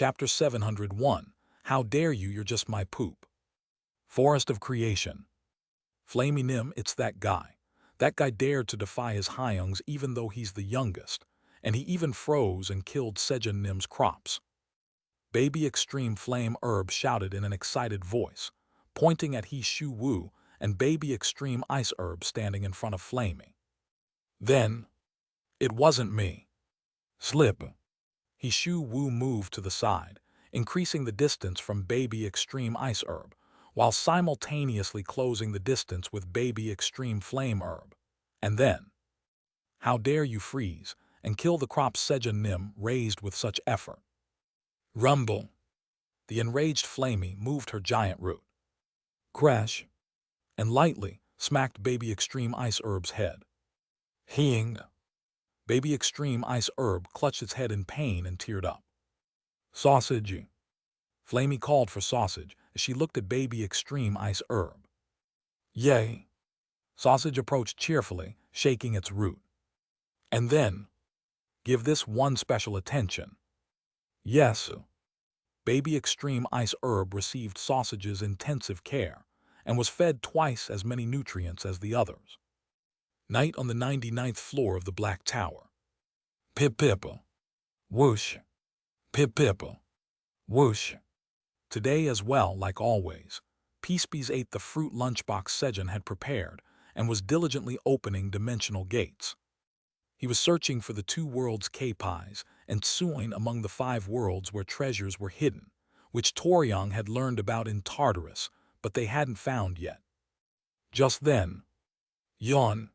Chapter 701. How dare you, you're just my poop. Forest of Creation. Flamey Nim, it's that guy. That guy dared to defy his Hyungs even though he's the youngest, and he even froze and killed Sejun Nim's crops. Baby Extreme Flame Herb shouted in an excited voice, pointing at He Shu Wu and Baby Extreme Ice Herb standing in front of Flamey. Then, it wasn't me. Slip. He Shu Wu moved to the side, increasing the distance from Baby Extreme Ice Herb, while simultaneously closing the distance with Baby Extreme Flame Herb. And then, how dare you freeze and kill the crop Sejun Nim raised with such effort? Rumble. The enraged Flamey moved her giant root. Crash. And lightly smacked Baby Extreme Ice Herb's head. Heeing. Baby Extreme Ice Herb clutched its head in pain and teared up. Sausage. Flamey called for Sausage as she looked at Baby Extreme Ice Herb. Yay. Sausage approached cheerfully, shaking its root. And then, give this one special attention. Yes. Baby Extreme Ice Herb received Sausage's intensive care and was fed twice as many nutrients as the others. Night on the 99th floor of the Black Tower. Pip-pip. Whoosh. Pip-pip. Whoosh. Today as well, like always, Peacebees ate the fruit lunchbox Sejun had prepared and was diligently opening dimensional gates. He was searching for the two worlds K-Pies and Sejun among the 5 worlds where treasures were hidden, which Toryong had learned about in Tartarus, but they hadn't found yet. Just then, yawn.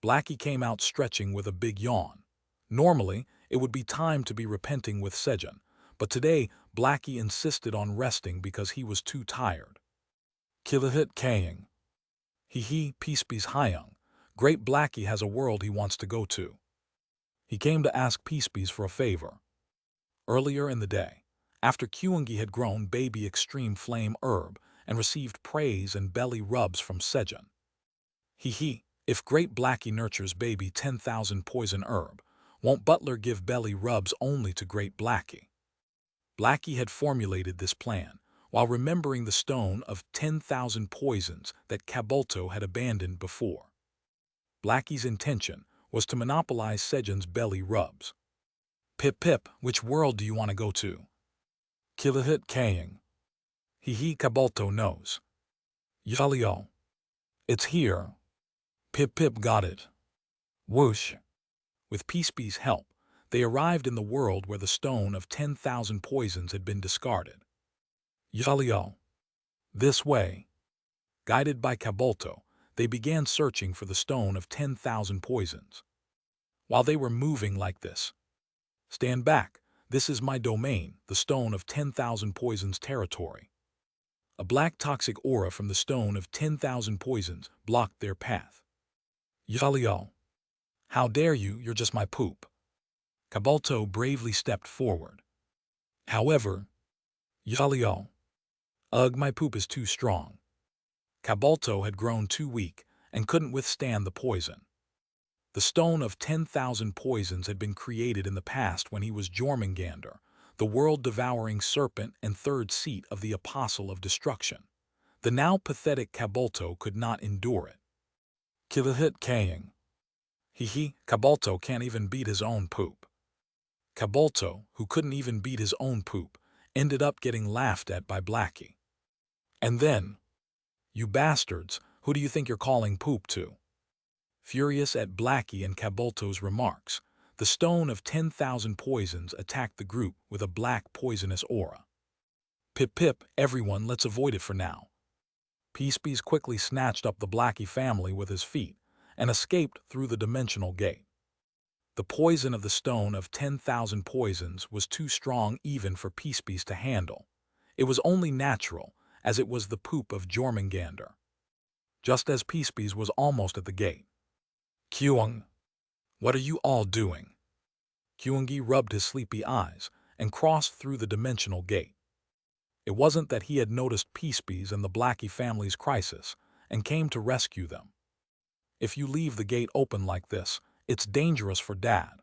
Blackie came out stretching with a big yawn. Normally, it would be time to be repenting with Sejun, but today Blackie insisted on resting because he was too tired. Kilahit Kaying. Hee Peacebees Hyung. Great Blackie has a world he wants to go to. He came to ask Peacebees for a favor. Earlier in the day, after Kyungi had grown Baby Extreme Flame Herb and received praise and belly rubs from Sejun. If Great Blackie nurtures Baby 10,000 Poison Herb, won't Butler give belly rubs only to Great Blackie? Blackie had formulated this plan while remembering the stone of 10,000 poisons that Kabulto had abandoned before. Blackie's intention was to monopolize Sejun's belly rubs. Pip, which world do you want to go to? Kilahit Kaying. Kabulto knows. Yalio. It's here. Pip got it. Whoosh. With Peacebee's help, they arrived in the world where the stone of 10,000 poisons had been discarded. Yalio. This way. Guided by Kabulto, they began searching for the stone of 10,000 poisons. While they were moving like this. Stand back, this is my domain, the stone of 10,000 poisons territory. A black toxic aura from the stone of 10,000 poisons blocked their path. Yalio. How dare you, you're just my poop. Kabulto bravely stepped forward. However, Yalio. Ugh, my poop is too strong. Kabulto had grown too weak and couldn't withstand the poison. The stone of 10,000 poisons had been created in the past when he was Jormungandr, the world-devouring serpent and third seat of the Apostle of Destruction. The now pathetic Kabulto could not endure it. Kilahit Kaying. Kabulto can't even beat his own poop. Kabulto, who couldn't even beat his own poop, ended up getting laughed at by Blackie. And then, you bastards, who do you think you're calling poop to? Furious at Blackie and Kabulto's remarks, the stone of 10,000 poisons attacked the group with a black poisonous aura. Pip, everyone, let's avoid it for now. Peacebees quickly snatched up the Blackie family with his feet and escaped through the dimensional gate. The poison of the stone of 10,000 poisons was too strong even for Peacebees to handle. It was only natural, as it was the poop of Jormungandr. Just as Peacebees was almost at the gate. Kyung, what are you all doing? Kyungi rubbed his sleepy eyes and crossed through the dimensional gate. It wasn't that he had noticed Peacebees and the Blackie family's crisis and came to rescue them. If you leave the gate open like this, it's dangerous for Dad.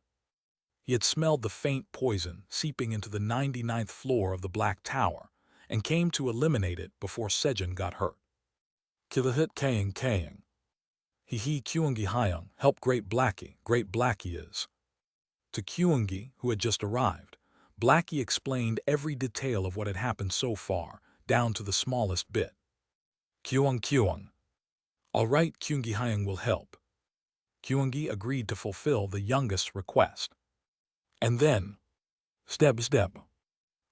He had smelled the faint poison seeping into the 99th floor of the Black Tower and came to eliminate it before Sejun got hurt. Kilahit Kaying. He Kyungi Hyung, help Great Blackie is. To Kyungi, who had just arrived, Blackie explained every detail of what had happened so far, down to the smallest bit. Kyung. All right, Kyungi Hyung will help. Kyungi agreed to fulfill the youngest's request. And then, step,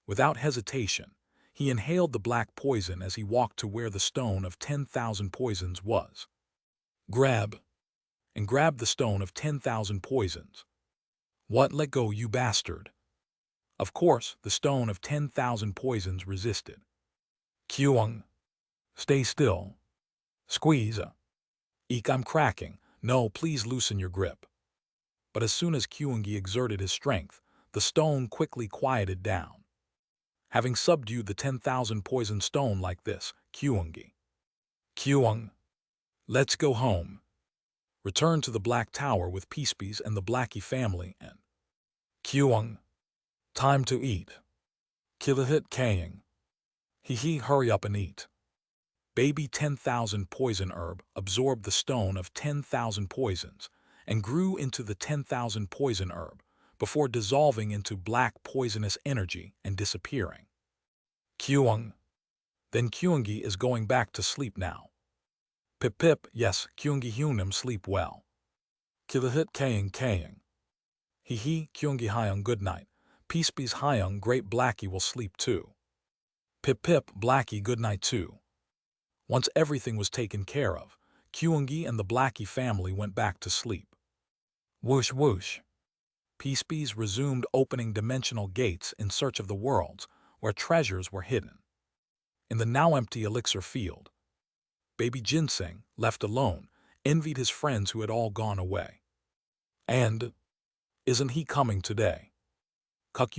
without hesitation, he inhaled the black poison as he walked to where the stone of 10,000 poisons was. Grab the stone of 10,000 poisons. What? Let go, you bastard. Of course, the stone of 10,000 poisons resisted. Kyung, stay still. Squeeze. Eek, I'm cracking. No, please loosen your grip. But as soon as Kyungi exerted his strength, the stone quickly quieted down. Having subdued the 10,000 poison stone like this, Kyung, let's go home. Return to the Black Tower with Peacepeace and the Blackie family and Kyung, time to eat. Kilahit Kaying. Hurry up and eat. Baby 10,000 poison herb absorbed the stone of 10,000 poisons and grew into the 10,000 poison herb before dissolving into black poisonous energy and disappearing. Kyung. Then Kyungi is going back to sleep now. Pip, yes, Kyungi Hyunam sleep well. Kilahit Kaying. Kyungi Hyung good night. Peacepeace Hyung Great Blackie will sleep too. Pip, Blackie good night too. Once everything was taken care of, Kyungi and the Blackie family went back to sleep. Whoosh. Peacepeace resumed opening dimensional gates in search of the worlds where treasures were hidden. In the now empty elixir field, Baby Ginseng, left alone, envied his friends who had all gone away. And, isn't he coming today? Cuck,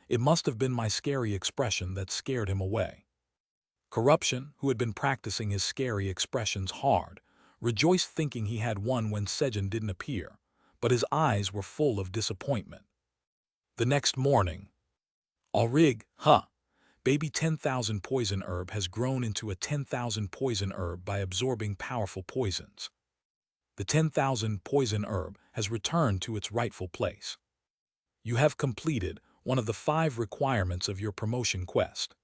it must have been my scary expression that scared him away. Corruption, who had been practicing his scary expressions hard, rejoiced thinking he had won when Sejun didn't appear, but his eyes were full of disappointment. The next morning, Alrig, Baby 10,000 poison herb has grown into a 10,000 poison herb by absorbing powerful poisons. The 10,000 poison herb has returned to its rightful place. You have completed one of the 5 requirements of your promotion quest.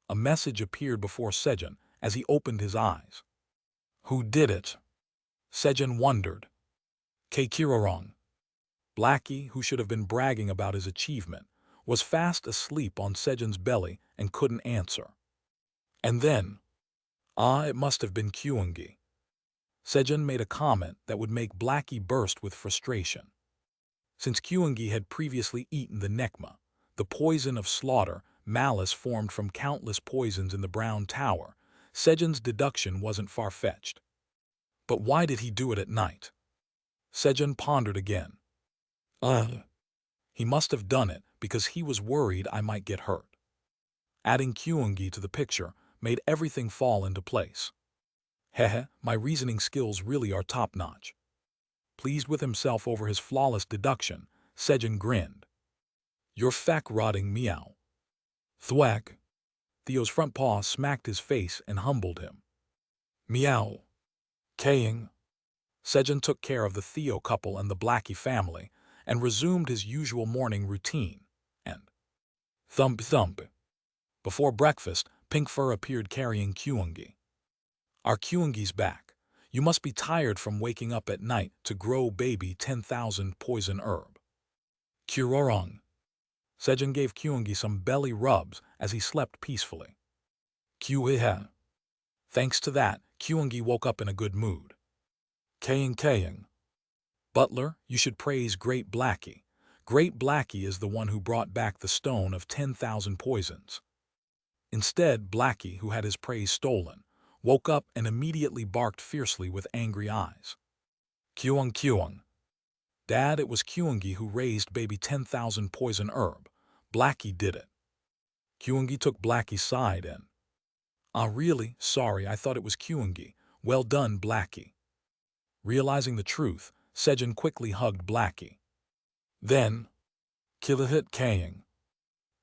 A message appeared before Sejun as he opened his eyes. Who did it? Sejun wondered. Keikirorong. Blackie, who should have been bragging about his achievement, was fast asleep on Sejun's belly and couldn't answer. And then, it must have been Kyungi. Sejun made a comment that would make Blackie burst with frustration. Since Kyungi had previously eaten the nekma, the poison of slaughter, malice formed from countless poisons in the Brown Tower, Sejun's deduction wasn't far-fetched. But why did he do it at night? Sejun pondered again. He must have done it because he was worried I might get hurt. Adding Kyungi to the picture made everything fall into place. My reasoning skills really are top-notch. Pleased with himself over his flawless deduction, Sejun grinned. You're fack-rotting, meow. Thwack. Theo's front paw smacked his face and humbled him. Meow. Kaying. Sejun took care of the Theo couple and the Blackie family and resumed his usual morning routine, and thump. Before breakfast, Pink Fur appeared carrying Kyungi. Our Kyungi's back. You must be tired from waking up at night to grow baby 10,000 poison herb. Kurorong. Sejun gave Kyungi some belly rubs as he slept peacefully. Kyuhiha. Thanks to that, Kyungi woke up in a good mood. Kaying. Butler, you should praise Great Blackie. Great Blackie is the one who brought back the stone of 10,000 poisons. Instead, Blackie, who had his praise stolen, woke up and immediately barked fiercely with angry eyes. Kyung. Dad, it was Kyungi who raised baby 10,000 poison herb. Blackie did it. Kyungi took Blackie's side and, really? Sorry, I thought it was Kyungi. Well done, Blackie. Realizing the truth, Sejun quickly hugged Blackie. Then, Kilahit Kang.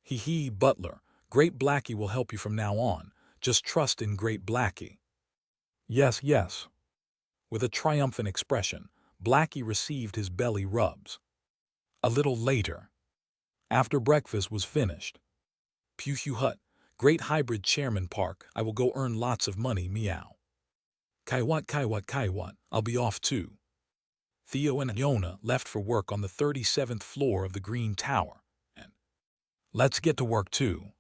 Hee butler, Great Blackie will help you from now on. Just trust in Great Blackie. Yes, yes. With a triumphant expression, Blackie received his belly rubs. A little later, after breakfast was finished, Pew Hut, Great Hybrid Chairman Park, I will go earn lots of money, meow. Kaiwat, I'll be off too. Theo and Yona left for work on the 37th floor of the Green Tower, and let's get to work too.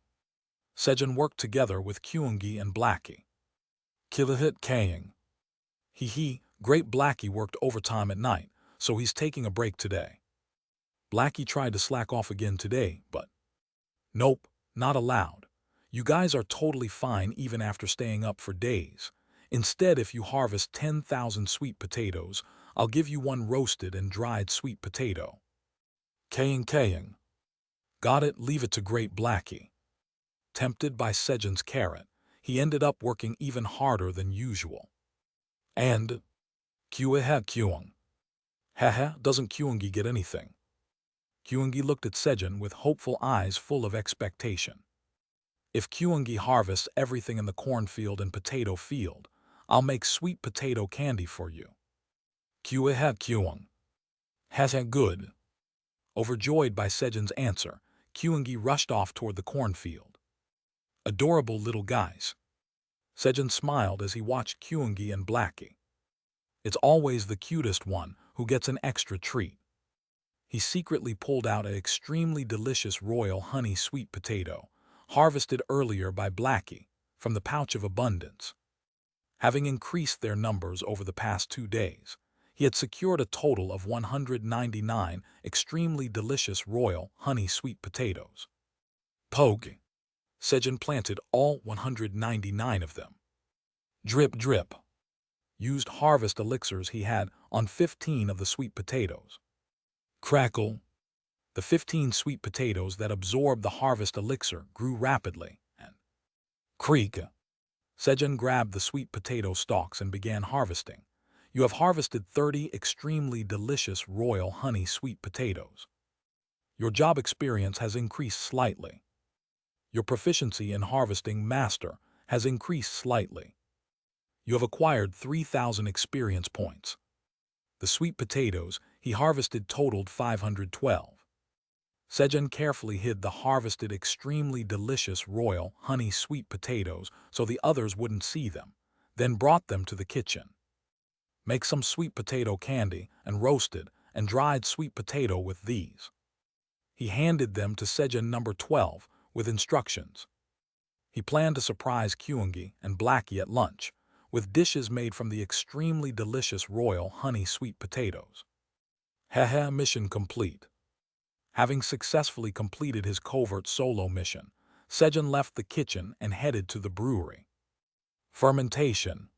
Sejun worked together with Kyungi and Blackie. Kilahit Kang. Great Blackie worked overtime at night, so he's taking a break today. Blackie tried to slack off again today, but nope, not allowed. You guys are totally fine even after staying up for days. Instead, if you harvest 10,000 sweet potatoes, I'll give you one roasted and dried sweet potato. Kaying. Got it, leave it to Great Blackie. Tempted by Sejun's carrot, he ended up working even harder than usual. And Kyung. Haha, doesn't Kyungi get anything? Kyungi looked at Sejun with hopeful eyes full of expectation. If Kyungi harvests everything in the cornfield and potato field, I'll make sweet potato candy for you. Kyung. Hasn't good. Overjoyed by Sejun's answer, Kyungi rushed off toward the cornfield. Adorable little guys. Sejun smiled as he watched Kyungi and Blackie. It's always the cutest one who gets an extra treat. He secretly pulled out an extremely delicious royal honey sweet potato, harvested earlier by Blackie, from the pouch of abundance. Having increased their numbers over the past 2 days, he had secured a total of 199 extremely delicious royal honey sweet potatoes. Pogue. Sejun planted all 199 of them. Drip. Used harvest elixirs he had on 15 of the sweet potatoes. Crackle. The 15 sweet potatoes that absorbed the harvest elixir grew rapidly, and creak. Sejun grabbed the sweet potato stalks and began harvesting. You have harvested 30 extremely delicious royal honey sweet potatoes. Your job experience has increased slightly. Your proficiency in harvesting master has increased slightly. You have acquired 3,000 experience points. The sweet potatoes he harvested totaled 512. Sejun carefully hid the harvested extremely delicious royal honey sweet potatoes so the others wouldn't see them, then brought them to the kitchen. Make some sweet potato candy and roasted and dried sweet potato with these. He handed them to Sejun number 12 with instructions. He planned to surprise Kyungi and Blackie at lunch with dishes made from the extremely delicious royal honey sweet potatoes. Haha, mission complete. Having successfully completed his covert solo mission, Sejun left the kitchen and headed to the brewery. Fermentation.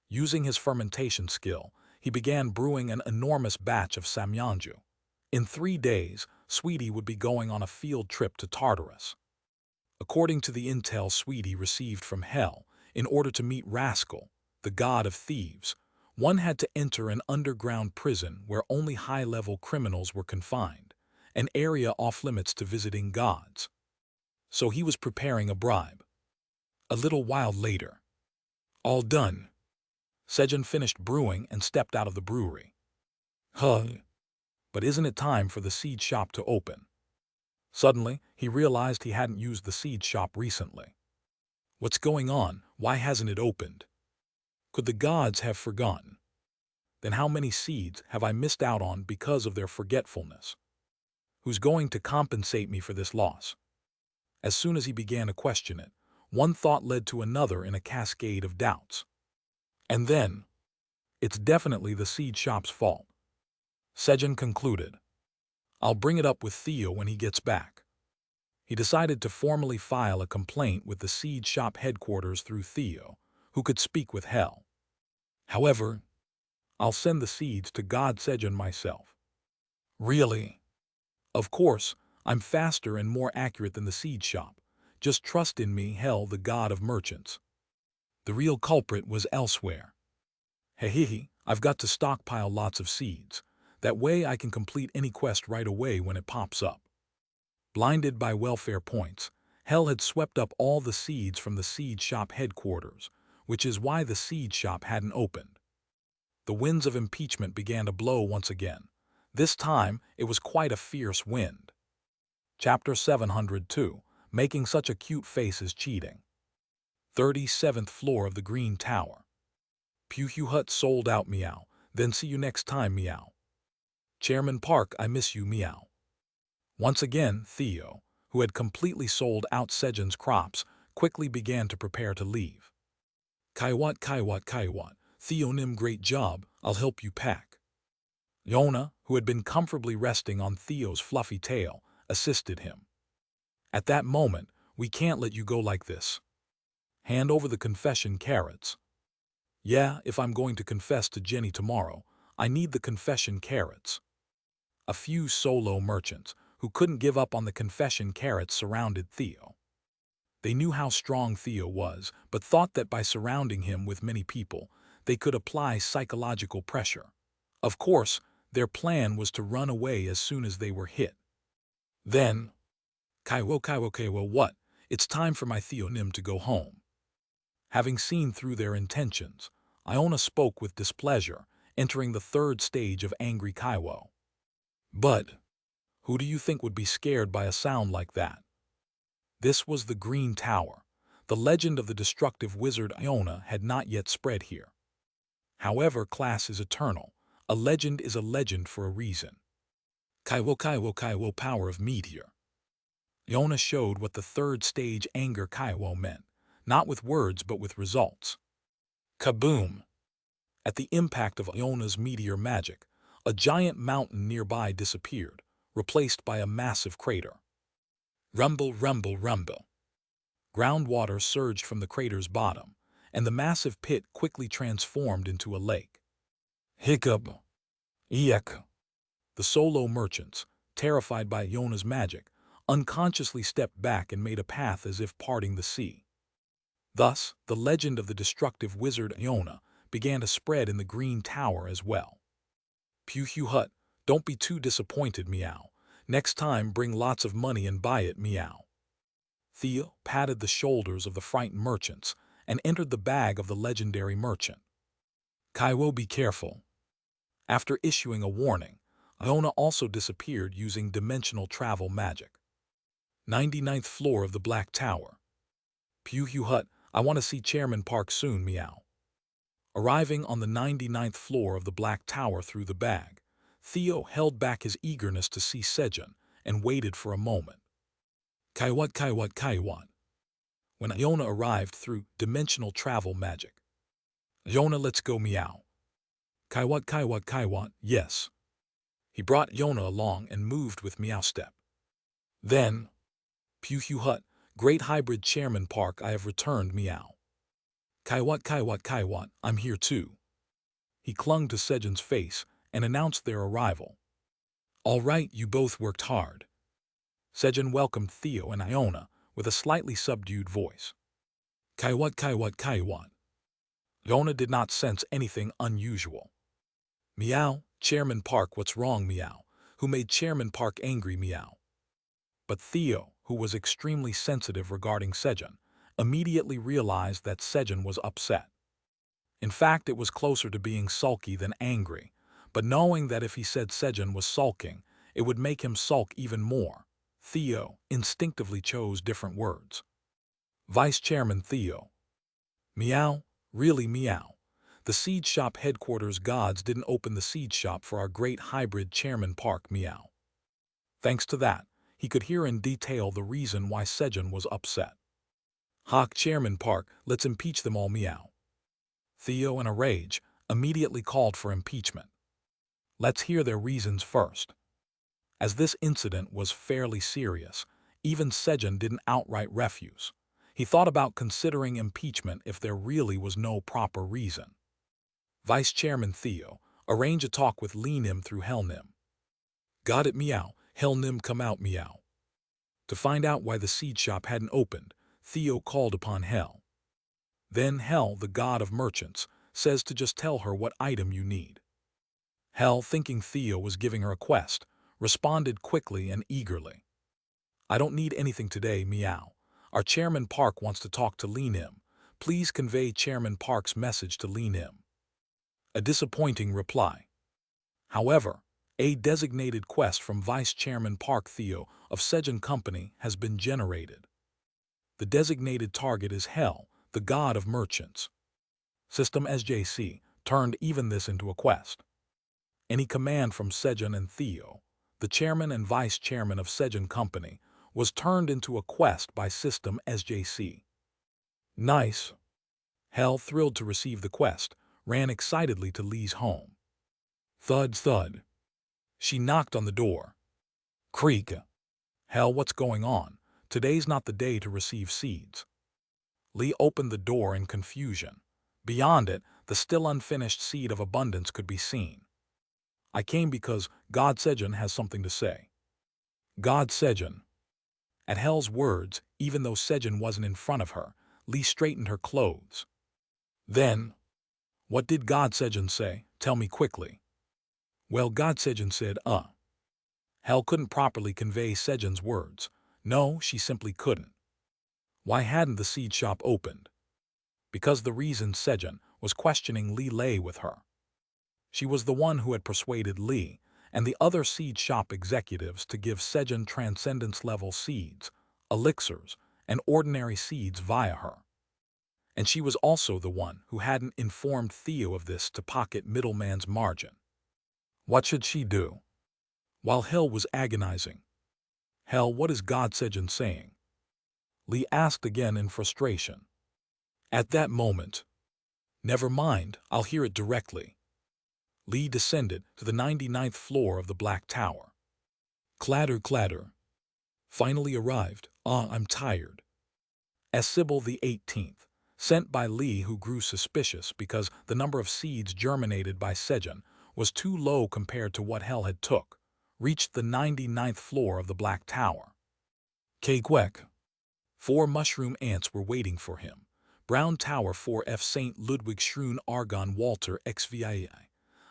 Using his fermentation skill, he began brewing an enormous batch of samyeonju. In 3 days, Sweetie would be going on a field trip to Tartarus. According to the intel Sweetie received from Hell, in order to meet Rascal, the god of thieves, one had to enter an underground prison where only high-level criminals were confined, an area off-limits to visiting gods. So he was preparing a bribe. A little while later. All done. Sejun finished brewing and stepped out of the brewery. But isn't it time for the seed shop to open? Suddenly, he realized he hadn't used the seed shop recently. What's going on? Why hasn't it opened? Could the gods have forgotten? Then how many seeds have I missed out on because of their forgetfulness? Who's going to compensate me for this loss? As soon as he began to question it, one thought led to another in a cascade of doubts. And then, it's definitely the seed shop's fault. Sejun concluded. I'll bring it up with Theo when he gets back. He decided to formally file a complaint with the seed shop headquarters through Theo, who could speak with Hell. However, I'll send the seeds to God Sejun myself. Really? Of course, I'm faster and more accurate than the seed shop. Just trust in me, Hell, the god of merchants. The real culprit was elsewhere. Hehehe, I've got to stockpile lots of seeds. That way I can complete any quest right away when it pops up. Blinded by welfare points, Hell had swept up all the seeds from the seed shop headquarters, which is why the seed shop hadn't opened. The winds of impeachment began to blow once again. This time, it was quite a fierce wind. Chapter 702, Making Such a Cute Face is Cheating. 37th floor of the Green Tower. Pew Hut sold out meow, then see you next time meow. Chairman Park, I miss you meow. Once again, Theo, who had completely sold out Sejun's crops, quickly began to prepare to leave. Kaiwat, Theo Nim, great job, I'll help you pack. Yona, who had been comfortably resting on Theo's fluffy tail, assisted him. At that moment, we can't let you go like this. Hand over the confession carrots. Yeah, if I'm going to confess to Jenny tomorrow, I need the confession carrots. A few solo merchants, who couldn't give up on the confession carrots, surrounded Theo. They knew how strong Theo was, but thought that by surrounding him with many people, they could apply psychological pressure. Of course, their plan was to run away as soon as they were hit. Then, Kaiwo, what? It's time for my Theo Nim to go home. Having seen through their intentions, Iona spoke with displeasure, entering the third stage of angry Kaiwo. But who do you think would be scared by a sound like that? This was the Green Tower. The legend of the destructive wizard Iona had not yet spread here. However, class is eternal. A legend is a legend for a reason. Kaiwo, power of meteor. Iona showed what the third stage anger Kaiwo meant, not with words but with results. Kaboom! At the impact of Iona's meteor magic, a giant mountain nearby disappeared, replaced by a massive crater. Rumble. Groundwater surged from the crater's bottom, and the massive pit quickly transformed into a lake. Hiccup. Eek. The solo merchants, terrified by Iona's magic, unconsciously stepped back and made a path as if parting the sea. Thus, the legend of the destructive wizard Iona began to spread in the Green Tower as well. Pew Hut, don't be too disappointed meow. Next time bring lots of money and buy it meow. Theo patted the shoulders of the frightened merchants and entered the bag of the legendary merchant. Kaiwo, be careful. After issuing a warning, Iona also disappeared using dimensional travel magic. 99th floor of the Black Tower. Pew Hut, I want to see Chairman Park soon meow. Arriving on the 99th floor of the Black Tower through the bag, Theo held back his eagerness to see Sejun and waited for a moment. Kaiwat. When Iona arrived through dimensional travel magic. Iona, let's go meow. Kaiwat, yes. He brought Iona along and moved with meow step. Then, Pew Hut, great hybrid Chairman Park, I have returned meow. Kaiwat, I'm here too. He clung to Sejun's face and announced their arrival. All right, you both worked hard. Sejun welcomed Theo and Iona with a slightly subdued voice. Kaiwat. Iona did not sense anything unusual. Meow, Chairman Park, what's wrong meow? Who made Chairman Park angry meow? But Theo, who was extremely sensitive regarding Sejun, immediately realized that Sejun was upset. In fact, it was closer to being sulky than angry, but knowing that if he said Sejun was sulking, it would make him sulk even more, Theo instinctively chose different words. Vice Chairman Theo. Meow, really meow. The seed shop headquarters gods didn't open the seed shop for our great hybrid Chairman Park meow. Thanks to that, he could hear in detail the reason why Sejun was upset. Hawk Chairman Park, let's impeach them all meow. Theo, in a rage, immediately called for impeachment. Let's hear their reasons first. As this incident was fairly serious, even Sejun didn't outright refuse. He thought about considering impeachment if there really was no proper reason. Vice Chairman Theo, arrange a talk with Lee Nim through Hell Nim. Got it meow, Hell Nim come out meow. To find out why the seed shop hadn't opened, Theo called upon Hell. Then Hell, the god of merchants, says to just tell her what item you need. Hell, thinking Theo was giving her a quest, responded quickly and eagerly. I don't need anything today, meow. Our Chairman Park wants to talk to Lee Nim. Please convey Chairman Park's message to Lee Nim. A disappointing reply. However, a designated quest from Vice Chairman Park Theo of Sejun Company has been generated. The designated target is Hell, the god of merchants. System SJC turned even this into a quest. Any command from Sejun and Theo, the chairman and vice chairman of Sejun Company, was turned into a quest by System SJC. Nice. Hell, thrilled to receive the quest, ran excitedly to Lee's home. Thud, thud. She knocked on the door. Creak. Hell, what's going on? Today's not the day to receive seeds. Lee opened the door in confusion. Beyond it, the still unfinished seed of abundance could be seen. I came because God Sejun has something to say. God Sejun. At Hell's words, even though Sejun wasn't in front of her, Lee straightened her clothes. Then, what did God Sejun say? Tell me quickly. Well, God Sejun said, Hell couldn't properly convey Sejun's words. No, she simply couldn't. Why hadn't the seed shop opened? Because the reason Sejun was questioning Lee lay with her. She was the one who had persuaded Lee and the other seed shop executives to give Sejun transcendence-level seeds, elixirs, and ordinary seeds via her. And she was also the one who hadn't informed Theo of this to pocket middleman's margin. What should she do? While Hell was agonizing. Hell, what is God Sejun saying? Lee asked again in frustration. At that moment, never mind, I'll hear it directly. Lee descended to the 99th floor of the Black Tower. Clatter, clatter. Finally arrived. I'm tired. As Sybil the 18th, sent by Lee, who grew suspicious because the number of seeds germinated by Sejun was too low compared to what Hell had took, reached the 99th floor of the Black Tower. Kwek. 4 mushroom ants were waiting for him. Brown Tower 4F St. Ludwig Schroon Argon Walter XVII.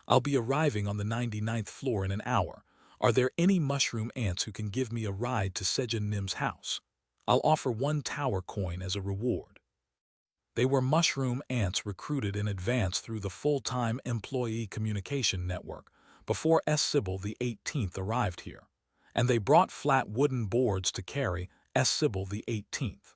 I'll be arriving on the 99th floor in an hour. Are there any mushroom ants who can give me a ride to Sejun Nim's house? I'll offer 1 tower coin as a reward. They were mushroom ants recruited in advance through the full-time employee communication network before Sybil the 18th arrived here, and they brought flat wooden boards to carry Sybil the 18th.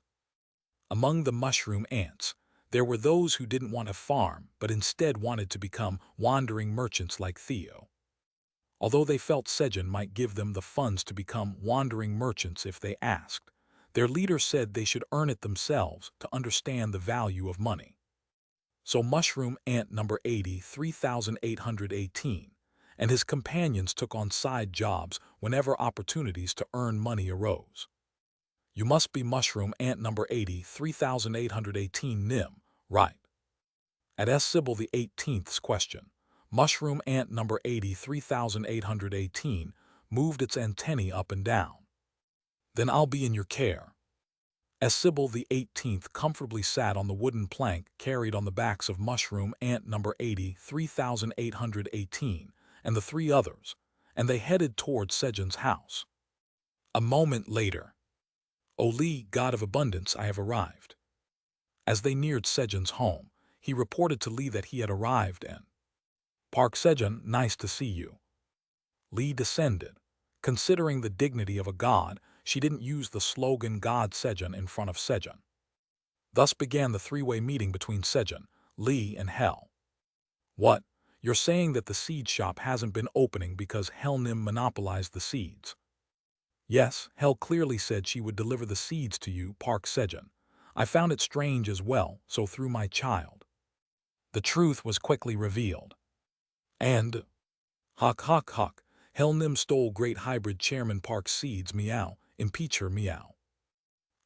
Among the mushroom ants, there were those who didn't want a farm but instead wanted to become wandering merchants like Theo. Although they felt Sejun might give them the funds to become wandering merchants if they asked, their leader said they should earn it themselves to understand the value of money. So mushroom ant number 83,818 and his companions took on side jobs whenever opportunities to earn money arose. You must be mushroom ant number 83,818 Nim, right? At Sybil the 18th's question, mushroom ant number 83,818 moved its antennae up and down. Then I'll be in your care. Sybil the 18th comfortably sat on the wooden plank carried on the backs of mushroom ant number 83,818 and the 3 others, and they headed toward Sejun's house. A moment later, O Lee, God of Abundance, I have arrived. As they neared Sejun's home, he reported to Lee that he had arrived and, Park Sejun, nice to see you. Lee descended. Considering the dignity of a god, she didn't use the slogan God Sejun in front of Sejun. Thus began the 3-way meeting between Sejun, Lee, and Hell. What? You're saying that the seed shop hasn't been opening because Hell Nim monopolized the seeds? Yes, Hell clearly said she would deliver the seeds to you, Park Sejun. I found it strange as well, so through my child. The truth was quickly revealed. And, Huck, huck, huck, Hell Nim stole great hybrid Chairman Park's seeds, meow, impeach her, meow.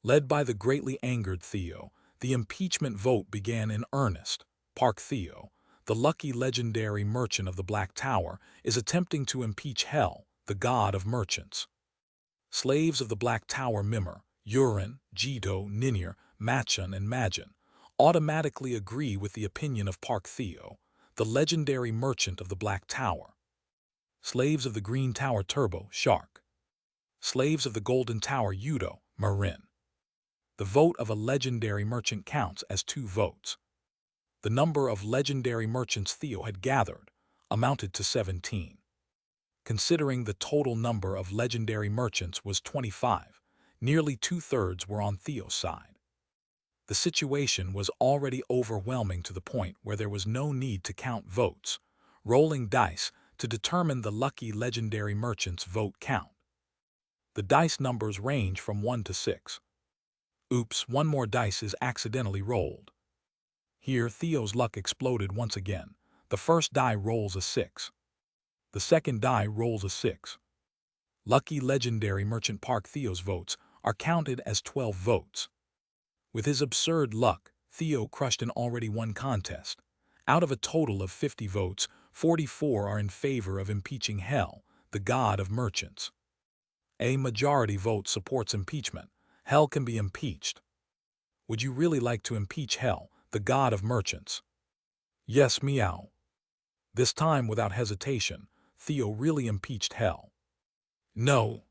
Led by the greatly angered Theo, the impeachment vote began in earnest. Park Theo, the lucky legendary merchant of the Black Tower, is attempting to impeach Hell, the god of merchants. Slaves of the Black Tower Mimir, Urin, Jito, Ninir, Machan, and Majin automatically agree with the opinion of Park Theo, the legendary merchant of the Black Tower. Slaves of the Green Tower Turbo, Shark. Slaves of the Golden Tower Yudo, Marin. The vote of a legendary merchant counts as 2 votes. The number of legendary merchants Theo had gathered amounted to 17. Considering the total number of legendary merchants was 25, nearly 2/3 were on Theo's side. The situation was already overwhelming to the point where there was no need to count votes, rolling dice to determine the lucky legendary merchant's vote count. The dice numbers range from 1 to 6. Oops, one more dice is accidentally rolled. Here, Theo's luck exploded once again. The first die rolls a 6. The second die rolls a 6. Lucky legendary merchant Park Theo's votes are counted as 12 votes. With his absurd luck, Theo crushed an already won contest. Out of a total of 50 votes, 44 are in favor of impeaching Hell, the god of merchants. A majority vote supports impeachment. Hell can be impeached. Would you really like to impeach Hell, the god of merchants? Yes, meow. This time, without hesitation, Theo really impeached Hell. No.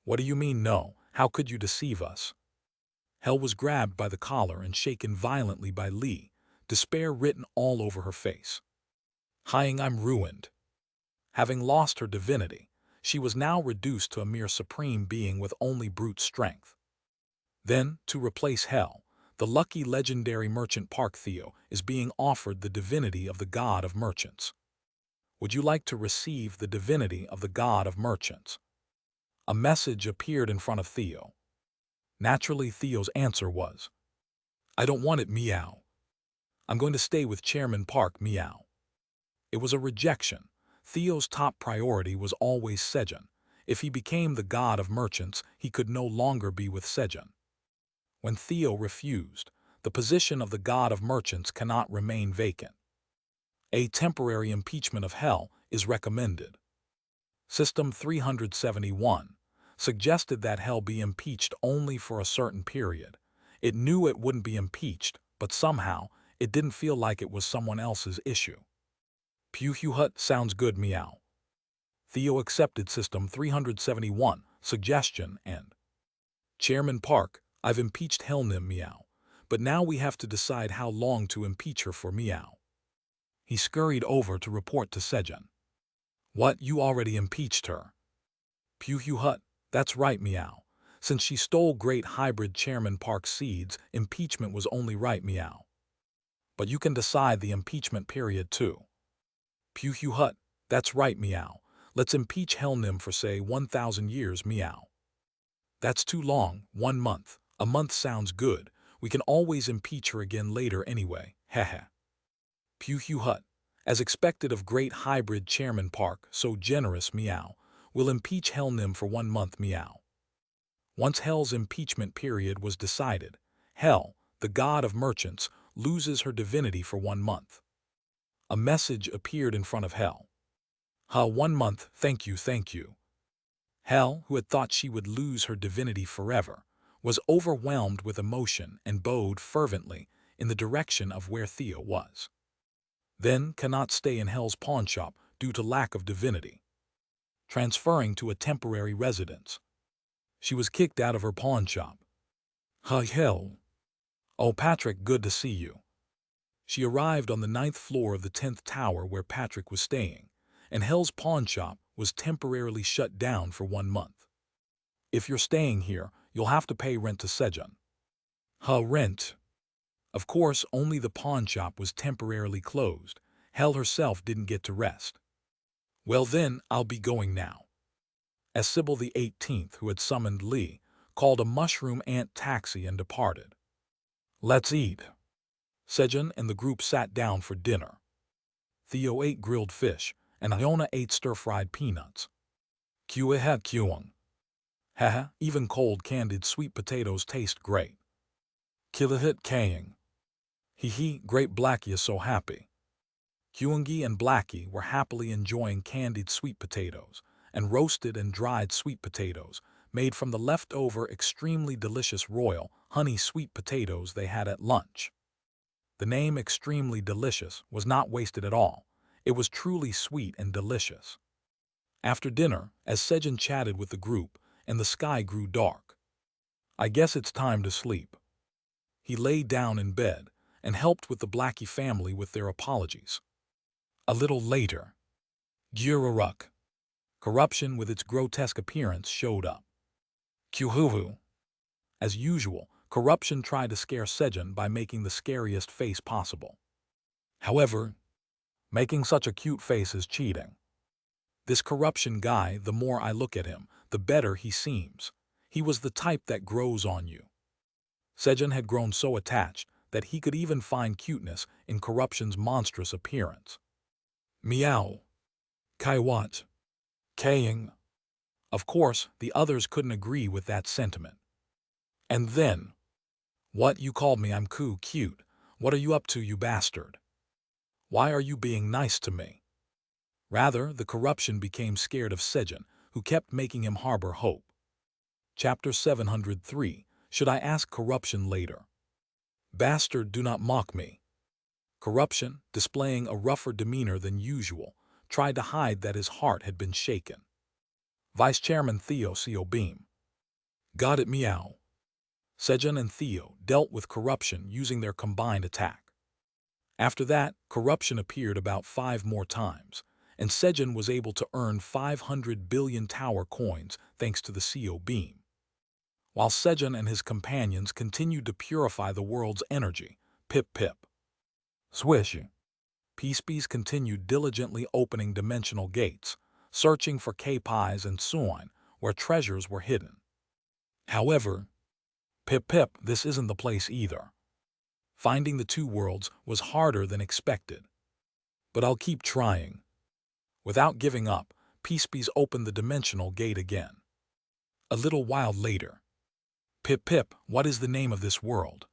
What do you mean, no? How could you deceive us? Hell was grabbed by the collar and shaken violently by Lee, despair written all over her face. I'm ruined. Having lost her divinity, she was now reduced to a mere supreme being with only brute strength. Then, to replace Hell, the lucky legendary merchant Park Theo is being offered the divinity of the god of merchants. Would you like to receive the divinity of the god of merchants? A message appeared in front of Theo. Naturally, Theo's answer was, I don't want it, meow. I'm going to stay with Chairman Park, meow. It was a rejection. Theo's top priority was always Sejun. If he became the god of merchants, he could no longer be with Sejun. When Theo refused, the position of the god of merchants cannot remain vacant. A temporary impeachment of Hell is recommended. System 371 suggested that Hell be impeached only for a certain period. It knew it wouldn't be impeached, but somehow it didn't feel like it was someone else's issue. Pewhut sounds good, meow. Theo accepted System 371 suggestion and Chairman Park, I've impeached Hellnim, meow, but now we have to decide how long to impeach her for, meow. He scurried over to report to Sejun. What, you already impeached her? Pewhut, that's right, meow. Since she stole great hybrid Chairman Park seeds, impeachment was only right, meow. But you can decide the impeachment period too. Pewhut, that's right, meow. Let's impeach Hellnim for, say, 1,000 years, meow. That's too long, 1 month. A month sounds good. We can always impeach her again later anyway, heh. Pewhut, as expected of great hybrid Chairman Park, so generous, meow, will impeach Hellnim for 1 month, meow. Once Hell's impeachment period was decided, Hell, the god of merchants, loses her divinity for 1 month. A message appeared in front of Hell. 1 month, thank you, thank you. Hell, who had thought she would lose her divinity forever, was overwhelmed with emotion and bowed fervently in the direction of where Theo was. Then cannot stay in Hell's pawnshop due to lack of divinity. Transferring to a temporary residence. She was kicked out of her pawnshop. Hell. Oh, Patrick, good to see you. She arrived on the 9th floor of the 10th tower where Patrick was staying, and Hell's pawnshop was temporarily shut down for 1 month. If you're staying here, you'll have to pay rent to Sejun. Rent? Of course, only the pawnshop was temporarily closed. Hell herself didn't get to rest. Well then, I'll be going now. As Sybil the 18th, who had summoned Lee, called a mushroom ant taxi and departed. Let's eat. Sejun and the group sat down for dinner. Theo ate grilled fish, and Iona ate stir-fried peanuts. Kyung. Haha, even cold candied sweet potatoes taste great. Kilahit Kaying. Hee, great Blackie is so happy. Kyungi and Blackie were happily enjoying candied sweet potatoes and roasted and dried sweet potatoes made from the leftover extremely delicious royal honey sweet potatoes they had at lunch. The name extremely delicious was not wasted at all. It was truly sweet and delicious. After dinner, as Sejun chatted with the group and the sky grew dark. I guess it's time to sleep. He lay down in bed and helped with the Blackie family with their apologies. A little later, Gururuk, corruption with its grotesque appearance, showed up. Kuhuhu. As usual, corruption tried to scare Sejun by making the scariest face possible. However, making such a cute face is cheating. This corruption guy, the more I look at him, the better he seems. He was the type that grows on you. Sejun had grown so attached that he could even find cuteness in corruption's monstrous appearance. Meow. Kaiwat. Kaying. Of course, the others couldn't agree with that sentiment. And then, "What, you called me I'm cute. What are you up to, you bastard? Why are you being nice to me?" Rather, the corruption became scared of Sejun, who kept making him harbor hope. Chapter 703. Should I ask corruption later? Bastard, do not mock me. Corruption, displaying a rougher demeanor than usual, tried to hide that his heart had been shaken. Vice Chairman Theo Beam. Got it, meow. Sejun and Theo dealt with corruption using their combined attack. After that, corruption appeared about 5 more times, and Sejun was able to earn 500 billion tower coins thanks to the CO beam. While Sejun and his companions continued to purify the world's energy, pip. Swish. Peacebees continued diligently opening dimensional gates, searching for K-Pies and Suin, where treasures were hidden. However, pip, this isn't the place either. Finding the 2 worlds was harder than expected. But I'll keep trying. Without giving up, Peacebees opened the dimensional gate again. A little while later. Pip, what is the name of this world?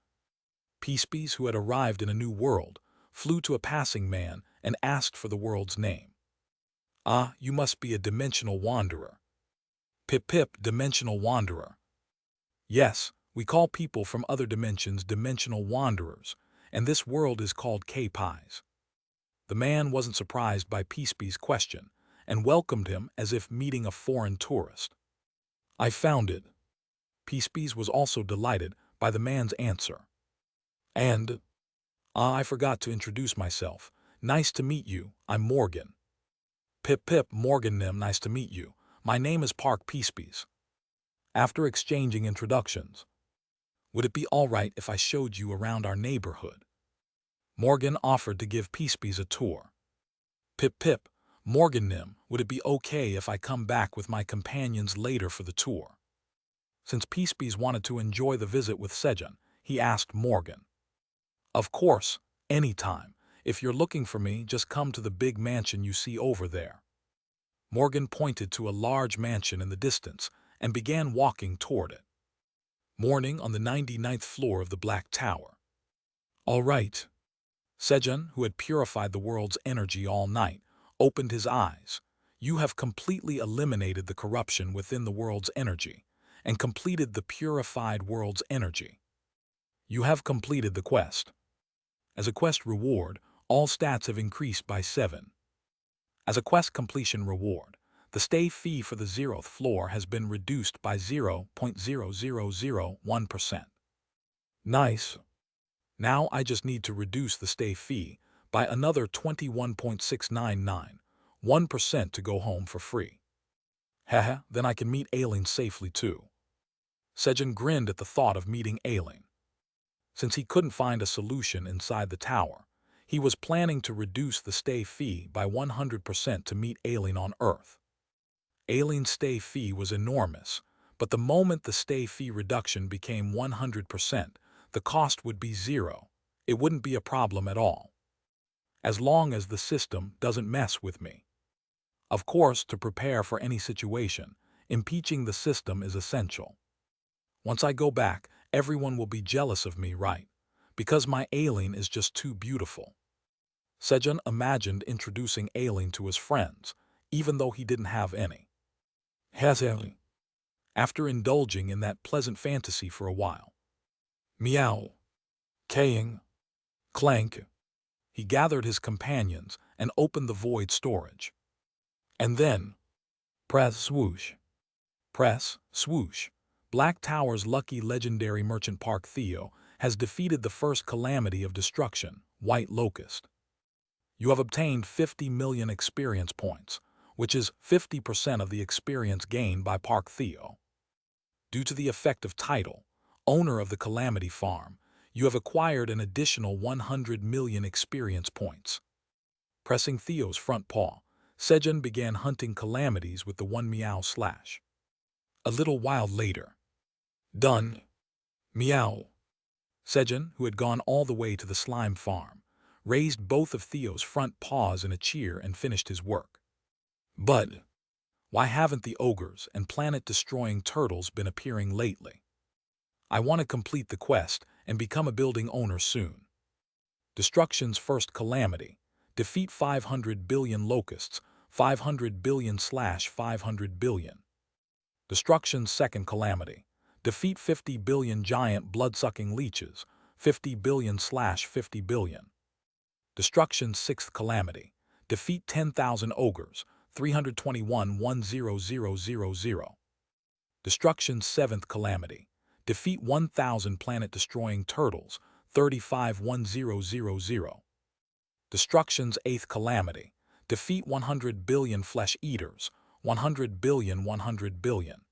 Peacebees, who had arrived in a new world, flew to a passing man and asked for the world's name. Ah, you must be a dimensional wanderer. Pip, dimensional wanderer. Yes, we call people from other dimensions dimensional wanderers, and this world is called K-Pies. The man wasn't surprised by Peacebee's question and welcomed him as if meeting a foreign tourist. I found it. Peacebees was also delighted by the man's answer. And, I forgot to introduce myself. Nice to meet you, I'm Morgan. Pip, Morgan Nim, nice to meet you. My name is Park Peacebees. After exchanging introductions, would it be all right if I showed you around our neighborhood? Morgan offered to give Peacebees a tour. Pip, Morgan Nim, would it be okay if I come back with my companions later for the tour? Since Peacebees wanted to enjoy the visit with Sejun, he asked Morgan. Of course, anytime. If you're looking for me, just come to the big mansion you see over there. Morgan pointed to a large mansion in the distance and began walking toward it. Morning on the 99th floor of the Black Tower. All right. Sejun, who had purified the world's energy all night, opened his eyes. You have completely eliminated the corruption within the world's energy and completed the purified world's energy. You have completed the quest. As a quest reward, all stats have increased by 7. As a quest completion reward, the stay fee for the 0th floor has been reduced by 0.0001%. Nice. Now I just need to reduce the stay fee by another 21.699% to go home for free. Haha, then I can meet Aileen safely too. Sejun grinned at the thought of meeting Aileen. Since he couldn't find a solution inside the tower, he was planning to reduce the stay fee by 100% to meet Aileen on Earth. Aileen's stay fee was enormous, but the moment the stay fee reduction became 100%, the cost would be 0. It wouldn't be a problem at all. As long as the system doesn't mess with me. Of course, to prepare for any situation, impeaching the system is essential. Once I go back, everyone will be jealous of me, right? Because my Aileen is just too beautiful. Sejun imagined introducing Aileen to his friends, even though he didn't have any. Aileen. After indulging in that pleasant fantasy for a while. Meow. Kaying. Clank. He gathered his companions and opened the void storage. And then, press swoosh. Press, swoosh. Black Tower's lucky legendary Merchant Park Theo has defeated the first calamity of destruction, White Locust. You have obtained 50 million experience points, which is 50% of the experience gained by Park Theo. Due to the effective title, owner of the Calamity Farm, you have acquired an additional 100 million experience points. Pressing Theo's front paw, Sejun began hunting calamities with the one meow slash. A little while later. Done. Meow. Sejun, who had gone all the way to the slime farm, raised both of Theo's front paws in a cheer and finished his work. But why haven't the ogres and planet-destroying turtles been appearing lately? I want to complete the quest and become a building owner soon. Destruction's first calamity. Defeat 500 billion locusts, 500 billion / 500 billion. Destruction's second calamity. Defeat 50 billion giant blood-sucking leeches, 50 billion / 50 billion. Destruction's sixth calamity. Defeat 10,000 ogres, 321 10000. Destruction's seventh calamity. Defeat 1,000 planet-destroying turtles, 35 1000. Destruction's eighth calamity. Defeat 100 billion flesh-eaters, 100 billion 100 billion.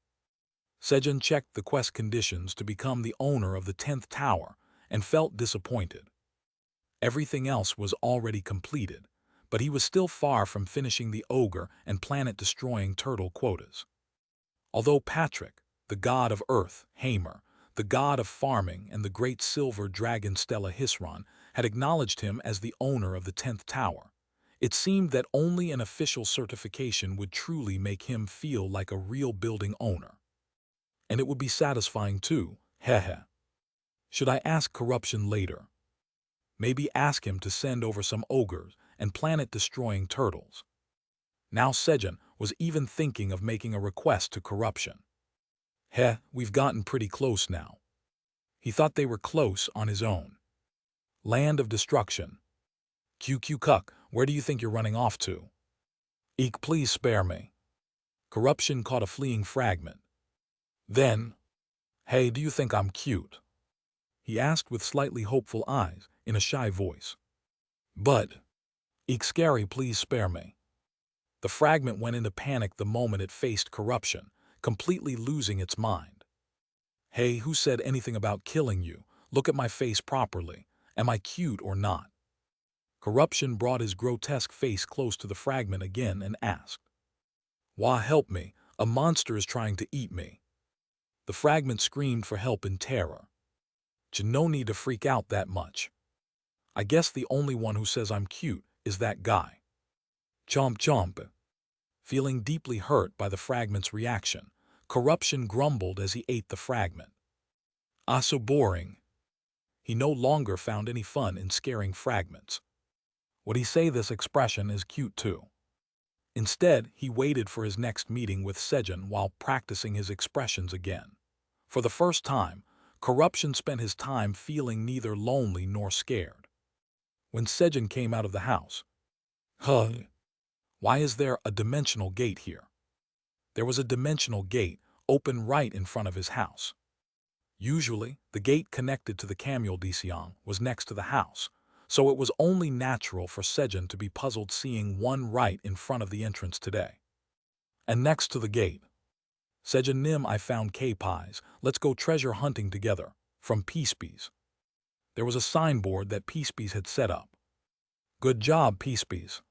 Sejun checked the quest conditions to become the owner of the 10th tower and felt disappointed. Everything else was already completed, but he was still far from finishing the ogre and planet-destroying turtle quotas. Although Patrick, the god of earth, Hamer, the god of farming, and the great silver dragon Stella Hisron had acknowledged him as the owner of the 10th tower, it seemed that only an official certification would truly make him feel like a real building owner. And it would be satisfying too, heh. Should I ask corruption later? Maybe ask him to send over some ogres and planet-destroying turtles. Now Sejun was even thinking of making a request to corruption. We've gotten pretty close now. He thought they were close on his own. Land of destruction. QQ Cuck, where do you think you're running off to? Eek, please spare me. Corruption caught a fleeing fragment. Then, hey, do you think I'm cute? He asked with slightly hopeful eyes, in a shy voice. But, Eek scary, please spare me. The fragment went into panic the moment it faced corruption, completely losing its mind. Hey, who said anything about killing you? Look at my face properly. Am I cute or not? Corruption brought his grotesque face close to the fragment again and asked. Wah, help me, a monster is trying to eat me. The fragment screamed for help in terror. No need to freak out that much. I guess the only one who says I'm cute is that guy. Chomp chomp. Feeling deeply hurt by the fragment's reaction, corruption grumbled as he ate the fragment. Ah, so boring. He no longer found any fun in scaring fragments. Would he say this expression is cute too? Instead, he waited for his next meeting with Sejun while practicing his expressions again. For the first time, corruption spent his time feeling neither lonely nor scared. When Sejun came out of the house, why is there a dimensional gate here? There was a dimensional gate open right in front of his house. Usually, the gate connected to the Camule Disiang was next to the house, so it was only natural for Sejun to be puzzled seeing one right in front of the entrance today. And next to the gate. Sejun Nim, I found K-Pies, let's go treasure hunting together, from Peacebees. There was a signboard that Peacebees had set up. Good job, Peacebees.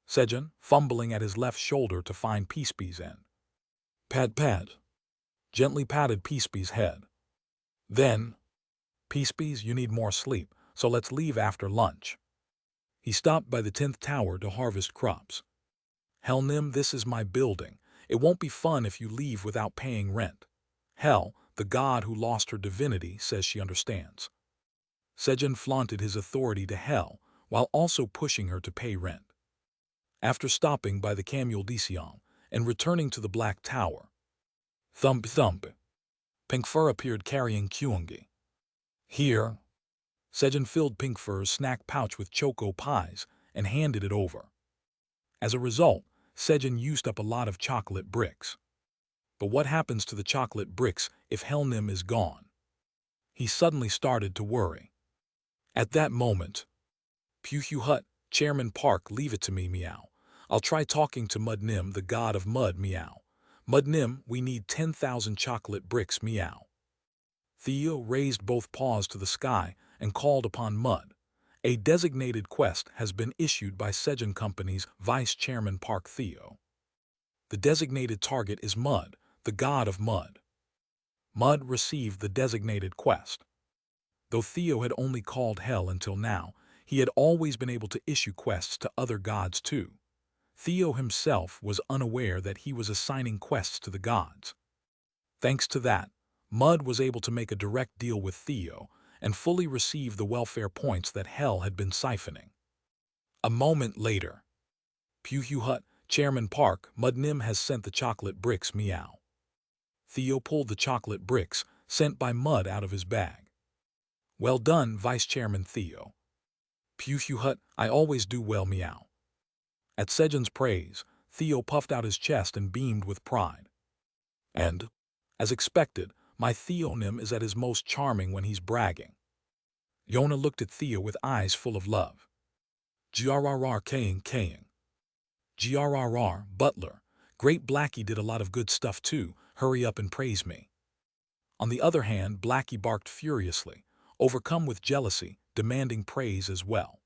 Sejun, fumbling at his left shoulder to find Peacebees and pad. Gently patted Peacebees' head. Then, Peacebees, you need more sleep, so let's leave after lunch. He stopped by the 10th tower to harvest crops. Hell, Nim, this is my building. It won't be fun if you leave without paying rent. Hell, the god who lost her divinity says she understands. Sejun flaunted his authority to Hell while also pushing her to pay rent. After stopping by the Camule Disiang and returning to the Black Tower, thump, Pink Fur appeared carrying Kyungi. Here. Sejun filled Pink Fur's snack pouch with choco pies and handed it over. As a result, Sejun used up a lot of chocolate bricks. But what happens to the chocolate bricks if Helnim is gone? He suddenly started to worry. At that moment, Pew Hut, Chairman Park, leave it to me, meow. I'll try talking to Mudnim, the god of mud, meow. Mudnim, we need 10,000 chocolate bricks, meow. Theo raised both paws to the sky and called upon Mud. A designated quest has been issued by Sejun Company's Vice Chairman Park Theo. The designated target is Mud, the god of mud. Mud received the designated quest. Though Theo had only called Hell until now, he had always been able to issue quests to other gods too. Theo himself was unaware that he was assigning quests to the gods. Thanks to that, Mud was able to make a direct deal with Theo and fully receive the welfare points that Hell had been siphoning. A moment later, Pew Hut, Chairman Park, Mudnim has sent the chocolate bricks, meow. Theo pulled the chocolate bricks sent by Mud out of his bag. Well done, Vice Chairman Theo. Pew Hut, I always do well, meow. At Sejun's praise, Theo puffed out his chest and beamed with pride. And, as expected, my Theonim is at his most charming when he's bragging. Yona looked at Theo with eyes full of love. Grrr kaying. Grrr, Butler. Great Blackie did a lot of good stuff too, hurry up and praise me. On the other hand, Blackie barked furiously, overcome with jealousy, demanding praise as well.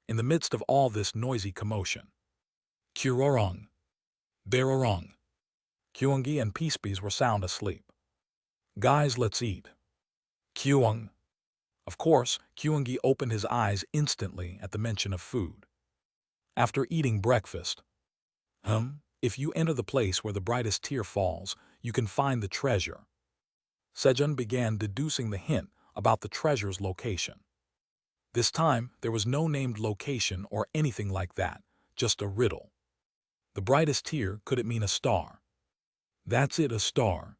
In the midst of all this noisy commotion, Kurorong, Berorong, Kyungi and Peacebees were sound asleep. Guys, let's eat. Kyung. Of course, Kyungi opened his eyes instantly at the mention of food. After eating breakfast, if you enter the place where the brightest tear falls, you can find the treasure. Sejun began deducing the hint about the treasure's location. This time, there was no named location or anything like that, just a riddle. The brightest tear, could it mean a star? That's it, a star.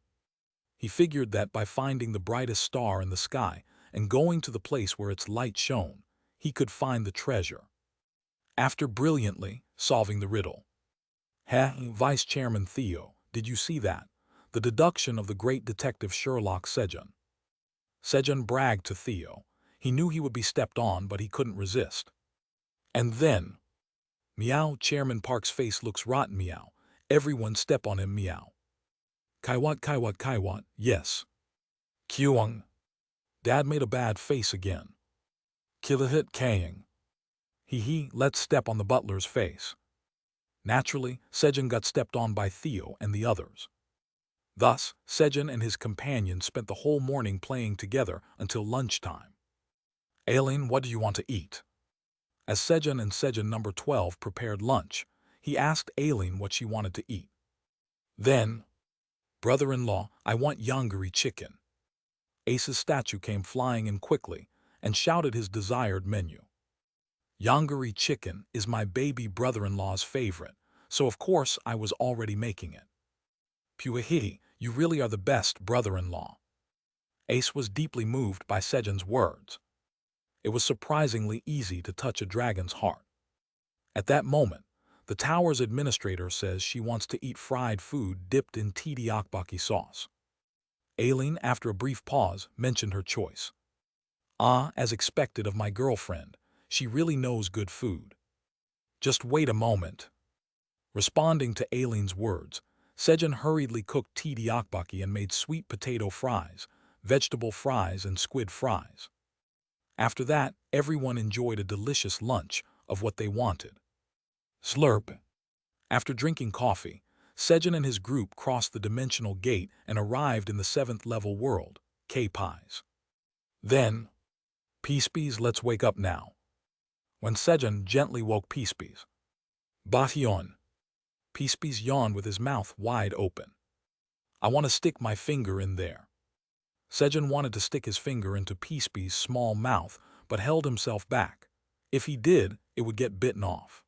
He figured that by finding the brightest star in the sky and going to the place where its light shone, he could find the treasure. After brilliantly solving the riddle. Vice Chairman Theo, did you see that? The deduction of the great detective Sherlock Sejun. Sejun bragged to Theo. He knew he would be stepped on, but he couldn't resist. And then, meow, Chairman Park's face looks rotten, meow. Everyone step on him, meow. Kaiwat, yes. Kyung. Dad made a bad face again. Kilahit Kaying. He, let's step on the butler's face. Naturally, Sejun got stepped on by Theo and the others. Thus, Sejun and his companions spent the whole morning playing together until lunchtime. Aileen, what do you want to eat? As Sejun and Sejun number 12 prepared lunch, he asked Aileen what she wanted to eat. Then, brother-in-law, I want yongari chicken. Ace's statue came flying in quickly and shouted his desired menu. Yongari chicken is my baby brother-in-law's favorite, so of course I was already making it. Puahiti, you really are the best brother-in-law. Ace was deeply moved by Sejun's words. It was surprisingly easy to touch a dragon's heart. At that moment, the tower's administrator says she wants to eat fried food dipped in tteokbokki sauce. Aileen, after a brief pause, mentioned her choice. As expected of my girlfriend, she really knows good food. Just wait a moment. Responding to Aileen's words, Sejun hurriedly cooked tteokbokki and made sweet potato fries, vegetable fries, and squid fries. After that, everyone enjoyed a delicious lunch of what they wanted. Slurp. After drinking coffee, Sejun and his group crossed the dimensional gate and arrived in the 7th level world, K-Pies. Then, Peacebees, let's wake up now. When Sejun gently woke Peacebees. Batyon. Peacebees yawned with his mouth wide open. I want to stick my finger in there. Sejun wanted to stick his finger into Peacebees' small mouth, but held himself back. If he did, it would get bitten off.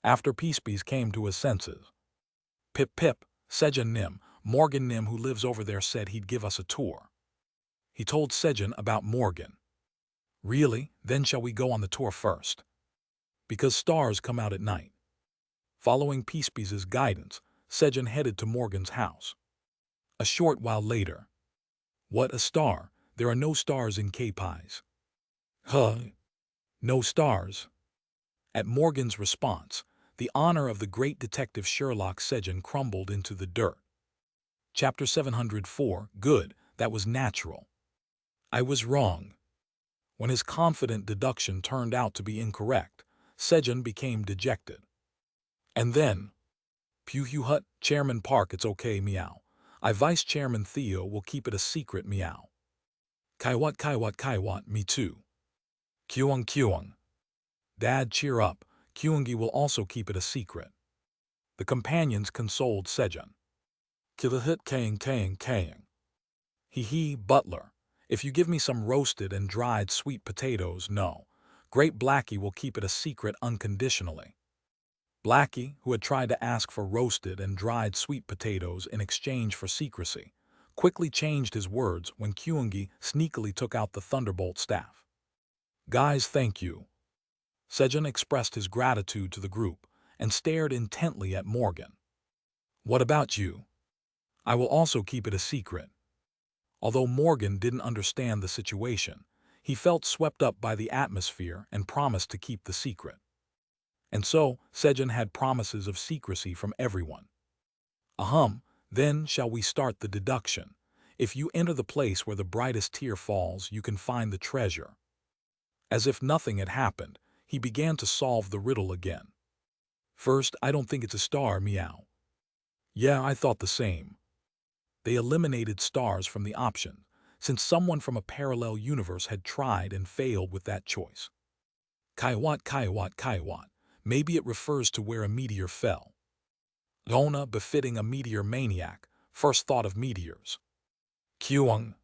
After Peacebees came to his senses. Pip, Sejun Nim, Morgan Nim who lives over there said he'd give us a tour. He told Sejun about Morgan. Really? Then shall we go on the tour first? Because stars come out at night. Following Peacebees' guidance, Sejun headed to Morgan's house. A short while later. What a star! There are no stars in K-Pies. Huh? No stars? At Morgan's response, the honor of the great detective Sherlock Sejun crumbled into the dirt. Chapter 704, Good, that was natural. I was wrong. When his confident deduction turned out to be incorrect, Sejun became dejected. And then, Pew Hut, Chairman Park, it's okay, meow. I Vice Chairman Theo will keep it a secret, meow. Kaiwat, me too. Kyung. Dad, cheer up. Kyungi will also keep it a secret. The companions consoled Sejun. Kilahit kaying. He, butler. If you give me some roasted and dried sweet potatoes, no. Great Blackie will keep it a secret unconditionally. Blackie, who had tried to ask for roasted and dried sweet potatoes in exchange for secrecy, quickly changed his words when Kyungi sneakily took out the thunderbolt staff. Guys, thank you. Sejun expressed his gratitude to the group and stared intently at Morgan. What about you? I will also keep it a secret. Although Morgan didn't understand the situation, he felt swept up by the atmosphere and promised to keep the secret. And so, Sejun had promises of secrecy from everyone. Then shall we start the deduction. If you enter the place where the brightest tear falls, you can find the treasure. As if nothing had happened, he began to solve the riddle again. First, I don't think it's a star, meow. Yeah, I thought the same. They eliminated stars from the option, since someone from a parallel universe had tried and failed with that choice. Kaiwat. Maybe it refers to where a meteor fell. Lona befitting a meteor maniac, first thought of meteors. Kyung.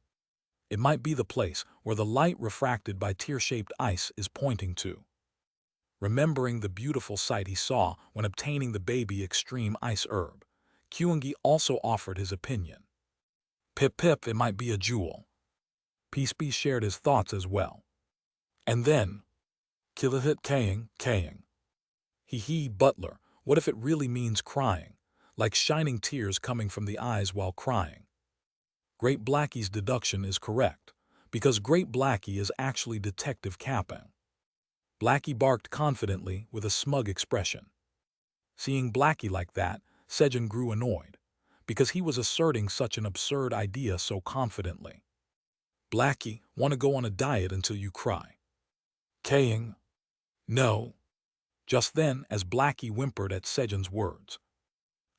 It might be the place where the light refracted by tear-shaped ice is pointing to. Remembering the beautiful sight he saw when obtaining the baby extreme ice herb, Kyungi also offered his opinion. Pip, it might be a jewel. Peaceby shared his thoughts as well. And then, Kilahit kaying. He, butler, what if it really means crying, like shining tears coming from the eyes while crying? Great Blackie's deduction is correct, because Great Blackie is actually Detective Capping. Blackie barked confidently with a smug expression. Seeing Blackie like that, Sejun grew annoyed, because he was asserting such an absurd idea so confidently. Blackie, want to go on a diet until you cry? Kaying. No. Just then, as Blackie whimpered at Sejun's words.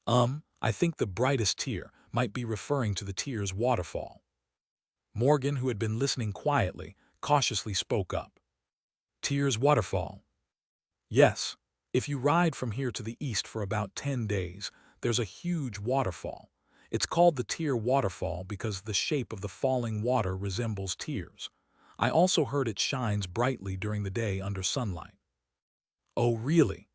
I think the brightest tear might be referring to the tear's waterfall. Morgan, who had been listening quietly, cautiously spoke up. Tear's waterfall? Yes. If you ride from here to the east for about 10 days, there's a huge waterfall. It's called the Tear Waterfall because the shape of the falling water resembles tears. I also heard it shines brightly during the day under sunlight. Oh, really?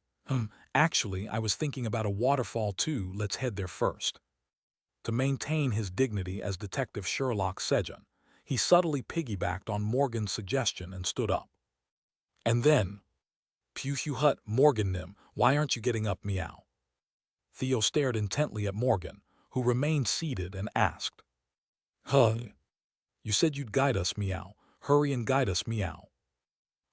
Actually, I was thinking about a waterfall too. Let's head there first. To maintain his dignity as Detective Sherlock Sejun, he subtly piggybacked on Morgan's suggestion and stood up. And then, Pew Hut, Morgan Nim, why aren't you getting up, meow? Theo stared intently at Morgan, who remained seated, and asked. You said you'd guide us, meow. Hurry and guide us, meow.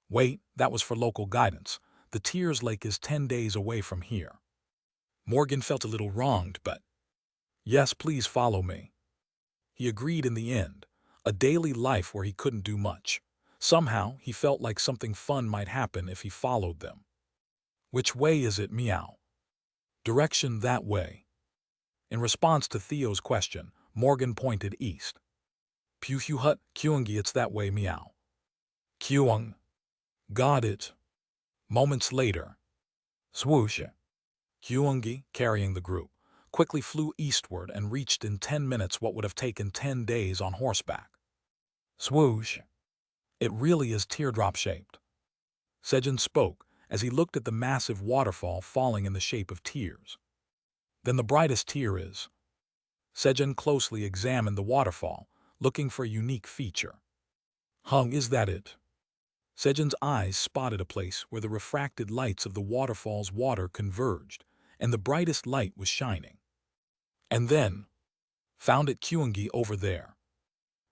Wait, that was for local guidance. The Tears Lake is 10 days away from here. Morgan felt a little wronged, but, yes, please follow me. He agreed in the end, a daily life where he couldn't do much. Somehow, he felt like something fun might happen if he followed them. Which way is it, meow? Direction that way. In response to Theo's question, Morgan pointed east. Pew Hut, Kyungi, it's that way, meow. Kyung. Got it. Moments later. Swoosh. Kyungi, carrying the group, quickly flew eastward and reached in 10 minutes what would have taken 10 days on horseback. Swoosh. It really is teardrop-shaped. Sejun spoke as he looked at the massive waterfall falling in the shape of tears. Then the brightest tear is. Sejun closely examined the waterfall, looking for a unique feature. Is that it? Sejun's eyes spotted a place where the refracted lights of the waterfall's water converged, and the brightest light was shining. And then, Found it Kyungi over there.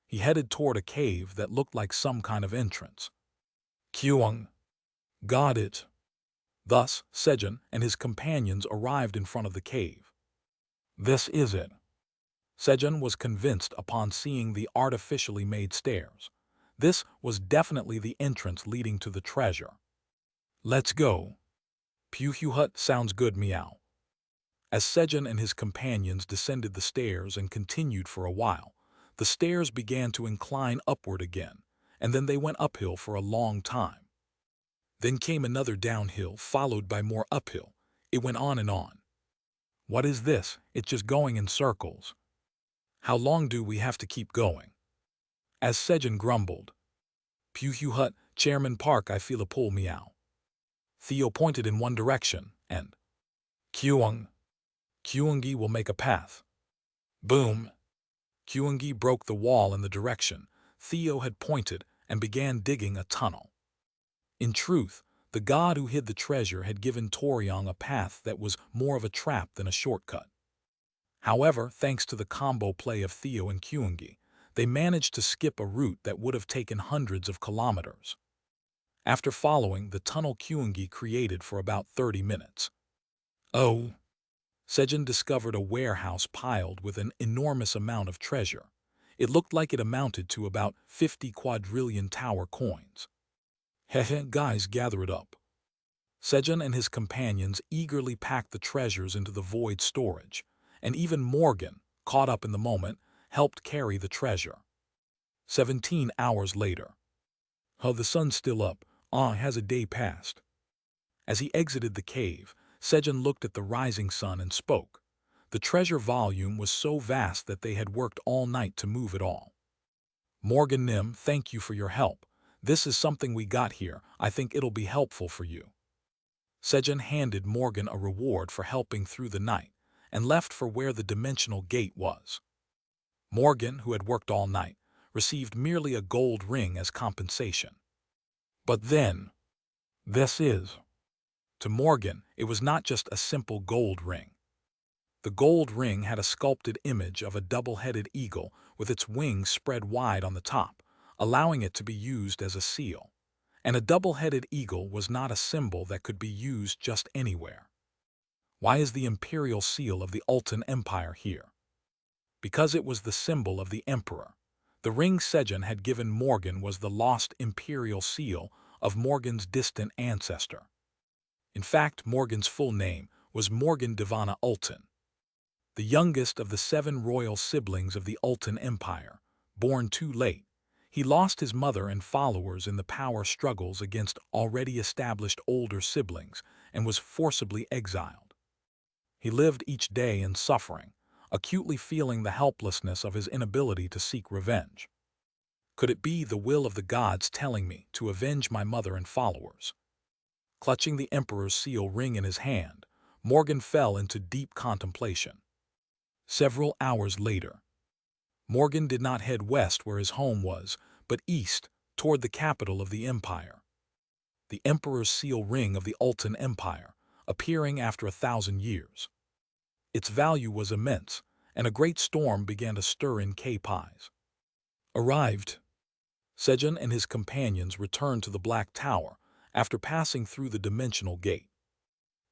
He headed toward a cave that looked like some kind of entrance. Kyung. Got it. Thus, Sejun and his companions arrived in front of the cave. This is it. Sejun was convinced upon seeing the artificially made stairs. This was definitely the entrance leading to the treasure. Let's go. Hut sounds good, meow. As Sejun and his companions descended the stairs and continued for a while, the stairs began to incline upward again, and then they went uphill for a long time. Then came another downhill, followed by more uphill. It went on and on. What is this? It's just going in circles. How long do we have to keep going? As Sejun grumbled. Hut, Chairman Park, I feel a pull, meow. Theo pointed in one direction, and Kyungi will make a path. Boom! Kyungi broke the wall in the direction Theo had pointed and began digging a tunnel. In truth, the god who hid the treasure had given Toryong a path that was more of a trap than a shortcut. However, thanks to the combo play of Theo and Kyungi, they managed to skip a route that would have taken hundreds of kilometers. After following the tunnel Kyungi created for about 30 minutes. Oh! Sejun discovered a warehouse piled with an enormous amount of treasure. It looked like it amounted to about 50 quadrillion tower coins. Hehe, guys, gather it up. Sejun and his companions eagerly packed the treasures into the void storage, and even Morgan, caught up in the moment, helped carry the treasure. 17 hours later. The sun's still up. Has a day passed? As he exited the cave, Sejun looked at the rising sun and spoke. The treasure volume was so vast that they had worked all night to move it all. Morgan Nim, thank you for your help. This is something we got here. I think it'll be helpful for you. Sejun handed Morgan a reward for helping through the night and left for where the dimensional gate was. Morgan, who had worked all night, received merely a gold ring as compensation. But then, to Morgan, it was not just a simple gold ring. The gold ring had a sculpted image of a double-headed eagle with its wings spread wide on the top, allowing it to be used as a seal. And a double-headed eagle was not a symbol that could be used just anywhere. Why is the imperial seal of the Ultan Empire here? Because it was the symbol of the emperor. The ring Sejun had given Morgan was the lost imperial seal of Morgan's distant ancestor. In fact, Morgan's full name was Morgan Divana Ultan. The youngest of the 7 royal siblings of the Ultan Empire, born too late, he lost his mother and followers in the power struggles against already established older siblings and was forcibly exiled. He lived each day in suffering, acutely feeling the helplessness of his inability to seek revenge. Could it be the will of the gods telling me to avenge my mother and followers? Clutching the emperor's seal ring in his hand, Morgan fell into deep contemplation. Several hours later, Morgan did not head west where his home was, but east, toward the capital of the empire. The emperor's seal ring of the Ultan Empire, appearing after 1,000 years. Its value was immense, and a great storm began to stir in K-Pies. Arrived. Sejun and his companions returned to the Black Tower after passing through the dimensional gate.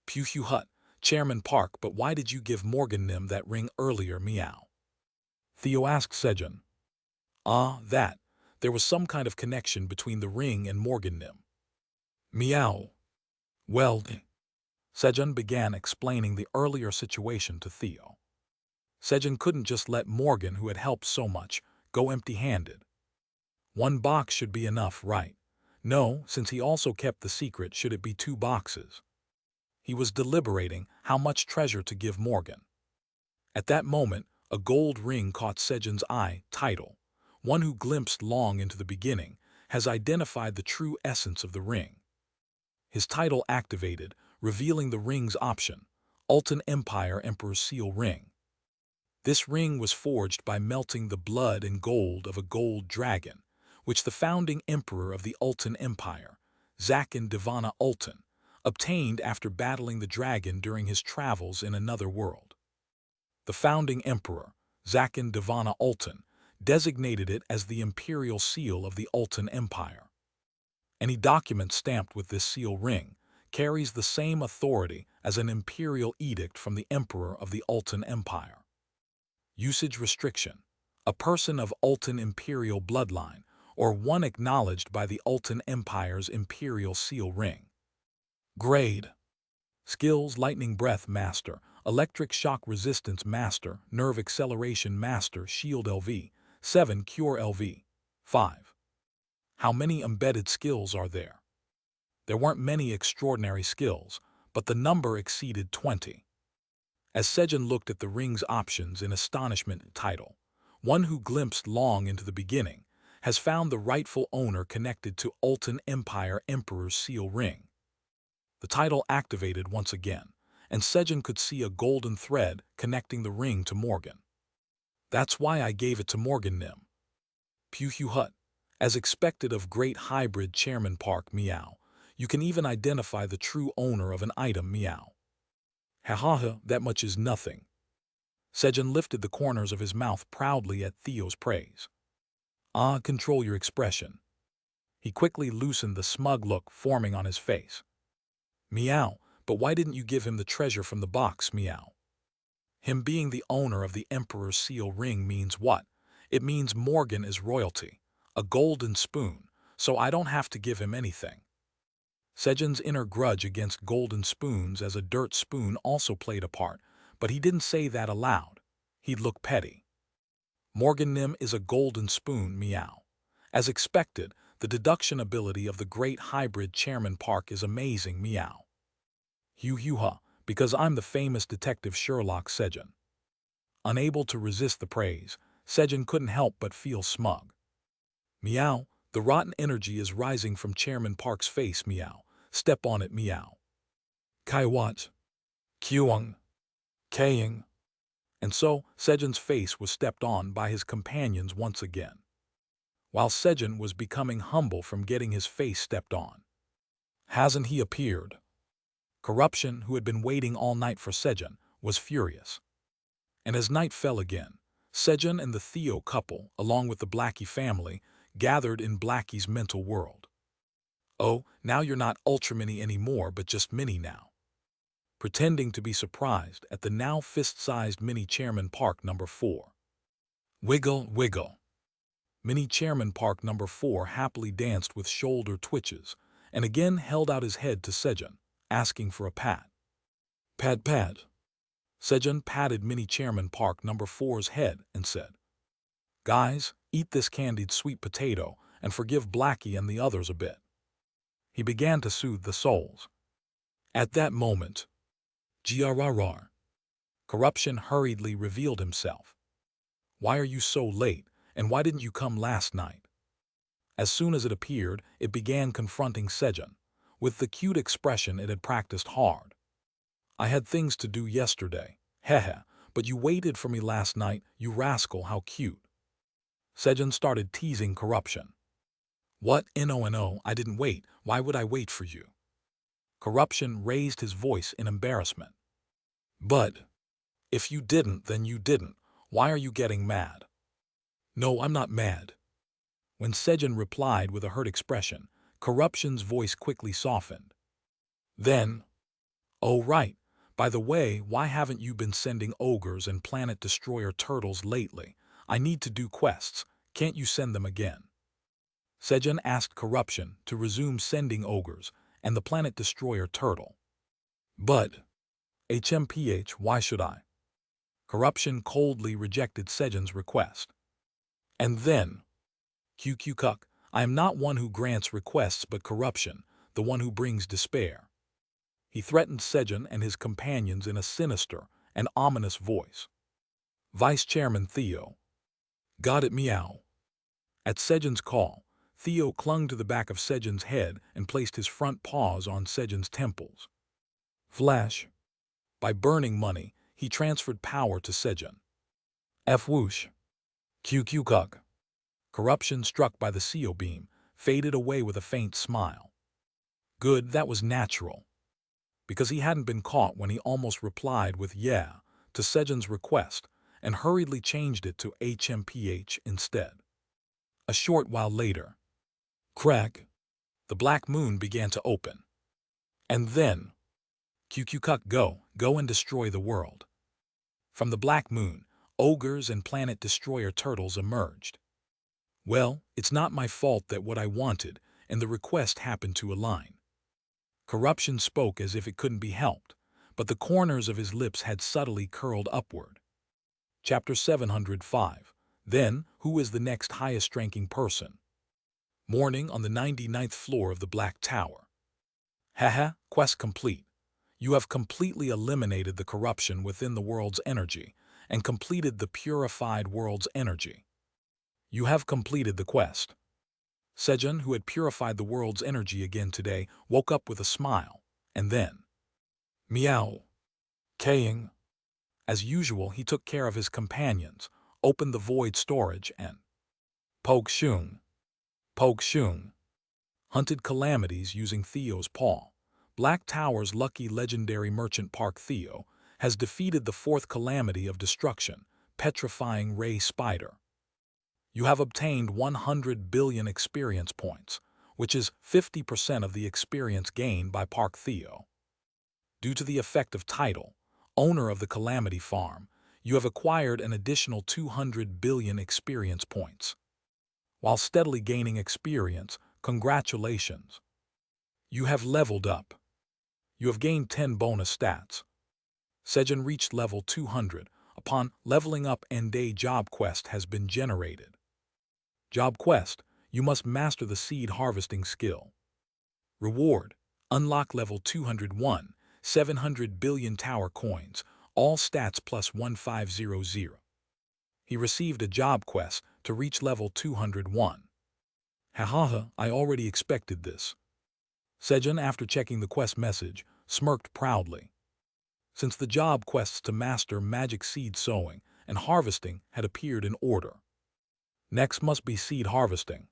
Hut, Chairman Park, but why did you give Morgan Nim that ring earlier, meow? Theo asked Sejun. That. There was some kind of connection between the ring and Morgan Nim. Meow. Well, Sejun began explaining the earlier situation to Theo. Sejun couldn't just let Morgan, who had helped so much, go empty-handed. 1 box should be enough, right? No, since he also kept the secret, should it be 2 boxes? He was deliberating how much treasure to give Morgan. At that moment, a gold ring caught Sejun's eye. Title: One who glimpsed long into the beginning has identified the true essence of the ring. His title activated, revealing the ring's option: Ultan Empire Emperor's Seal Ring. This ring was forged by melting the blood and gold of a gold dragon, which the founding emperor of the Ultan Empire, Zakin Divana Ultan, obtained after battling the dragon during his travels in another world. The founding emperor, Zakin Divana Ultan, designated it as the imperial seal of the Ultan Empire. Any document stamped with this seal ring carries the same authority as an imperial edict from the emperor of the Ultan Empire. Usage restriction. A person of Ultan imperial bloodline, or one acknowledged by the Ultan Empire's imperial seal ring. Grade. Skills: Lightning Breath Master, Electric Shock Resistance Master, Nerve Acceleration Master, Shield LV, 7 Cure LV, 5. How many embedded skills are there? There weren't many extraordinary skills, but the number exceeded 20. As Sejun looked at the ring's options in astonishment, title, one who glimpsed long into the beginning, has found the rightful owner connected to Ultan Empire Emperor's seal ring. The title activated once again, and Sejun could see a golden thread connecting the ring to Morgan. That's why I gave it to Morgan Nim. Puhu Hut. As expected of great hybrid Chairman Park, meow. You can even identify the true owner of an item, meow. Ha ha ha, that much is nothing. Sejun lifted the corners of his mouth proudly at Theo's praise. Ah, control your expression. He quickly loosened the smug look forming on his face. Meow, but why didn't you give him the treasure from the box, meow? Him being the owner of the Emperor's seal ring means what? It means Morgan is royalty, a golden spoon, so I don't have to give him anything. Sejun's inner grudge against golden spoons as a dirt spoon also played a part, but he didn't say that aloud. He'd look petty. Morgan Nim is a golden spoon, meow. As expected, the deduction ability of the great hybrid Chairman Park is amazing, meow. Hu-ha, because I'm the famous detective Sherlock Sejun. Unable to resist the praise, Sejun couldn't help but feel smug. Meow, the rotten energy is rising from Chairman Park's face, meow. Step on it, meow. Kaiwat. Kyung. Kaying. And so, Sejun's face was stepped on by his companions once again. While Sejun was becoming humble from getting his face stepped on. Hasn't he appeared? Corruption, who had been waiting all night for Sejun, was furious. And as night fell again, Sejun and the Theo couple, along with the Blackie family, gathered in Blackie's mental world. Oh, now you're not Ultra Mini anymore, but just Mini now. Pretending to be surprised at the now fist-sized Mini Chairman Park number 4. Wiggle, wiggle. Mini Chairman Park number 4 happily danced with shoulder twitches, and again held out his head to Sejun, asking for a pat. Pat, pat. Sejun patted Mini Chairman Park number 4's head and said, Guys, eat this candied sweet potato and forgive Blackie and the others a bit. He began to soothe the souls. At that moment, GRRR. Corruption hurriedly revealed himself. Why are you so late, and why didn't you come last night? As soon as it appeared, it began confronting Sejun, with the cute expression it had practiced hard. I had things to do yesterday, hehe, but you waited for me last night, you rascal, how cute. Sejun started teasing Corruption. What, no, I didn't wait, why would I wait for you? Corruption raised his voice in embarrassment. But, if you didn't, then you didn't, why are you getting mad? No, I'm not mad. When Sejun replied with a hurt expression, Corruption's voice quickly softened. Then, oh right, by the way, why haven't you been sending ogres and planet destroyer turtles lately? I need to do quests, can't you send them again? Sejun asked Corruption to resume sending ogres and the planet destroyer turtle. But, HMPH, why should I? Corruption coldly rejected Sejun's request. And then, QQ Cuck, I am not one who grants requests but Corruption, the one who brings despair. He threatened Sejun and his companions in a sinister and ominous voice. Vice Chairman Theo. Got it, meow. At Sejun's call, Theo clung to the back of Sejun's head and placed his front paws on Sejun's temples. Flash. By burning money, he transferred power to Sejun. F whoosh. QQ Cuck. Corruption, struck by the CO beam, faded away with a faint smile. Good, that was natural. Because he hadn't been caught when he almost replied with yeah to Sejun's request, and hurriedly changed it to HMPH instead. A short while later, crack, the black moon began to open. And then, QQ go and destroy the world. From the black moon, ogres and planet destroyer turtles emerged. Well, it's not my fault that what I wanted and the request happened to align. Corruption spoke as if it couldn't be helped, but the corners of his lips had subtly curled upward. Chapter 705. Then, who is the next highest-ranking person? Morning on the 99th floor of the Black Tower. Haha, quest complete. You have completely eliminated the corruption within the world's energy and completed the purified world's energy. You have completed the quest. Sejun, who had purified the world's energy again today, woke up with a smile, and then, meow, kaying. As usual, he took care of his companions, opened the void storage, and poke shung, hunted calamities using Theo's paw. Black Tower's lucky legendary merchant Park Theo has defeated the fourth calamity of destruction, petrifying Ray Spider. You have obtained 100 billion experience points, which is 50% of the experience gained by Park Theo. Due to the effect of title, owner of the Calamity Farm, you have acquired an additional 200 billion experience points. While steadily gaining experience, congratulations. You have leveled up. You have gained 10 bonus stats. Sejun reached level 200. Upon leveling up, End-Day Job Quest has been generated. Job Quest, you must master the seed harvesting skill. Reward, unlock level 201, 700 billion tower coins, all stats plus 1500. He received a job quest to reach level 201. Hahaha, I already expected this. Sejun, after checking the quest message, smirked proudly. Since the job quests to master magic seed sowing and harvesting had appeared in order. Next must be seed harvesting.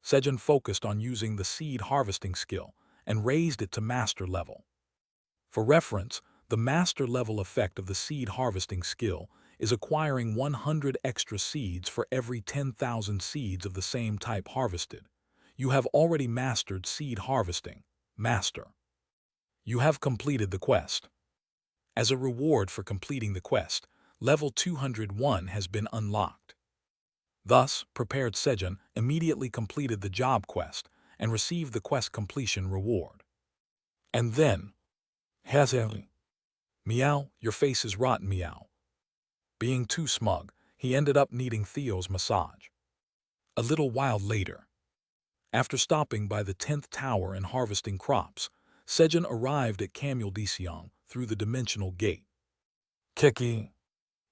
Sejun focused on using the seed harvesting skill and raised it to master level. For reference, the master level effect of the seed harvesting skill is acquiring 100 extra seeds for every 10,000 seeds of the same type harvested. You have already mastered seed harvesting, master. You have completed the quest. As a reward for completing the quest, level 201 has been unlocked. Thus, prepared Sejun immediately completed the job quest and received the quest completion reward. And then, meow, your face is rotten, meow. Being too smug, he ended up needing Theo's massage. A little while later, after stopping by the 10th tower and harvesting crops, Sejun arrived at Camille Disiong through the dimensional gate. Kiki,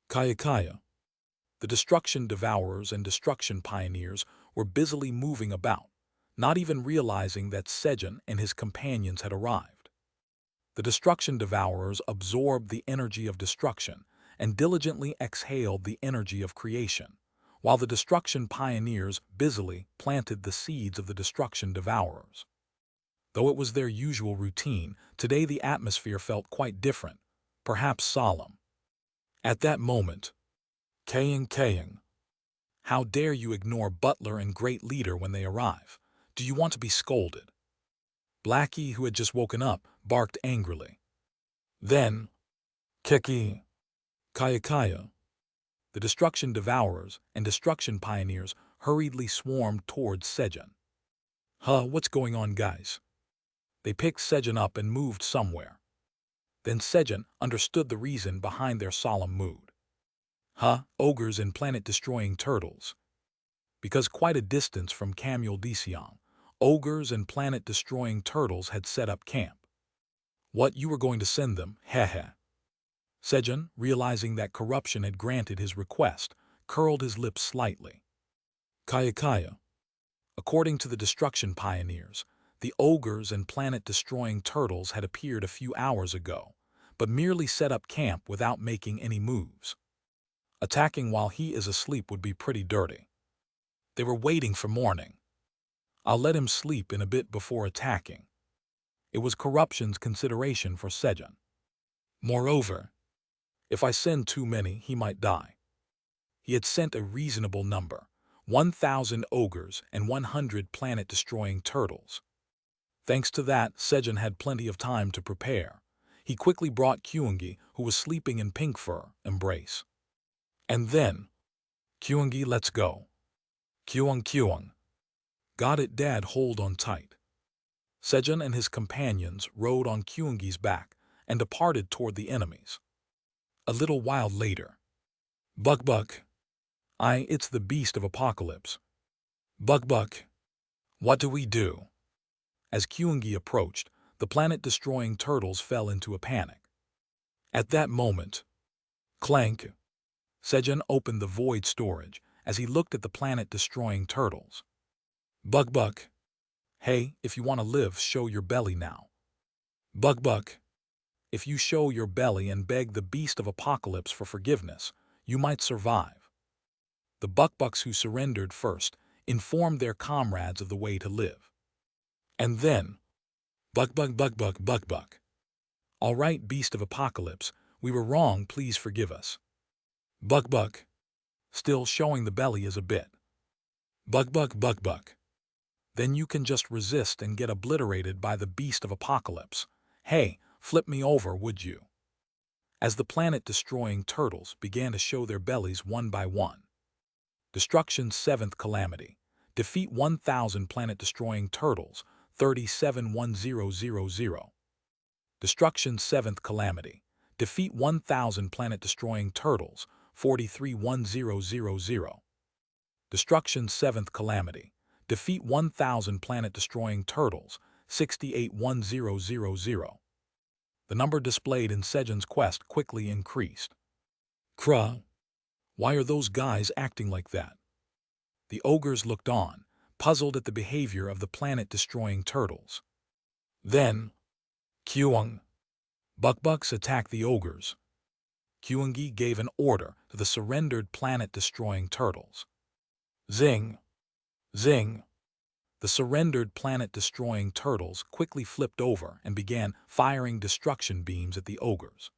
Kaya. The Destruction Devourers and Destruction Pioneers were busily moving about, not even realizing that Sejun and his companions had arrived. The Destruction Devourers absorbed the energy of destruction and diligently exhaled the energy of creation, while the Destruction Pioneers busily planted the seeds of the Destruction Devourers. Though it was their usual routine, today the atmosphere felt quite different, perhaps solemn. At that moment, Kaying. How dare you ignore butler and great leader when they arrive? Do you want to be scolded? Blackie, who had just woken up, barked angrily. Then, Kiki, Kaya. The Destruction Devourers and Destruction Pioneers hurriedly swarmed towards Sejun. What's going on, guys? They picked Sejun up and moved somewhere. Then Sejun understood the reason behind their solemn mood. Ogres and planet-destroying turtles. Because quite a distance from Camille Disiong, ogres and planet-destroying turtles had set up camp. What, you were going to send them? Heh. Sejun, realizing that corruption had granted his request, curled his lips slightly. Kaya. According to the Destruction Pioneers, the ogres and planet-destroying turtles had appeared a few hours ago, but merely set up camp without making any moves. Attacking while he is asleep would be pretty dirty. They were waiting for morning. I'll let him sleep in a bit before attacking. It was corruption's consideration for Sejun. Moreover, If I send too many, he might die. He had sent a reasonable number, 1,000 ogres and 100 planet-destroying turtles. Thanks to that, Sejun had plenty of time to prepare. He quickly brought Kyungi, who was sleeping in pink fur, embrace. And then, Kyungi, let's go. Kyung. Got it, Dad, hold on tight. Sejun and his companions rode on Kyungi's back and departed toward the enemies. A little while later. Buck. It's the beast of apocalypse. Buck. What do we do? As Kyungi approached, the planet-destroying turtles fell into a panic. At that moment, clank, Sejun opened the void storage as he looked at the planet-destroying turtles. Buck. Hey, if you want to live, show your belly now. Buck. If you show your belly and beg the beast of apocalypse for forgiveness, you might survive. The Bucks who surrendered first informed their comrades of the way to live. And then, Buck. All right, beast of apocalypse, we were wrong, please forgive us. Buck. Still showing the belly is a bit. Buck. Then you can just resist and get obliterated by the beast of apocalypse. Hey, flip me over, would you? As the planet-destroying turtles began to show their bellies one by one. Destruction's 7th calamity. Defeat 1,000 planet-destroying turtles, 371000. Destruction's 7th calamity. Defeat 1,000 planet-destroying turtles, 431000. Destruction's 7th calamity. Defeat 1,000 planet-destroying turtles, 68100. The number displayed in Sejun's quest quickly increased. Why are those guys acting like that? The ogres looked on, puzzled at the behavior of the planet-destroying turtles. Then, Bucks attacked the ogres. Kyungi gave an order to the surrendered planet-destroying turtles. Zing. The surrendered planet-destroying turtles quickly flipped over and began firing destruction beams at the ogres.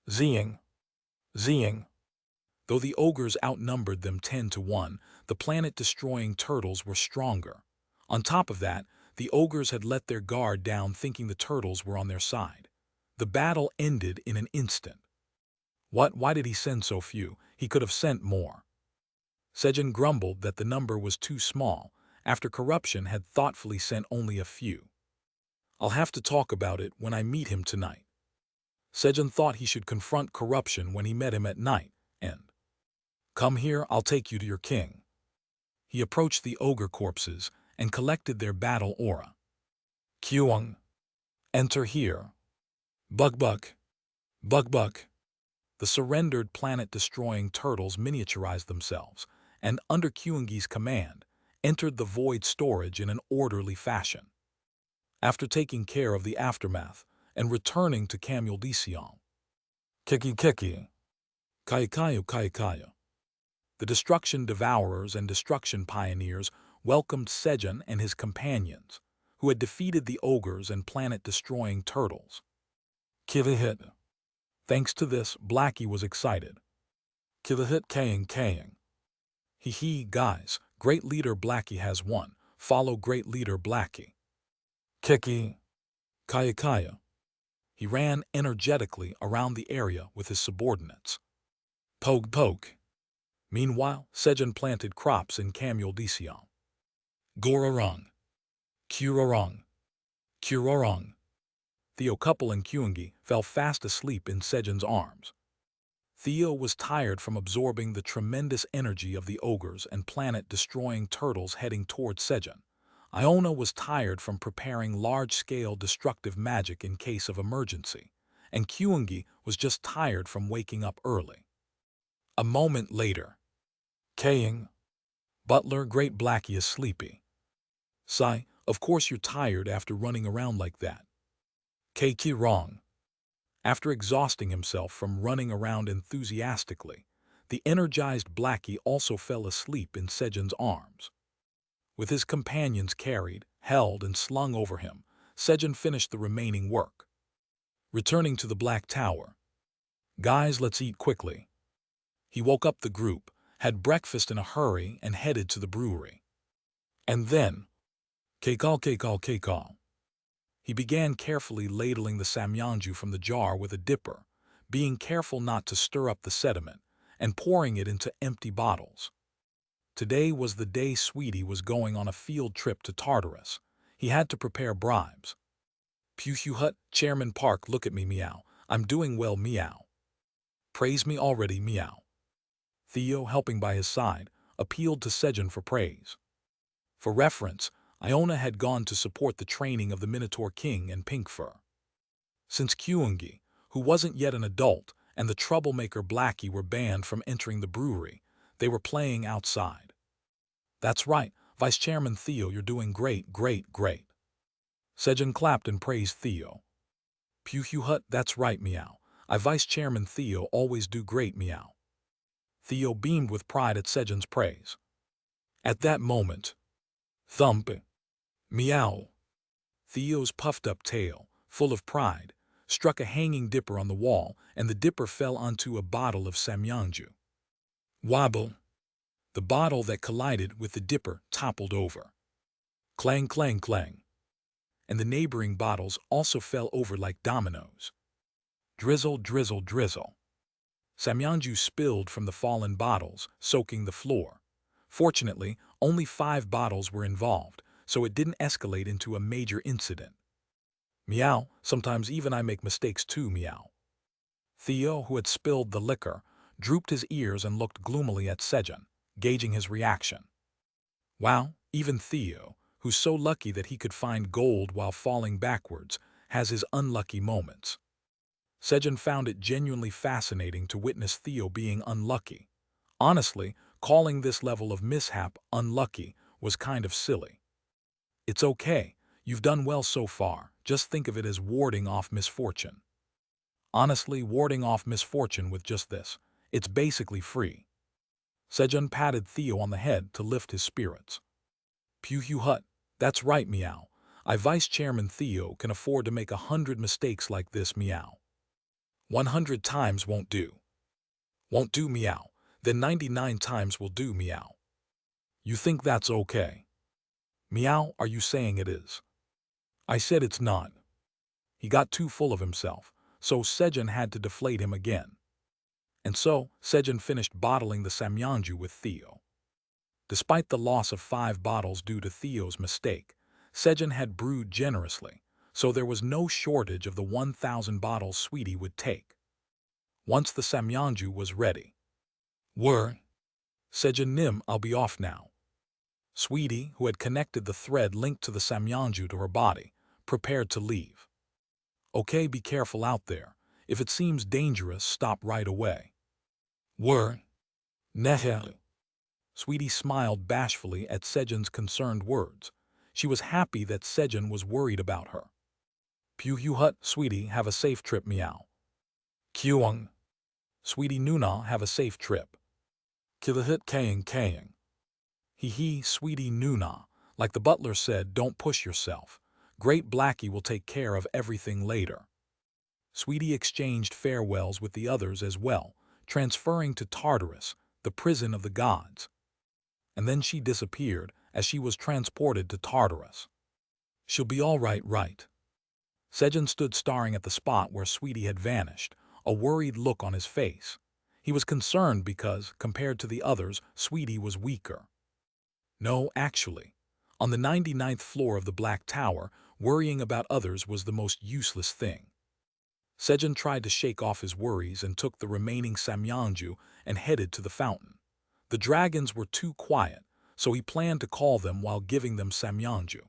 Zing. Though the ogres outnumbered them 10-1, the planet-destroying turtles were stronger. On top of that, the ogres had let their guard down thinking the turtles were on their side. The battle ended in an instant. Why did he send so few? He could have sent more. Sejun grumbled that the number was too small, after corruption had thoughtfully sent only a few. I'll have to talk about it when I meet him tonight. Sejun thought he should confront corruption when he met him at night, and, come here, I'll take you to your king. He approached the ogre corpses and collected their battle aura. Kyung. Enter here. Buck. The surrendered planet-destroying turtles miniaturized themselves, and under Kyungi's command, entered the void storage in an orderly fashion. After taking care of the aftermath and returning to Kamuldesion. Kiki. Kaikayu. The Destruction Devourers and Destruction Pioneers welcomed Sejun and his companions, who had defeated the ogres and planet-destroying turtles. Kivahit. Thanks to this, Blackie was excited. Kivahit kaying. Hee guys, great leader Blackie has won. Follow great leader Blackie. Kiki. Kaya. He ran energetically around the area with his subordinates. Poke. Meanwhile, Sejun planted crops in Kamuldesion. Gorarong. Kurarong. Theo Couple and Kyungi fell fast asleep in Sejun's arms. Theo was tired from absorbing the tremendous energy of the ogres and planet-destroying turtles heading toward Sejun. Iona was tired from preparing large-scale destructive magic in case of emergency, and Kyungi was just tired from waking up early. A moment later. Kaying. Butler, great Blackie is sleepy. Sigh, of course you're tired after running around like that. Keiki wrong. After exhausting himself from running around enthusiastically, the energized Blackie also fell asleep in Sejun's arms. With his companions carried, held, and slung over him, Sejun finished the remaining work. Returning to the Black Tower. Guys, let's eat quickly. He woke up the group, had breakfast in a hurry, and headed to the brewery. And then, Kekal. He began carefully ladling the samyangju from the jar with a dipper, being careful not to stir up the sediment, and pouring it into empty bottles. Today was the day Sweetie was going on a field trip to Tartarus. He had to prepare bribes. Pew hut, Chairman Park, look at me, meow. I'm doing well, meow. Praise me already, meow. Theo, helping by his side, appealed to Sejun for praise. For reference, Iona had gone to support the training of the Minotaur King and Pink Fur. Since Kyungi, who wasn't yet an adult, and the troublemaker Blackie were banned from entering the brewery, they were playing outside. That's right, Vice Chairman Theo, you're doing great. Sejun clapped and praised Theo. Pew hut, that's right, meow. I Vice Chairman Theo always do great, meow. Theo beamed with pride at Sejun's praise. At that moment, thump, meow. Theo's puffed-up tail, full of pride, struck a hanging dipper on the wall, and the dipper fell onto a bottle of samyangju. Wobble. The bottle that collided with the dipper toppled over. Clang. And the neighboring bottles also fell over like dominoes. Drizzle. Samyangju spilled from the fallen bottles, soaking the floor. Fortunately, only 5 bottles were involved, so it didn't escalate into a major incident. Meow, sometimes even I make mistakes too, meow. Theo, who had spilled the liquor, drooped his ears and looked gloomily at Sejun, gauging his reaction. Wow, even Theo, who's so lucky that he could find gold while falling backwards, has his unlucky moments. Sejun found it genuinely fascinating to witness Theo being unlucky. Honestly, calling this level of mishap unlucky was kind of silly. It's okay, you've done well so far, just think of it as warding off misfortune. Honestly, warding off misfortune with just this, it's basically free. Sejun patted Theo on the head to lift his spirits. Pew hut, that's right, meow. I Vice Chairman Theo can afford to make 100 mistakes like this, meow. 100 times won't do. Won't do, meow. Then 99 times will do, meow. You think that's okay? Meow, are you saying it is? I said it's not. He got too full of himself, so Sejun had to deflate him again. And so, Sejun finished bottling the samyangju with Theo. Despite the loss of 5 bottles due to Theo's mistake, Sejun had brewed generously, so there was no shortage of the 1,000 bottles Sweetie would take. Once the samyangju was ready. Sejun Nim, I'll be off now. Sweetie, who had connected the thread linked to the samyangju to her body, prepared to leave. Okay, be careful out there. If it seems dangerous, stop right away. Nehel. Sweetie smiled bashfully at Sejun's concerned words. She was happy that Sejun was worried about her. Pew hut, Sweetie, have a safe trip, meow. Kyung. Sweetie Nuna, have a safe trip. Kilahit kaying. Hee, Sweetie Nuna. Like the butler said, don't push yourself. Great Blackie will take care of everything later. Sweetie exchanged farewells with the others as well, transferring to Tartarus, the prison of the gods. And then she disappeared as she was transported to Tartarus. She'll be all right. Sejun stood staring at the spot where Sweetie had vanished, a worried look on his face. He was concerned because, compared to the others, Sweetie was weaker. No, actually. On the 99th floor of the Black Tower, worrying about others was the most useless thing. Sejun tried to shake off his worries and took the remaining samyangju and headed to the fountain. The dragons were too quiet, so he planned to call them while giving them samyangju.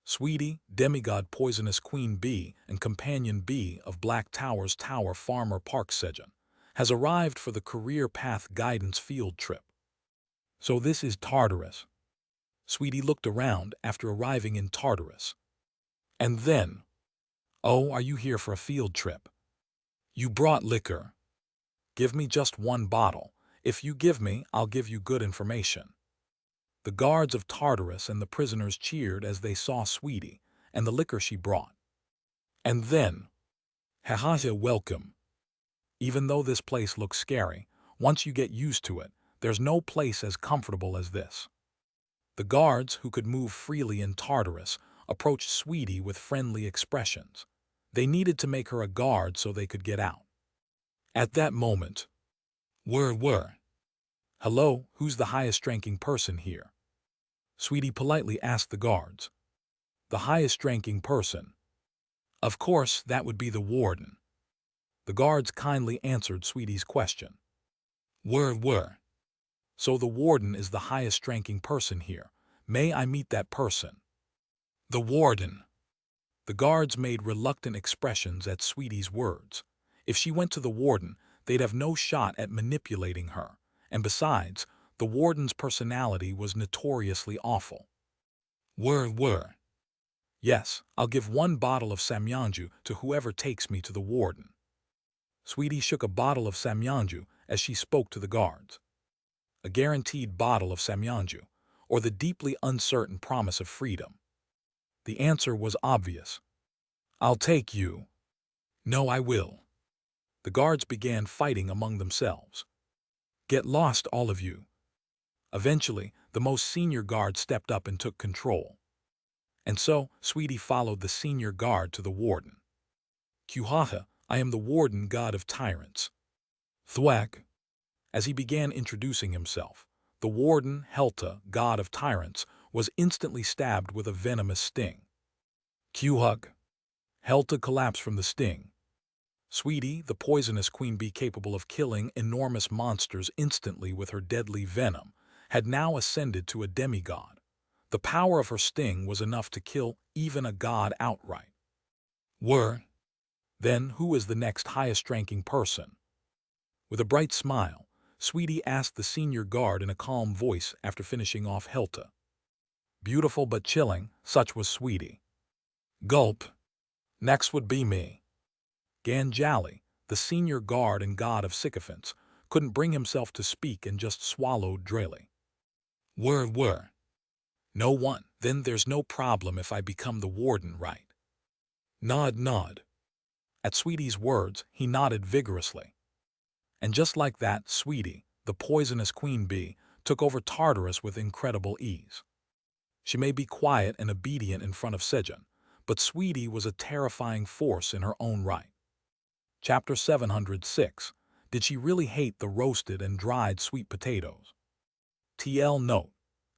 Sweetie, demigod poisonous queen bee and companion bee of Black Tower's Tower Farmer Park Sejun, has arrived for the career path guidance field trip. So this is Tartarus. Sweetie looked around after arriving in Tartarus. And then, oh, are you here for a field trip? You brought liquor. Give me just 1 bottle. If you give me, I'll give you good information. The guards of Tartarus and the prisoners cheered as they saw Sweetie and the liquor she brought. And then, welcome. Even though this place looks scary, once you get used to it, there's no place as comfortable as this. The guards, who could move freely in Tartarus, approached Sweetie with friendly expressions. They needed to make her a guard so they could get out. At that moment, were. Hello, who's the highest-ranking person here? Sweetie politely asked the guards. The highest-ranking person. Of course, that would be the warden. The guards kindly answered Sweetie's question. Were. So the warden is the highest-ranking person here. May I meet that person? The warden. The guards made reluctant expressions at Sweetie's words. If she went to the warden, they'd have no shot at manipulating her. And besides, the warden's personality was notoriously awful. Were. Yes, I'll give 1 bottle of samyanju to whoever takes me to the warden. Sweetie shook a bottle of samyanju as she spoke to the guards. A guaranteed bottle of samyanju, or the deeply uncertain promise of freedom. The answer was obvious. I'll take you. No, I will. The guards began fighting among themselves. Get lost, all of you. Eventually, the most senior guard stepped up and took control. And so, Sweetie followed the senior guard to the warden. Kuhaha, I am the warden god of tyrants. Thwack. As he began introducing himself, the warden, Helta, god of tyrants, was instantly stabbed with a venomous sting. Kuhug. Helta collapsed from the sting. Sweetie, the poisonous queen bee capable of killing enormous monsters instantly with her deadly venom, had now ascended to a demigod. The power of her sting was enough to kill even a god outright. Then who is the next highest-ranking person? With a bright smile, Sweetie asked the senior guard in a calm voice after finishing off Helta. Beautiful but chilling, such was Sweetie. Gulp. Next would be me. Ganjali, the senior guard and god of sycophants, couldn't bring himself to speak and just swallowed drearily. Were. No one. Then there's no problem if I become the warden, right? Nod. At Sweetie's words, he nodded vigorously. And just like that, Sweetie, the poisonous queen bee, took over Tartarus with incredible ease. She may be quiet and obedient in front of Sejun, but Sweetie was a terrifying force in her own right. Chapter 706. Did she really hate the roasted and dried sweet potatoes? TL note.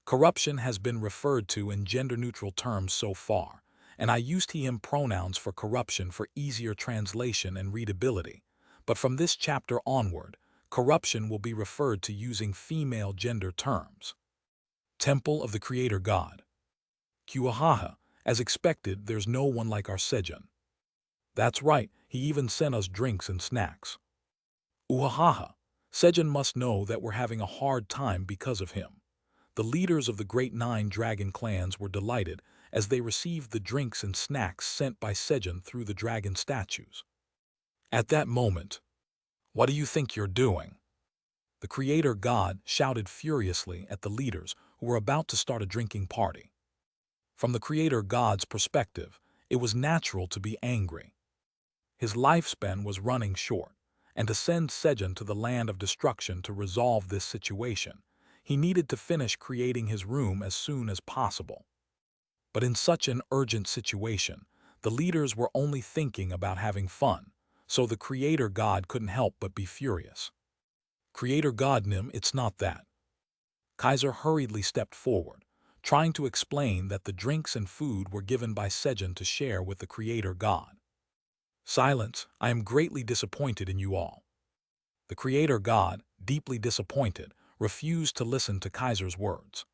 Corruption has been referred to in gender-neutral terms so far, and I used he/him pronouns for corruption for easier translation and readability. But from this chapter onward, corruption will be referred to using female gender terms. Temple of the Creator God. Kuahaha. As expected, there's no one like our Sejun. That's right, he even sent us drinks and snacks. Uhahaha. Sejun must know that we're having a hard time because of him. The leaders of the Great 9 Dragon clans were delighted as they received the drinks and snacks sent by Sejun through the dragon statues. At that moment, what do you think you're doing? The Creator God shouted furiously at the leaders who were about to start a drinking party. From the Creator God's perspective, it was natural to be angry. His lifespan was running short, and to send Sejun to the land of destruction to resolve this situation, he needed to finish creating his room as soon as possible. But in such an urgent situation, the leaders were only thinking about having fun, so the Creator God couldn't help but be furious. Creator God Nim, it's not that. Kaiser hurriedly stepped forward, trying to explain that the drinks and food were given by Sejun to share with the Creator God. Silence, I am greatly disappointed in you all. The Creator God, deeply disappointed, refused to listen to Kaiser's words.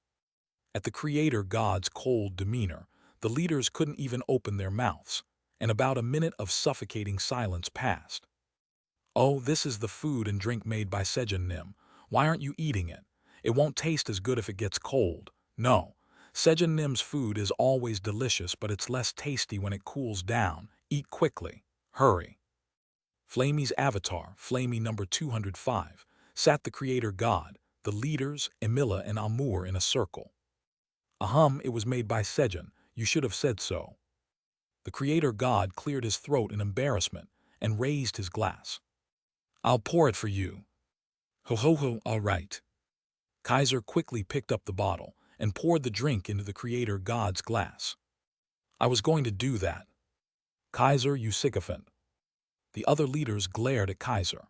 At the Creator God's cold demeanor, the leaders couldn't even open their mouths, and about a minute of suffocating silence passed. Oh, this is the food and drink made by Sejun Nim. Why aren't you eating it? It won't taste as good if it gets cold. No, Sejun Nim's food is always delicious, but it's less tasty when it cools down. Eat quickly. Hurry. Flamey's avatar, Flamey number 205, sat the Creator God, the leaders, Emila and Amur in a circle. It was made by Sejun, you should have said so. The Creator God cleared his throat in embarrassment and raised his glass. I'll pour it for you. Ho ho ho, all right. Kaiser quickly picked up the bottle and poured the drink into the creator god's glass. I was going to do that. Kaiser, you sycophant. The other leaders glared at Kaiser.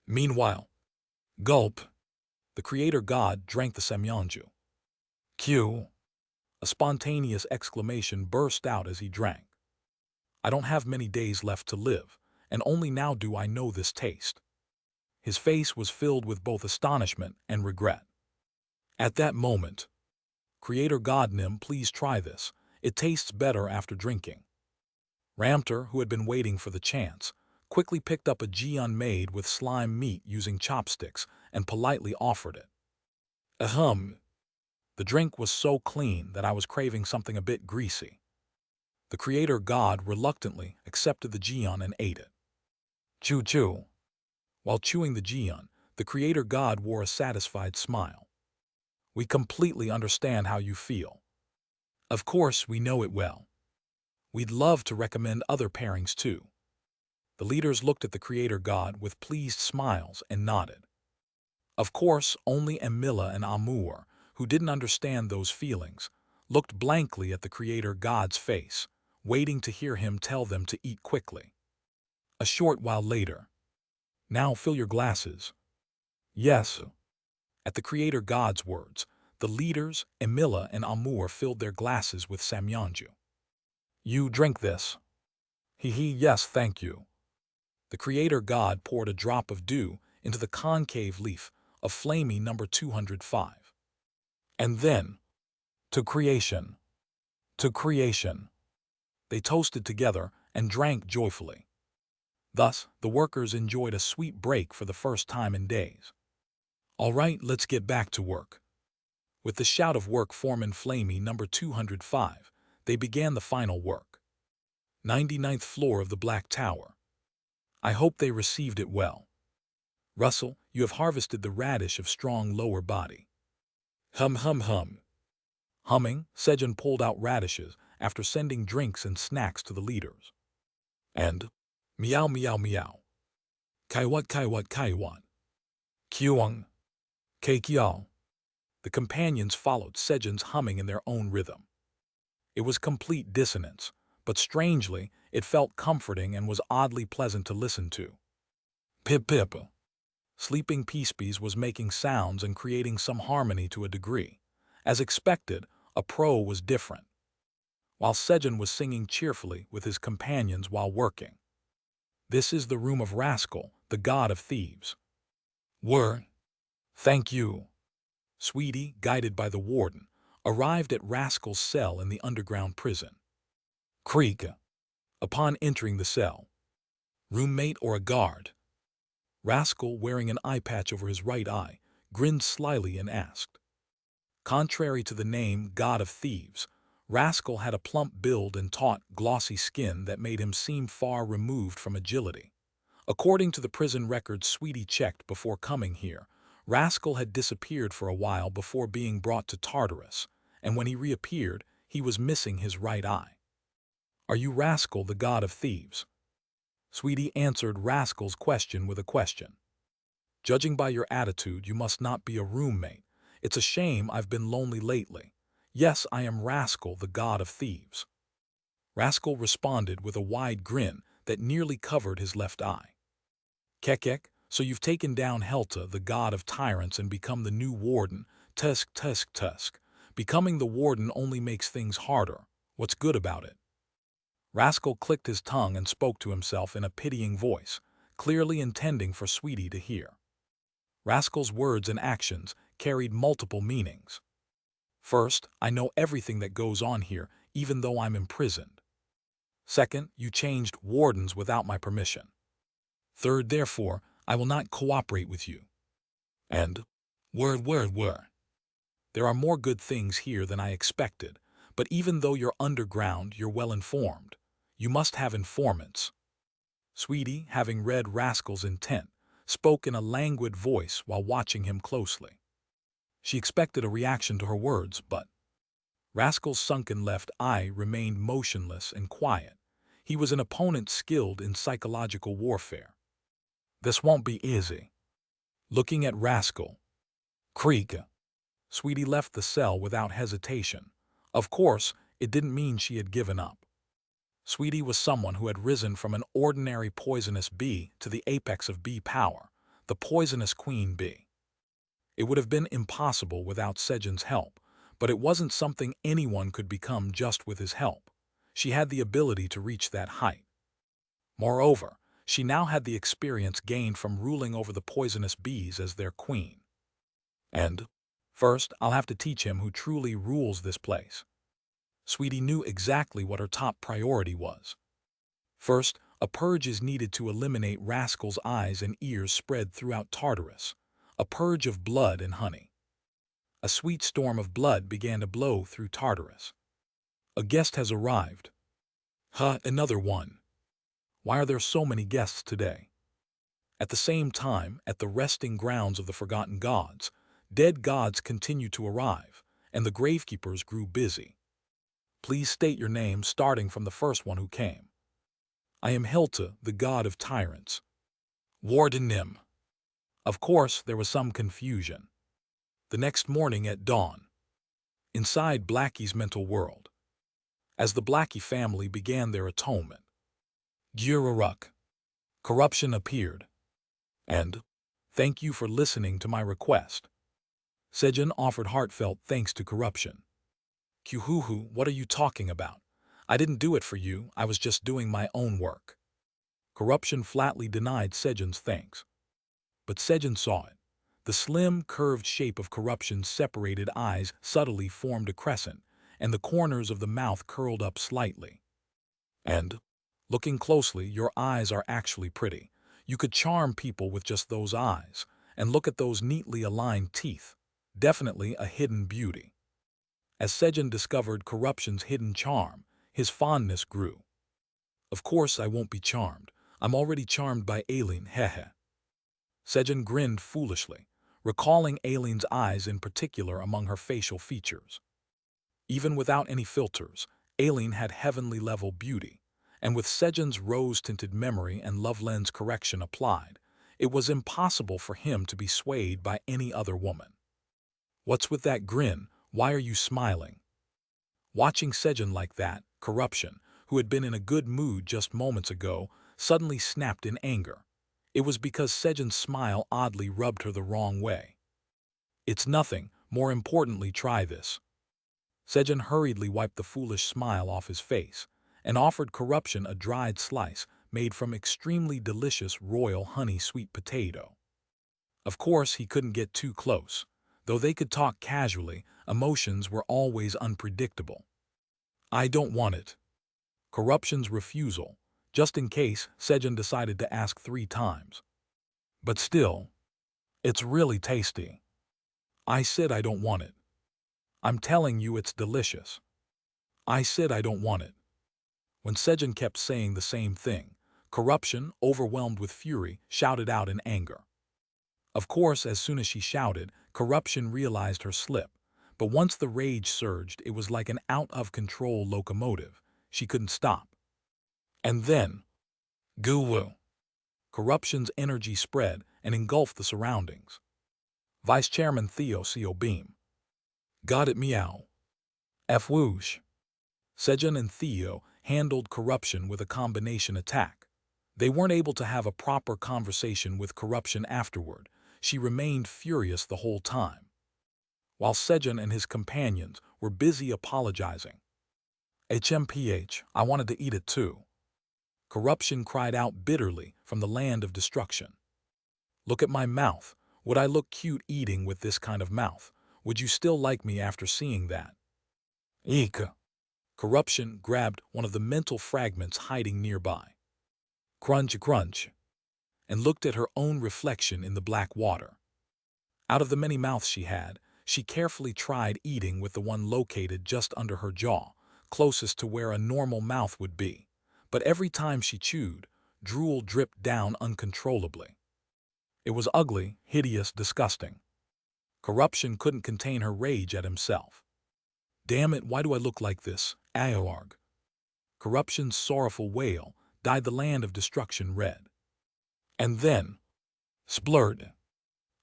Meanwhile, gulp, the creator god drank the semyonju. Q. A spontaneous exclamation burst out as he drank. I don't have many days left to live, and only now do I know this taste. His face was filled with both astonishment and regret. At that moment, Creator God Nim, please try this. It tastes better after drinking. Ramter, who had been waiting for the chance, quickly picked up a jian made with slime meat using chopsticks and politely offered it. Ahem. The drink was so clean that I was craving something a bit greasy. The creator god reluctantly accepted the jian and ate it. Chew chew. While chewing the jian, the creator god wore a satisfied smile. We completely understand how you feel. Of course, we know it well. We'd love to recommend other pairings too. The leaders looked at the creator god with pleased smiles and nodded. Of course, only Emila and Amur, who didn't understand those feelings, looked blankly at the creator god's face, waiting to hear him tell them to eat quickly. A short while later. Now fill your glasses. Yes. At the creator god's words, the leaders, Emila and Amur, filled their glasses with samyonju. You drink this. Hee, yes, thank you. The creator god poured a drop of dew into the concave leaf of flamey number 205. And then, to creation. To creation. They toasted together and drank joyfully. Thus, the workers enjoyed a sweet break for the first time in days. All right, let's get back to work. With the shout of work foreman Flamey number 205, they began the final work. 99th floor of the Black Tower. I hope they received it well. Russell, you have harvested the radish of strong lower body. Hum hum hum. Humming, Sejun pulled out radishes after sending drinks and snacks to the leaders. And, meow meow meow. Kaiwat kaiwat kaiwat. Kyuang. Keikyal. The companions followed Sejun's humming in their own rhythm. It was complete dissonance, but strangely, it felt comforting and was oddly pleasant to listen to. Pip pip. Sleeping Peacebees was making sounds and creating some harmony to a degree. As expected, a pro was different. While Sejun was singing cheerfully with his companions while working. This is the room of Rascal, the god of thieves. Thank you. Sweetie, guided by the warden, arrived at Rascal's cell in the underground prison. Creak. Upon entering the cell. Roommate or a guard? Rascal, wearing an eye patch over his right eye, grinned slyly and asked. Contrary to the name God of Thieves, Rascal had a plump build and taut, glossy skin that made him seem far removed from agility. According to the prison records Sweetie checked before coming here, Rascal had disappeared for a while before being brought to Tartarus, and when he reappeared, he was missing his right eye. Are you Rascal, the god of thieves? Sweetie answered Rascal's question with a question. Judging by your attitude, you must not be a roommate. It's a shame I've been lonely lately. Yes, I am Rascal, the god of thieves. Rascal responded with a wide grin that nearly covered his left eye. Kekek, so you've taken down Helta, the god of tyrants, and become the new warden. Tusk, tusk, tusk. Becoming the warden only makes things harder. What's good about it? Rascal clicked his tongue and spoke to himself in a pitying voice, clearly intending for Sweetie to hear. Rascal's words and actions carried multiple meanings. First, I know everything that goes on here, even though I'm imprisoned. Second, you changed wardens without my permission. Third, therefore, I will not cooperate with you. And, word. There are more good things here than I expected, but even though you're underground, you're well informed. You must have informants. Sweetie, having read Rascal's intent, spoke in a languid voice while watching him closely. She expected a reaction to her words, but Rascal's sunken left eye remained motionless and quiet. He was an opponent skilled in psychological warfare. This won't be easy. Looking at Rascal. Creak. Sweetie left the cell without hesitation. Of course, it didn't mean she had given up. Sweetie was someone who had risen from an ordinary poisonous bee to the apex of bee power, the poisonous queen bee. It would have been impossible without Sejun's help, but it wasn't something anyone could become just with his help. She had the ability to reach that height. Moreover, she now had the experience gained from ruling over the poisonous bees as their queen. And, first, I'll have to teach him who truly rules this place. Sweetie knew exactly what her top priority was. First, a purge is needed to eliminate Rascal's eyes and ears spread throughout Tartarus, a purge of blood and honey. A sweet storm of blood began to blow through Tartarus. A guest has arrived. Another one. Why are there so many guests today? At the same time, at the resting grounds of the forgotten gods, dead gods continued to arrive, and the gravekeepers grew busy. Please state your name starting from the first one who came. I am Hilta, the god of tyrants. Warden Nim. Of course, there was some confusion. The next morning at dawn. Inside Blackie's mental world. As the Blackie family began their atonement. Gururuk. Corruption appeared. And, thank you for listening to my request. Sejun offered heartfelt thanks to Corruption. Kuhuhu, what are you talking about? I didn't do it for you, I was just doing my own work. Corruption flatly denied Sejun's thanks. But Sejun saw it. The slim, curved shape of Corruption's separated eyes subtly formed a crescent, and the corners of the mouth curled up slightly. And, looking closely, your eyes are actually pretty. You could charm people with just those eyes, and look at those neatly aligned teeth. Definitely a hidden beauty. As Sejun discovered Corruption's hidden charm, his fondness grew. Of course I won't be charmed. I'm already charmed by Aileen, hehe. Sejun grinned foolishly, recalling Aileen's eyes in particular among her facial features. Even without any filters, Aileen had heavenly-level beauty, and with Sejun's rose-tinted memory and love lens correction applied, it was impossible for him to be swayed by any other woman. What's with that grin? Why are you smiling? Watching Sejun like that, Corruption, who had been in a good mood just moments ago, suddenly snapped in anger. It was because Sejun's smile oddly rubbed her the wrong way. It's nothing, more importantly try this. Sejun hurriedly wiped the foolish smile off his face, and offered Corruption a dried slice made from extremely delicious royal honey sweet potato. Of course he couldn't get too close. Though they could talk casually, emotions were always unpredictable. I don't want it. Corruption's refusal. Just in case, Sejun decided to ask 3 times. But still, it's really tasty. I said I don't want it. I'm telling you it's delicious. I said I don't want it. When Sejun kept saying the same thing, Corruption, overwhelmed with fury, shouted out in anger. Of course, as soon as she shouted, Corruption realized her slip, but once the rage surged, it was like an out-of-control locomotive. She couldn't stop. And then, goo-woo. Corruption's energy spread and engulfed the surroundings. Vice Chairman Theo Co. Beam. Got it meow. F whoosh. Sejun and Theo handled Corruption with a combination attack. They weren't able to have a proper conversation with Corruption afterward. She remained furious the whole time. While Sejun and his companions were busy apologizing. HMPH, I wanted to eat it too. Corruption cried out bitterly from the land of destruction. Look at my mouth. Would I look cute eating with this kind of mouth? Would you still like me after seeing that? Eek. Corruption grabbed one of the mental fragments hiding nearby. Crunch, crunch. And looked at her own reflection in the black water. Out of the many mouths she had, she carefully tried eating with the one located just under her jaw, closest to where a normal mouth would be. But every time she chewed, drool dripped down uncontrollably. It was ugly, hideous, disgusting. Corruption couldn't contain her rage at himself. Damn it, why do I look like this? Aorg. Corruption's sorrowful wail dyed the land of destruction red. And then, Splurred.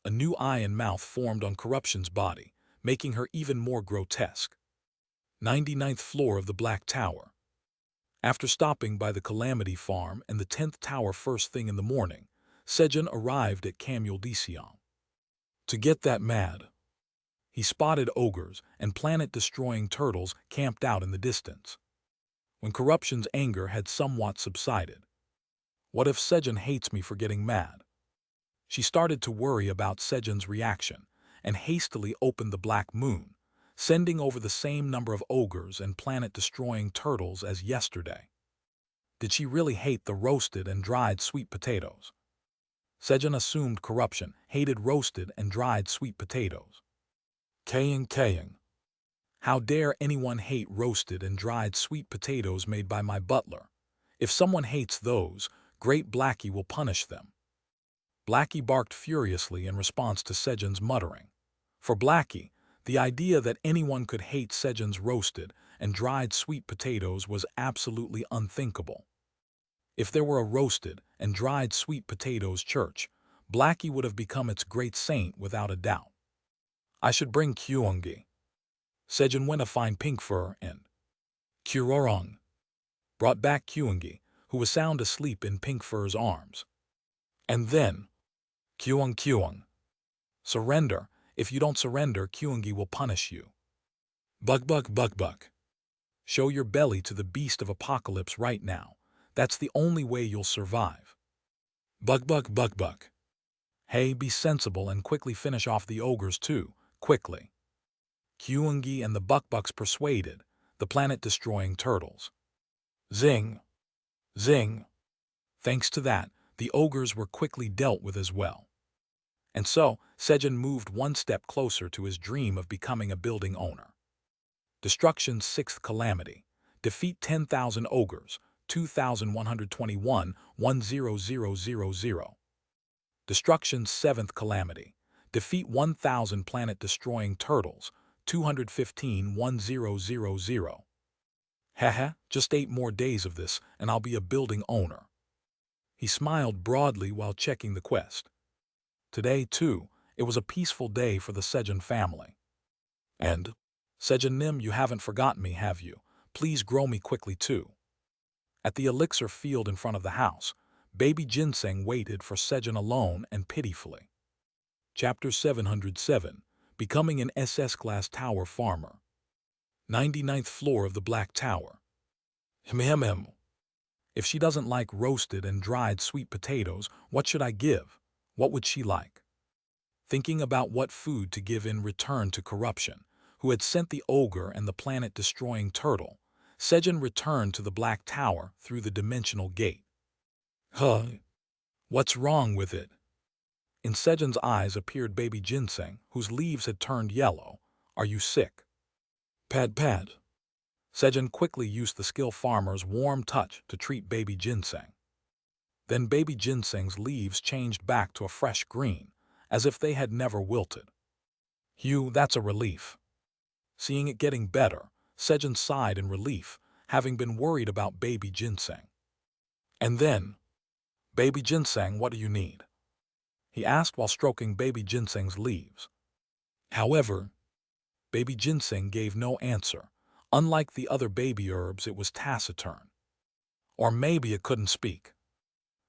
A new eye and mouth formed on Corruption's body, making her even more grotesque. 99th floor of the Black Tower. After stopping by the Calamity Farm and the 10th tower first thing in the morning, Sejun arrived at Camule Dicion. To get that mad, he spotted ogres and planet-destroying turtles camped out in the distance. When Corruption's anger had somewhat subsided, what if Sejun hates me for getting mad? She started to worry about Sejun's reaction and hastily opened the Black Moon, sending over the same number of ogres and planet-destroying turtles as yesterday. Did she really hate the roasted and dried sweet potatoes? Sejun assumed Corruption hated roasted and dried sweet potatoes. Kaying. How dare anyone hate roasted and dried sweet potatoes made by my butler? If someone hates those, Great Blackie will punish them. Blackie barked furiously in response to Sejun's muttering. For Blackie, the idea that anyone could hate Sejun's roasted and dried sweet potatoes was absolutely unthinkable. If there were a roasted and dried sweet potatoes church, Blackie would have become its great saint without a doubt. I should bring Kyungi. Sejun went to find Pink Fur and Kurorong brought back Kyungi, who was sound asleep in Pink Fur's arms. And then, Kyung. Surrender. If you don't surrender, Kyungi will punish you. Buck. Show your belly to the beast of apocalypse right now. That's the only way you'll survive. Buck. Hey, be sensible and quickly finish off the ogres too, quickly. Kyungi and the Bucks persuaded the planet-destroying turtles. Zing. Thanks to that, the ogres were quickly dealt with as well. And so, Sejun moved one step closer to his dream of becoming a building owner. Destruction's sixth calamity. Defeat 10,000 ogres, 2,121, 10000. Destruction's seventh calamity. Defeat 1,000 planet-destroying turtles, 215, 1000. Haha, just 8 more days of this and I'll be a building owner. He smiled broadly while checking the quest. Today, too, it was a peaceful day for the Sejun family. And, Sejun-nim, you haven't forgotten me, have you? Please grow me quickly, too. At the elixir field in front of the house, baby Ginseng waited for Sejun alone and pitifully. Chapter 707, Becoming an SS-class tower farmer. 99th floor of the Black Tower. If she doesn't like roasted and dried sweet potatoes, what should I give? What would she like? Thinking about what food to give in return to Corruption, who had sent the ogre and the planet-destroying turtle, Sejun returned to the Black Tower through the dimensional gate. What's wrong with it? In Sejun's eyes appeared baby Ginseng, whose leaves had turned yellow. Are you sick? Pad. Sejun quickly used the skill farmer's warm touch to treat baby Ginseng. Then baby Ginseng's leaves changed back to a fresh green, as if they had never wilted. Hugh, that's a relief. Seeing it getting better, Sejun sighed in relief, having been worried about baby Ginseng. And then, baby Ginseng, what do you need? He asked while stroking baby Ginseng's leaves. However, baby Ginseng gave no answer. Unlike the other baby herbs, it was taciturn. Or maybe it couldn't speak.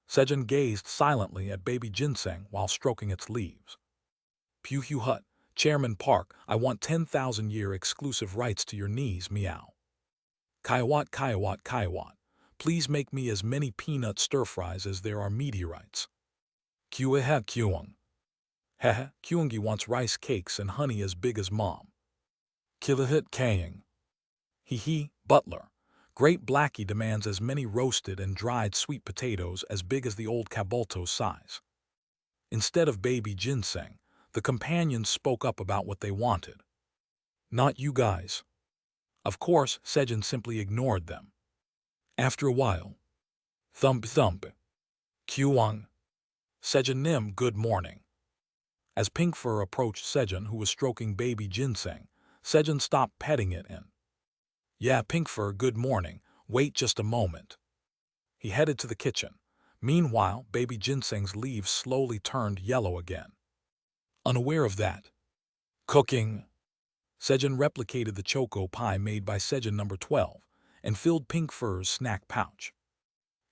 Sejun gazed silently at baby Ginseng while stroking its leaves. Pew Hut, Chairman Park, I want 10,000-year exclusive rights to your knees, meow. Kaiwat, please make me as many peanut stir-fries as there are meteorites. Kyung. Kyungi wants rice cakes and honey as big as mom. Kilahit Kaying. Butler. Great Blackie demands as many roasted and dried sweet potatoes as big as the old Cabolto's size. Instead of baby Ginseng, the companions spoke up about what they wanted. Not you guys. Of course, Sejun simply ignored them. After a while, thump. Kyung. Sejun-nim, good morning. As Pink Fur approached Sejun, who was stroking baby Ginseng, Sejun stopped petting it and, yeah, Pink Fur, good morning, wait just a moment. He headed to the kitchen, Meanwhile, baby ginseng's leaves slowly turned yellow again. Unaware of that, cooking, Sejun replicated the choco pie made by Sejun number 12 and filled Pink Fur's snack pouch.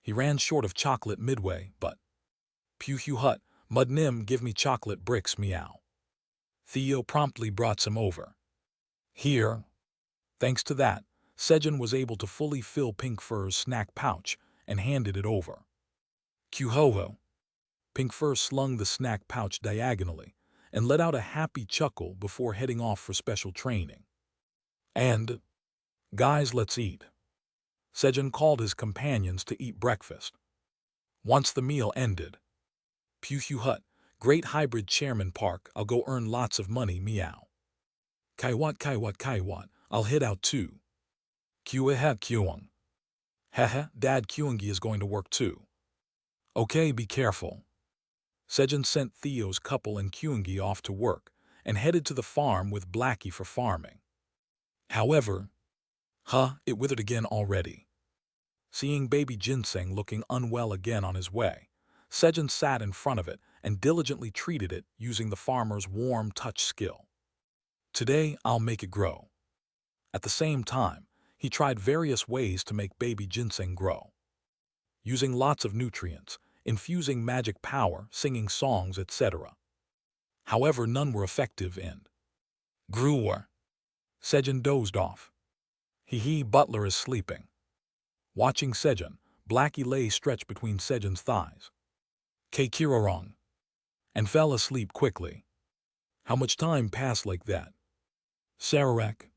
He ran short of chocolate midway, but Pew Hugh Hut, Mud Nim give me chocolate bricks meow. Theo promptly brought some over. Here. Thanks to that, Sejun was able to fully fill Pink Fur's snack pouch and handed it over. Q-ho-ho. Pink Fur slung the snack pouch diagonally and let out a happy chuckle before heading off for special training. And, guys, let's eat. Sejun called his companions to eat breakfast. Once the meal ended, Pew Hugh Hut, great hybrid chairman Park, I'll go earn lots of money meow. Kaiwat, I'll head out too. Kueha Kuang. Hehe, Dad Kuangi is going to work too. Okay, be careful. Sejun sent Theo's couple and Kuangi off to work and headed to the farm with Blackie for farming. However, it withered again already. Seeing baby ginseng looking unwell again on his way, Sejun sat in front of it and diligently treated it using the farmer's warm touch skill. Today, I'll make it grow. At the same time, he tried various ways to make baby ginseng grow. Using lots of nutrients, infusing magic power, singing songs, etc. However, none were effective and grewer. Sejun dozed off. Butler is sleeping. Watching Sejun, Blackie lay stretched between Sejun's thighs. Kirorong. And fell asleep quickly. How much time passed like that? Sarawak.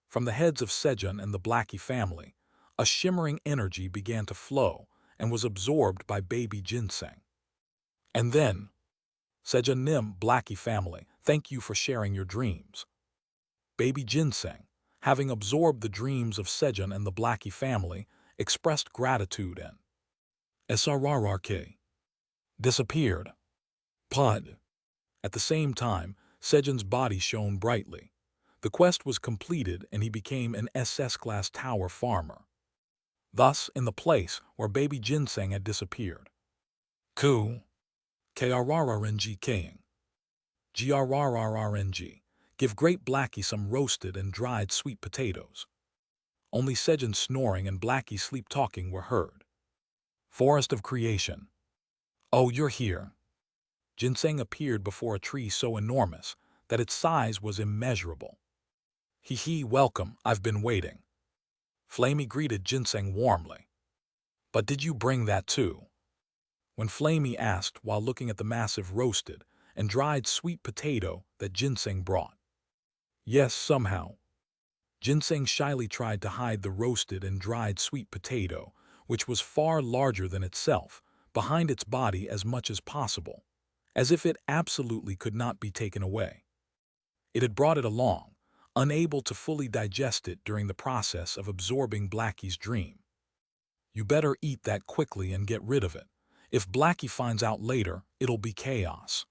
From the heads of Sejun and the Blackie family, a shimmering energy began to flow and was absorbed by baby ginseng. And then, Sejun Nim Blackie family, thank you for sharing your dreams. Baby ginseng, having absorbed the dreams of Sejun and the Blackie family, expressed gratitude and SRRRK disappeared. Pod. At the same time, Sejun's body shone brightly. The quest was completed and he became an SS-class tower farmer. Thus, in the place where baby ginseng had disappeared. Ku. KRRRNG King. GRRRRNG. Give great Blackie some roasted and dried sweet potatoes. Only Sejun's snoring and Blackie's sleep-talking were heard. Forest of Creation. Oh, you're here. Ginseng appeared before a tree so enormous that its size was immeasurable. Welcome, I've been waiting. Flamey greeted Ginseng warmly. But did you bring that too? When Flamey asked while looking at the massive roasted and dried sweet potato that Ginseng brought. Yes, somehow. Ginseng shyly tried to hide the roasted and dried sweet potato, which was far larger than itself, behind its body as much as possible, as if it absolutely could not be taken away. It had brought it along, unable to fully digest it during the process of absorbing Blackie's dream. You better eat that quickly and get rid of it. If Blackie finds out later, it'll be chaos.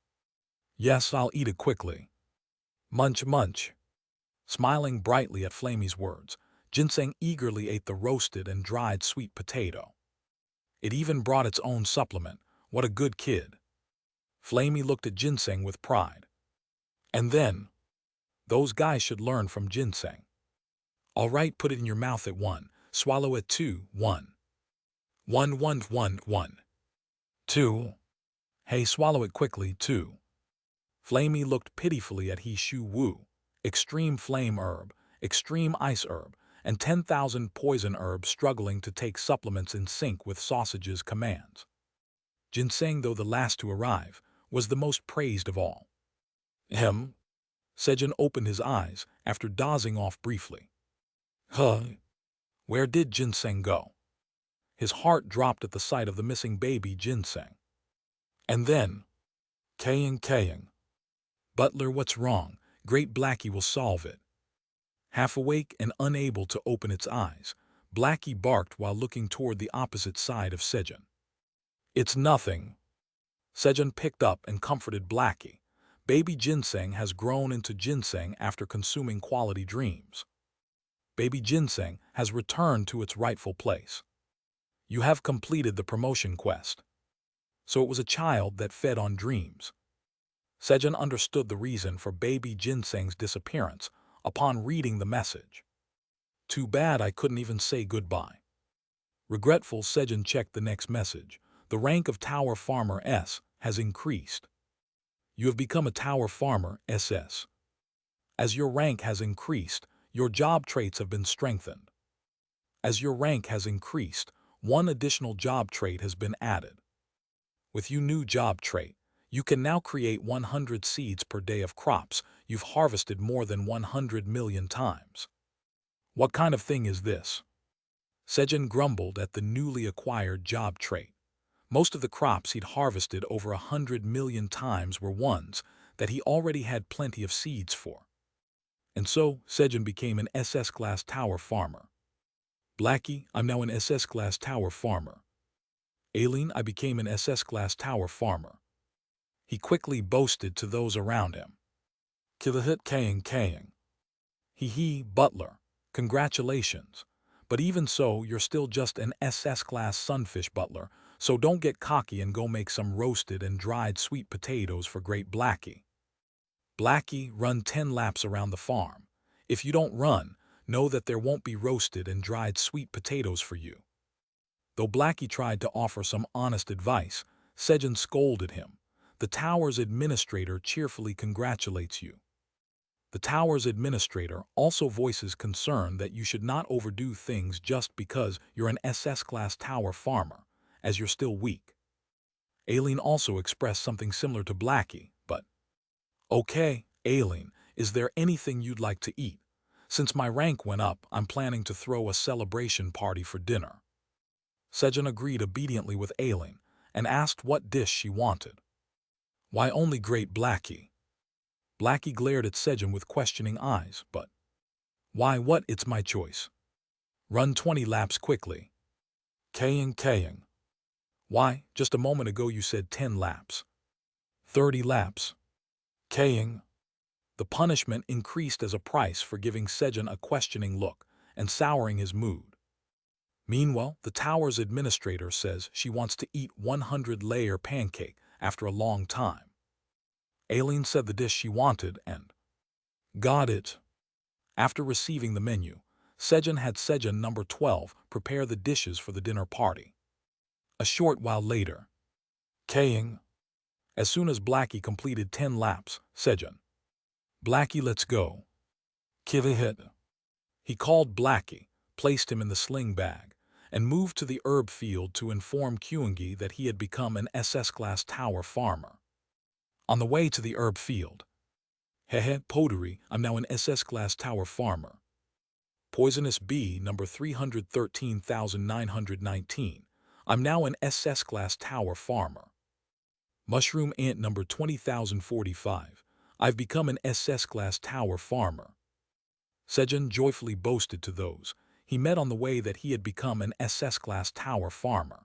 Yes, I'll eat it quickly. Munch, munch. Smiling brightly at Flamey's words, Ginseng eagerly ate the roasted and dried sweet potato. It even brought its own supplement. What a good kid. Flamey looked at Ginseng with pride. And then, those guys should learn from Ginseng. All right, put it in your mouth at 1, swallow at 2, 1. 1, 1, 1, 1. 2. Hey, swallow it quickly, 2. Flamey looked pitifully at Shu Wu, extreme flame herb, extreme ice herb, and 10,000 poison herbs struggling to take supplements in sync with Sausage's commands. Ginseng, though the last to arrive, was the most praised of all. Sejun opened his eyes after dozing off briefly. Where did Ginseng go? His heart dropped at the sight of the missing baby Ginseng. And then, Kaying. Butler, what's wrong? Great Blackie will solve it. Half awake and unable to open its eyes, Blackie barked while looking toward the opposite side of Sejun. It's nothing. Sejun picked up and comforted Blackie. Baby Ginseng has grown into ginseng after consuming quality dreams. Baby Ginseng has returned to its rightful place. You have completed the promotion quest. So it was a child that fed on dreams. Sejun understood the reason for baby Ginseng's disappearance upon reading the message. Too bad I couldn't even say goodbye. Regretful, Sejun checked the next message. The rank of Tower Farmer S has increased. You have become a Tower Farmer SS. As your rank has increased, your job traits have been strengthened. As your rank has increased, one additional job trait has been added. With your new job trait, you can now create 100 seeds per day of crops you've harvested more than 100 million times. What kind of thing is this? Sejun grumbled at the newly acquired job trait. Most of the crops he'd harvested over 100 million times were ones that he already had plenty of seeds for. And so, Sejun became an SS-class tower farmer. Blackie, I'm now an SS-class tower farmer. Aileen, I became an SS-class tower farmer. He quickly boasted to those around him. Kilahit Kaying. He, Butler. Congratulations. But even so, you're still just an SS-class sunfish, Butler, so don't get cocky and go make some roasted and dried sweet potatoes for great Blackie. Blackie, run 10 laps around the farm. If you don't run, know that there won't be roasted and dried sweet potatoes for you. Though Blackie tried to offer some honest advice, Sejun scolded him. The tower's administrator cheerfully congratulates you. The tower's administrator also voices concern that you should not overdo things just because you're an SS-class tower farmer, as you're still weak. Aileen also expressed something similar to Blackie, but, okay, Aileen, is there anything you'd like to eat? Since my rank went up, I'm planning to throw a celebration party for dinner. Sejun agreed obediently with Aileen and asked what dish she wanted. Why, only great Blackie. Blackie glared at Sejun with questioning eyes, but, why, what, it's my choice. Run 20 laps quickly. Kaying. Why, just a moment ago you said 10 laps. 30 laps. Kaying. The punishment increased as a price for giving Sejun a questioning look and souring his mood. Meanwhile, the tower's administrator says she wants to eat 100-layer pancake after a long time. Aileen said the dish she wanted and got it. After receiving the menu, Sejun had Sejun number 12 prepare the dishes for the dinner party. A short while later, Kaying. As soon as Blackie completed 10 laps, Sejun. Blackie, let's go. Kivihit. He called Blackie, placed him in the sling bag, and moved to the herb field to inform Kyungi that he had become an SS-class tower farmer. On the way to the herb field, Pottery, I'm now an SS-class tower farmer. Poisonous bee number 313,919, I'm now an SS-class tower farmer. Mushroom ant number 20,045, I've become an SS-class tower farmer. Sejun joyfully boasted to those he met on the way that he had become an SS-class tower farmer.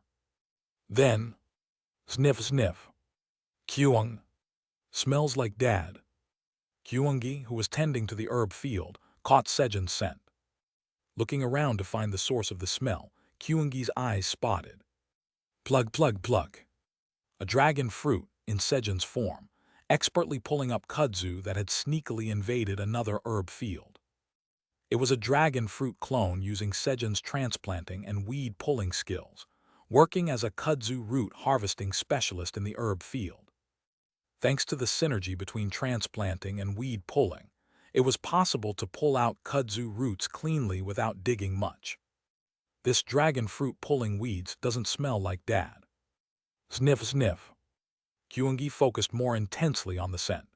Then, sniff. Kyung. Smells like Dad. Kyungi, who was tending to the herb field, caught Sejun's scent. Looking around to find the source of the smell, Kyungi's eyes spotted. Plug. A dragon fruit in Sejun's form, expertly pulling up kudzu that had sneakily invaded another herb field. It was a dragon fruit clone using Sejun's transplanting and weed pulling skills, working as a kudzu root harvesting specialist in the herb field. Thanks to the synergy between transplanting and weed pulling, it was possible to pull out kudzu roots cleanly without digging much. This dragon fruit pulling weeds doesn't smell like Dad. Sniff. Kyungi focused more intensely on the scent.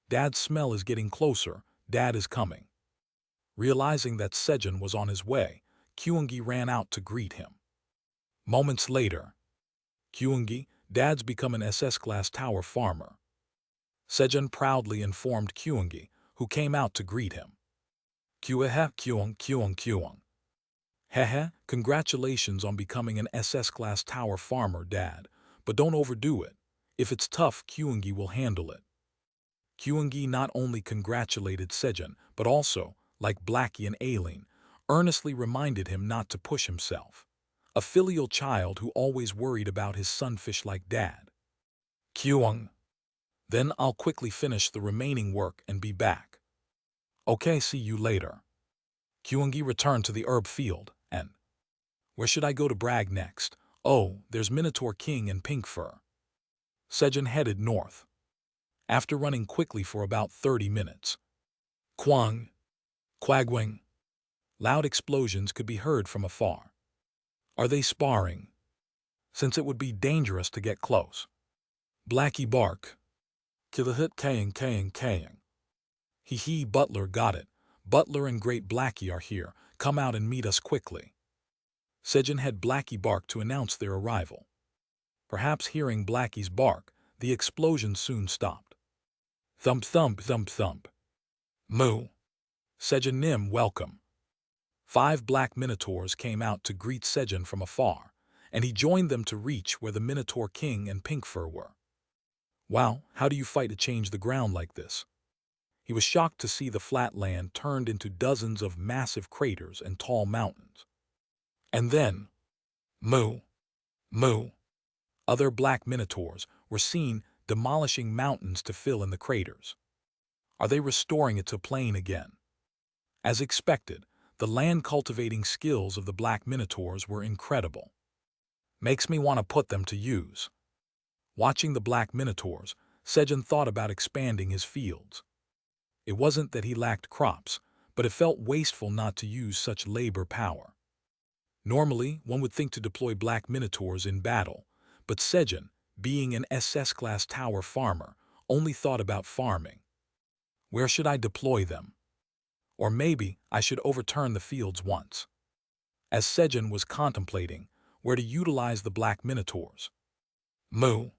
Dad's smell is getting closer, Dad is coming. Realizing that Sejun was on his way, Kyungi ran out to greet him. Moments later, Kyungi, Dad's become an SS-class tower farmer. Sejun proudly informed Kyungi, who came out to greet him. Kyung. Congratulations on becoming an SS-class tower farmer, Dad, but don't overdo it. If it's tough, Kyungi will handle it. Kyungi not only congratulated Sejun, but also, like Blackie and Aileen, earnestly reminded him not to push himself. a filial child who always worried about his sunfish like dad. Kyung. Then I'll quickly finish the remaining work and be back. Okay, see you later. Kyungi returned to the herb field, and where should I go to brag next? Oh, there's Minotaur King and Pink Fur. Sejun headed north. After running quickly for about 30 minutes. Kwang. Quagwing. Loud explosions could be heard from afar. Are they sparring? Since it would be dangerous to get close. Blackie bark. Kilahit kaying kaying kaying. Hee Butler got it. Butler and Great Blackie are here. Come out and meet us quickly. Sejun had Blackie bark to announce their arrival. Perhaps hearing Blackie's bark, the explosion soon stopped. Thump thump thump thump. Moo. Sejun Nim welcome. 5 black minotaurs came out to greet Sejun from afar, and he joined them to reach where the Minotaur King and Pink Fur were. Wow, how do you fight to change the ground like this? He was shocked to see the flat land turned into dozens of massive craters and tall mountains. And then, moo, moo, other black minotaurs were seen demolishing mountains to fill in the craters. Are they restoring it to plain again? As expected, the land cultivating skills of the black minotaurs were incredible. Makes me want to put them to use. Watching the black minotaurs, Sejun thought about expanding his fields. It wasn't that he lacked crops, but it felt wasteful not to use such labor power. Normally, one would think to deploy black minotaurs in battle, but Sejun, being an SS-class tower farmer, only thought about farming. Where should I deploy them? Or maybe I should overturn the fields once. As Sejun was contemplating where to utilize the black minotaurs. Moo.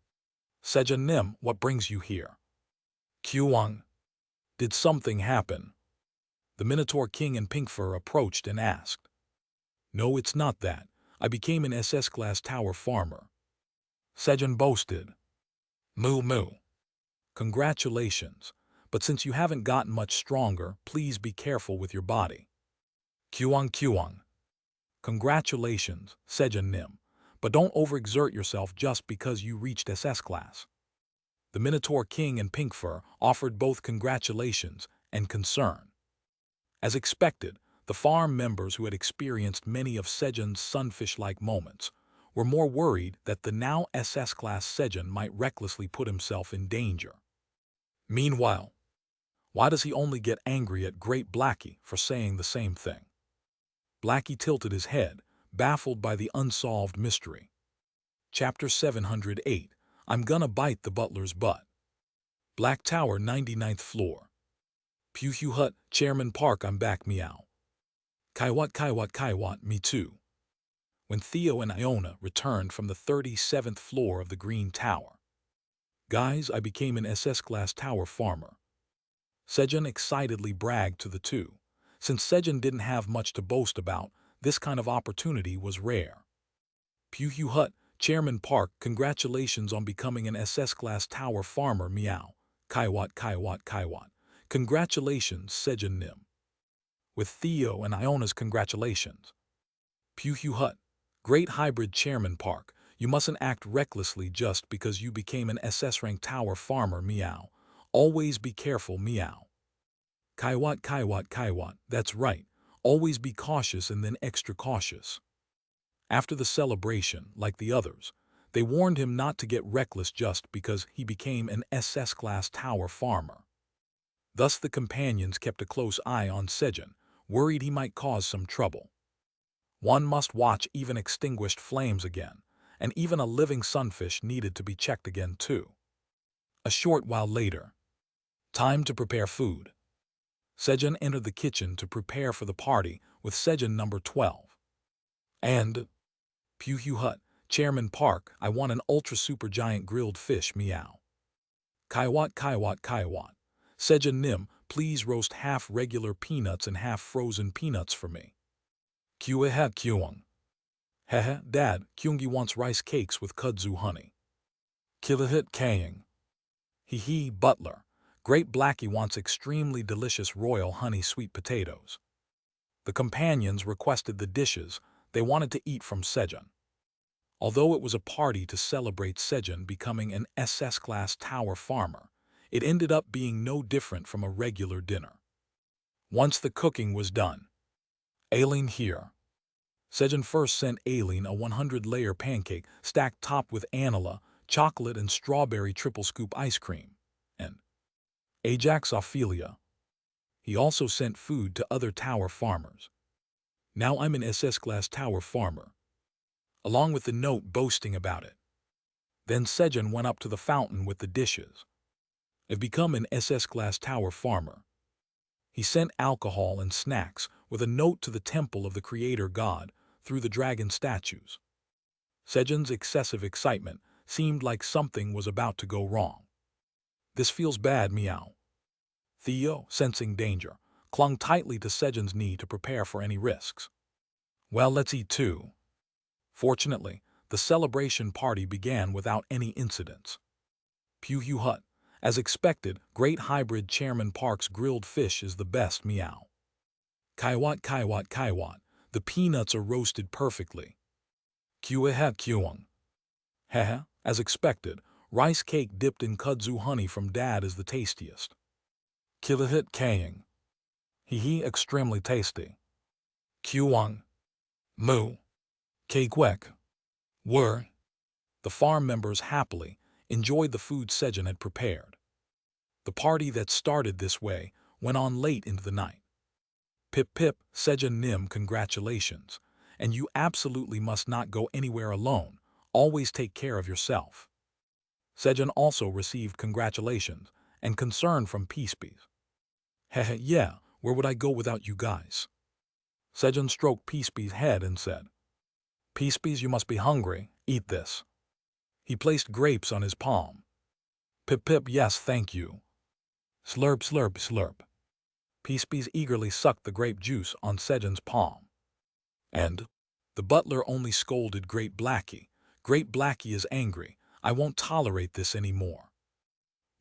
Sejun Nim, what brings you here? Kyung. Did something happen? The Minotaur King and Pink Fur approached and asked. No, it's not that. I became an SS-class tower farmer. Sejun boasted. Moo moo. Congratulations, but since you haven't gotten much stronger, please be careful with your body. Kyung. Congratulations, Sejun Nim, but don't overexert yourself just because you reached SS class. The Minotaur King and Pink Fur offered both congratulations and concern. As expected, the farm members who had experienced many of Sejun's sunfish-like moments were more worried that the now SS-class Sejun might recklessly put himself in danger. Meanwhile, why does he only get angry at Great Blackie for saying the same thing? Blackie tilted his head, baffled by the unsolved mystery. Chapter 708, I'm gonna bite the butler's butt. Black Tower, 99th floor. Pew Hut, Chairman Park, I'm back, meow. Kaiwat, me too. When Theo and Iona returned from the 37th floor of the Green Tower. Guys, I became an SS-class tower farmer. Sejun excitedly bragged to the two. Since Sejun didn't have much to boast about, this kind of opportunity was rare. Pew Hut, Chairman Park, congratulations on becoming an SS-class tower farmer, meow. Kaiwat. Congratulations, Sejun Nim. With Theo and Iona's congratulations. Pew Hut, Great Hybrid Chairman Park, you mustn't act recklessly just because you became an SS-rank tower farmer, meow. Always be careful, meow. Kaiwat, that's right. Always be cautious and then extra cautious. After the celebration, like the others, they warned him not to get reckless just because he became an SS-class tower farmer. Thus the companions kept a close eye on Sejun, worried he might cause some trouble. One must watch even extinguished flames again, and even a living sunfish needed to be checked again too. A short while later. Time to prepare food. Sejun entered the kitchen to prepare for the party with Sejun number 12. And, Pew Hut, Chairman Park, I want an ultra-super-giant grilled fish, meow. Kaiwat. Sejun Nim, please roast half regular peanuts and half frozen peanuts for me. Kyung. Hehe, Dad, Kyungi wants rice cakes with kudzu honey. Kilahit kaying. Hee Butler. Great Blackie wants extremely delicious royal honey sweet potatoes. The companions requested the dishes, They wanted to eat from Sejun. Although it was a party to celebrate Sejun becoming an SS-class tower farmer, it ended up being no different from a regular dinner. Once the cooking was done, Aileen here. Sejun first sent Aileen a 100-layer pancake stacked topped with vanilla, chocolate, and strawberry triple-scoop ice cream. And Ajax Ophelia. He also sent food to other tower farmers. Now I'm an SS-class tower farmer, along with the note boasting about it. Then Sejun went up to the fountain with the dishes. I've become an SS-class tower farmer. He sent alcohol and snacks with a note to the temple of the creator god through the dragon statues. Sejun's excessive excitement seemed like something was about to go wrong. This feels bad, meow. Theo, sensing danger, clung tightly to Sejun's knee to prepare for any risks. Well, let's eat too. Fortunately, the celebration party began without any incidents. Pew Hut. As expected, Great Hybrid Chairman Park's grilled fish is the best, meow. Kaiwat. The peanuts are roasted perfectly. Kuehet Kuang. Hehe. As expected, rice cake dipped in kudzu honey from Dad is the tastiest. Kilahit Kaying. Hee extremely tasty. Kuang. Moo. Kwek. Were. The farm members happily enjoyed the food Sejun had prepared. The party that started this way went on late into the night. Pip, Sejun Nim, congratulations. And you absolutely must not go anywhere alone. Always take care of yourself. Sejun also received congratulations and concern from Peacebees. Hehe, yeah, where would I go without you guys? Sejun stroked Peacebee's head and said, Peacebees, you must be hungry. Eat this. He placed grapes on his palm. Pip, yes, thank you. Slurp. Peacebees eagerly sucked the grape juice on Sejun's palm. And the butler only scolded Great Blackie. Great Blackie is angry. I won't tolerate this anymore.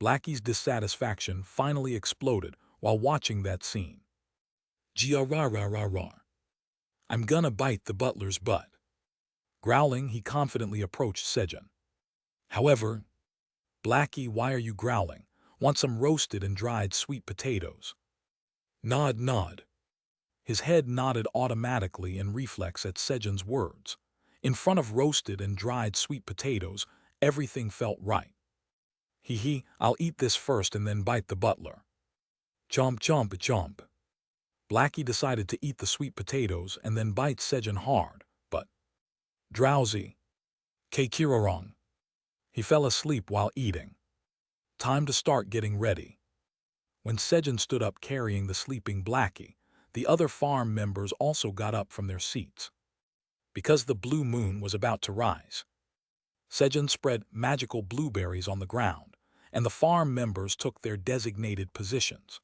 Blackie's dissatisfaction finally exploded while watching that scene. Grrrr. I'm gonna bite the butler's butt. Growling, he confidently approached Sejun. However, Blackie, why are you growling? Want some roasted and dried sweet potatoes? Nod. His head nodded automatically in reflex at Sejun's words. In front of roasted and dried sweet potatoes, everything felt right. I'll eat this first and then bite the butler. Chomp. Blackie decided to eat the sweet potatoes and then bite Sejun hard, but drowsy. Keikirorong. He fell asleep while eating. Time to start getting ready. When Sejun stood up carrying the sleeping Blackie, the other farm members also got up from their seats. Because the blue moon was about to rise, Sejun spread magical blueberries on the ground, and the farm members took their designated positions.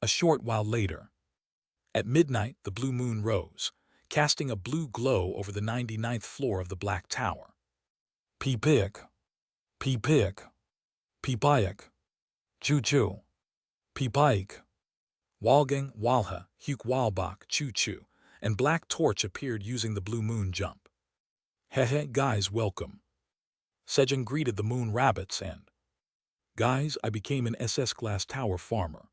A short while later, at midnight, the blue moon rose, casting a blue glow over the 99th floor of the Black Tower. Peepik. Choo. Peepaik. Walgang, Walha, Huk Walbach, Choo, and Black Torch appeared using the blue moon jump. Hehe, guys, welcome. Sejun greeted the moon rabbits and, guys, I became an SS-class tower farmer.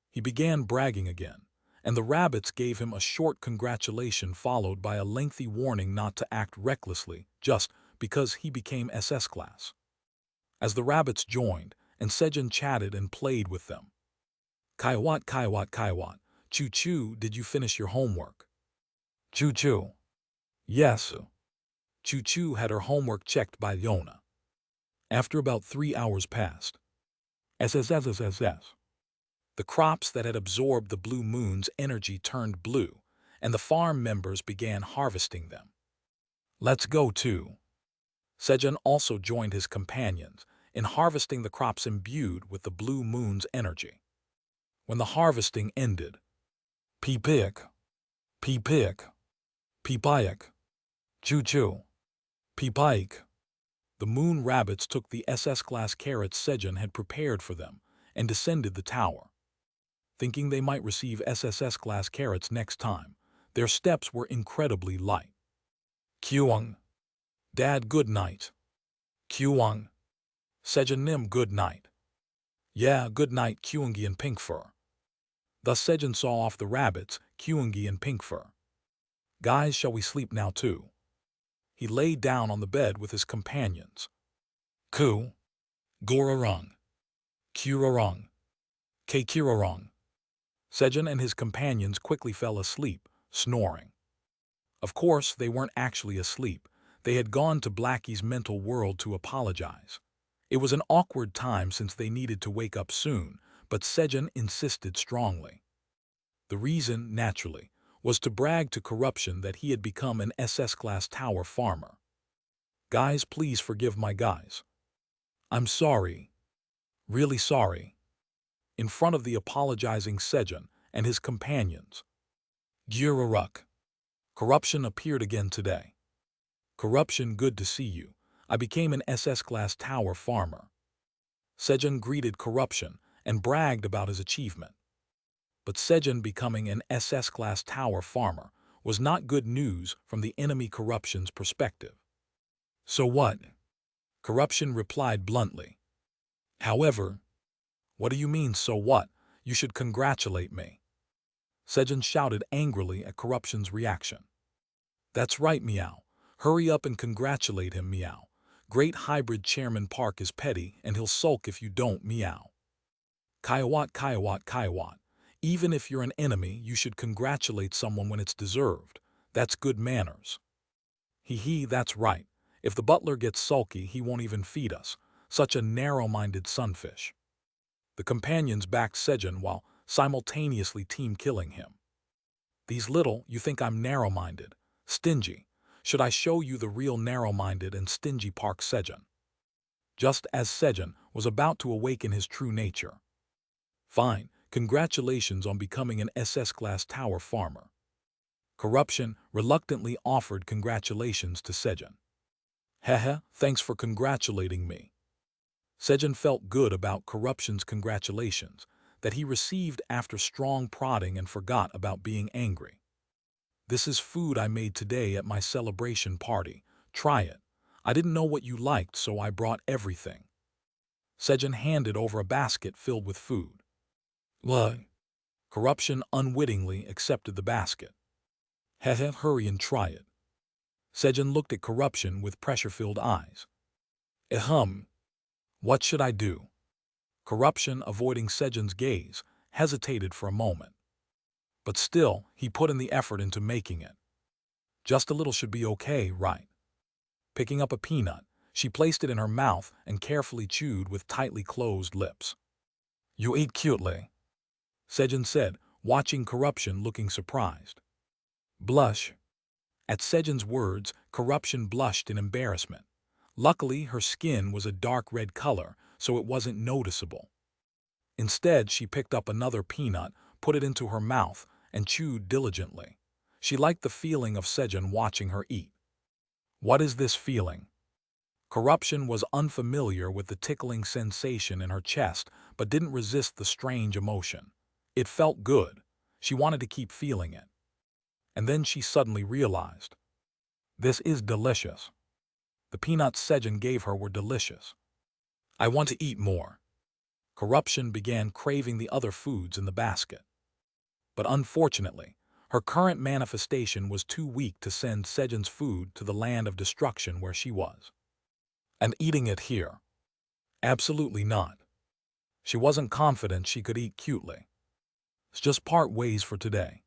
He began bragging again, and the rabbits gave him a short congratulation followed by a lengthy warning not to act recklessly just because he became SS class. As the rabbits joined, and Sejun chatted and played with them. Kaiwat. Choo, did you finish your homework? Choo. Yes. Choo had her homework checked by Yona. After about 3 hours passed. SSSSSS. The crops that had absorbed the blue moon's energy turned blue, and the farm members began harvesting them. Let's go too. Sejun also joined his companions in harvesting the crops imbued with the blue moon's energy. When the harvesting ended, Peepik, Choo, Peepaik. The moon rabbits took the SS-class carrots Sejun had prepared for them and descended the tower. Thinking they might receive SSS-class carrots next time, Their steps were incredibly light. Kyung. Dad, good night. Kyung. Sejun, good night. Yeah, good night, Kyungi and Pinkfur. Thus Sejun saw off the rabbits, Kyungi and Pinkfur. Guys, shall we sleep now too? He lay down on the bed with his companions. Ku. Gorarong. Kurarong. Kirarong. Sejun and his companions quickly fell asleep, snoring. Of course, they weren't actually asleep. They had gone to Blackie's mental world to apologize. It was an awkward time since they needed to wake up soon, but Sejun insisted strongly. The reason, naturally, was to brag to Corruption that he had become an SS-class tower farmer. Guys, please forgive my guys. I'm sorry. Really sorry. In front of the apologizing Sejun and his companions. Gyuraruk. Corruption appeared again today. Corruption, good to see you. I became an SS-class tower farmer. Sejun greeted Corruption and bragged about his achievement. But Sejun becoming an SS-class tower farmer was not good news from the enemy Corruption's perspective. So what? Corruption replied bluntly. However, what do you mean, so what? You should congratulate me. Sejun shouted angrily at Corruption's reaction. That's right, Meow. Hurry up and congratulate him, Meow. Great hybrid Chairman Park is petty and he'll sulk if you don't, Meow. Kiawat, Kiawat, Kiawat. Even if you're an enemy, you should congratulate someone when it's deserved. That's good manners. Hee, that's right. If the butler gets sulky, he won't even feed us. Such a narrow-minded sunfish. The companions backed Sejun while simultaneously team-killing him. These little, you think I'm narrow-minded, stingy. Should I show you the real narrow-minded and stingy Park Sejun? Just as Sejun was about to awaken his true nature. Fine, congratulations on becoming an SS-class tower farmer. Corruption reluctantly offered congratulations to Sejun. Hehe, thanks for congratulating me. Sejun felt good about Corruption's congratulations that he received after strong prodding and forgot about being angry. This is food I made today at my celebration party. Try it. I didn't know what you liked, so I brought everything. Sejun handed over a basket filled with food. What? Corruption unwittingly accepted the basket. Hehe, hurry and try it. Sejun looked at Corruption with pressure-filled eyes. What should I do? Corruption, avoiding Sejun's gaze, hesitated for a moment. But still, he put in the effort into making it. Just a little should be okay, right? Picking up a peanut, she placed it in her mouth and carefully chewed with tightly closed lips. You eat cutely, Sejun said, watching Corruption looking surprised. Blush. At Sejun's words, Corruption blushed in embarrassment. Luckily, her skin was a dark red color, so it wasn't noticeable. Instead, she picked up another peanut, put it into her mouth, and chewed diligently. She liked the feeling of Sejun watching her eat. What is this feeling? Corruption was unfamiliar with the tickling sensation in her chest, but didn't resist the strange emotion. It felt good. She wanted to keep feeling it. And then she suddenly realized. This is delicious. The peanuts Sejun gave her were delicious. I want to eat more. Corruption began craving the other foods in the basket. But unfortunately, her current manifestation was too weak to send Sejun's food to the land of destruction where she was. And eating it here? Absolutely not. She wasn't confident she could eat cutely. It's just part ways for today.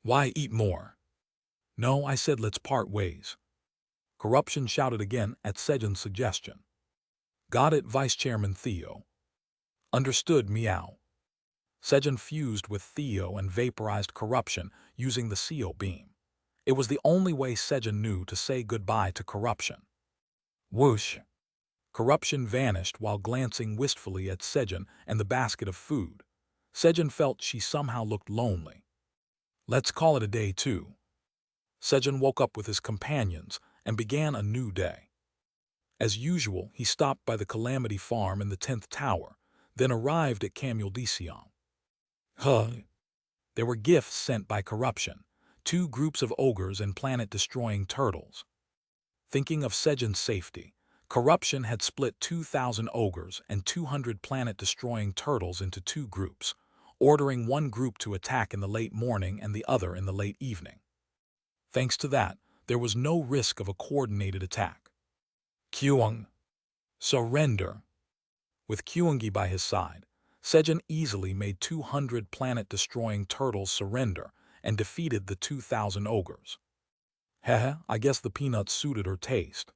Why eat more? No, I said let's part ways. Corruption shouted again at Sejun's suggestion. Got it, Vice Chairman Theo. Understood, Meow. Sejun fused with Theo and vaporized Corruption using the CO beam. It was the only way Sejun knew to say goodbye to Corruption. Whoosh! Corruption vanished while glancing wistfully at Sejun and the basket of food. Sejun felt she somehow looked lonely. Let's call it a day too. Sejun woke up with his companions and began a new day. As usual, he stopped by the Calamity Farm in the 10th Tower, then arrived at Camuldesion. There were gifts sent by Corruption. 2 groups of ogres and planet-destroying turtles. Thinking of Sejun's safety, corruption had split 2,000 ogres and 200 planet-destroying turtles into 2 groups, ordering one group to attack in the late morning and the other in the late evening. Thanks to that, there was no risk of a coordinated attack. Kyung. Surrender. With Kyungi by his side, Sejun easily made 200 planet-destroying turtles surrender and defeated the 2,000 ogres. Heh, I guess the peanuts suited her taste.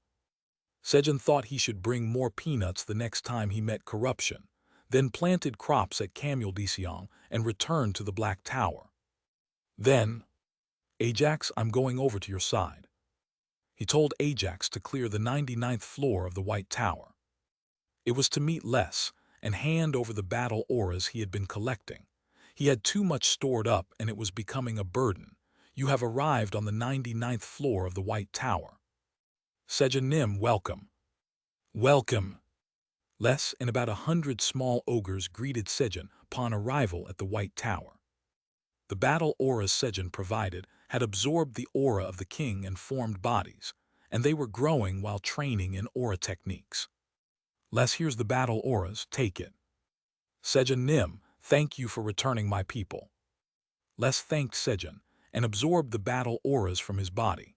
Sejun thought he should bring more peanuts the next time he met corruption, then planted crops at Kamyul and returned to the Black Tower. Then, Ajax, I'm going over to your side. He told Ajax to clear the 99th floor of the White Tower. It was to meet Les and hand over the battle auras he had been collecting. He had too much stored up and it was becoming a burden. You have arrived on the 99th floor of the White Tower. Sejun Nim, welcome. Welcome. Les and about 100 small ogres greeted Sejun upon arrival at the White Tower. The battle auras Sejun provided had absorbed the aura of the king and formed bodies, and they were growing while training in aura techniques. Les, here's the battle auras, take it. Sejun Nim, thank you for returning my people. Les thanked Sejun and absorbed the battle auras from his body.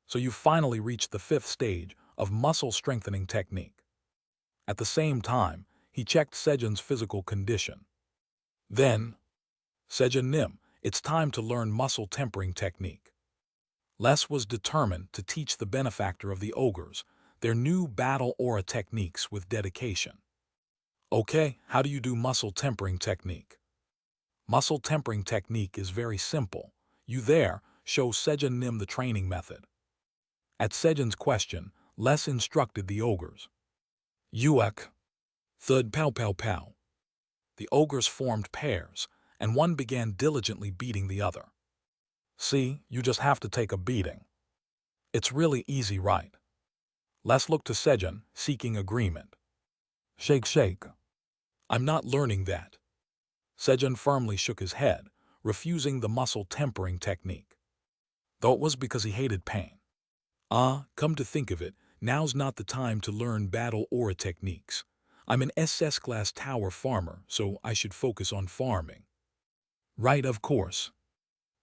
So you finally reached the 5th stage of muscle strengthening technique. At the same time, he checked Sejun's physical condition. Then, Sejun Nim, it's time to learn muscle tempering technique. Les was determined to teach the benefactor of the ogres their new battle aura techniques with dedication. Okay, how do you do muscle tempering technique? Muscle tempering technique is very simple. You there show Sejun Nim the training method. At Sejun's question, Les instructed the ogres. Yuek. Thud pow pow pow. The ogres formed pairs, and one began diligently beating the other. See, you just have to take a beating. It's really easy, right? Les looked to Sejun, seeking agreement. Shake, shake. I'm not learning that. Sejun firmly shook his head, refusing the muscle tempering technique. Though it was because he hated pain. Come to think of it, now's not the time to learn battle aura techniques. I'm an SS-class tower farmer, so I should focus on farming. Right, of course.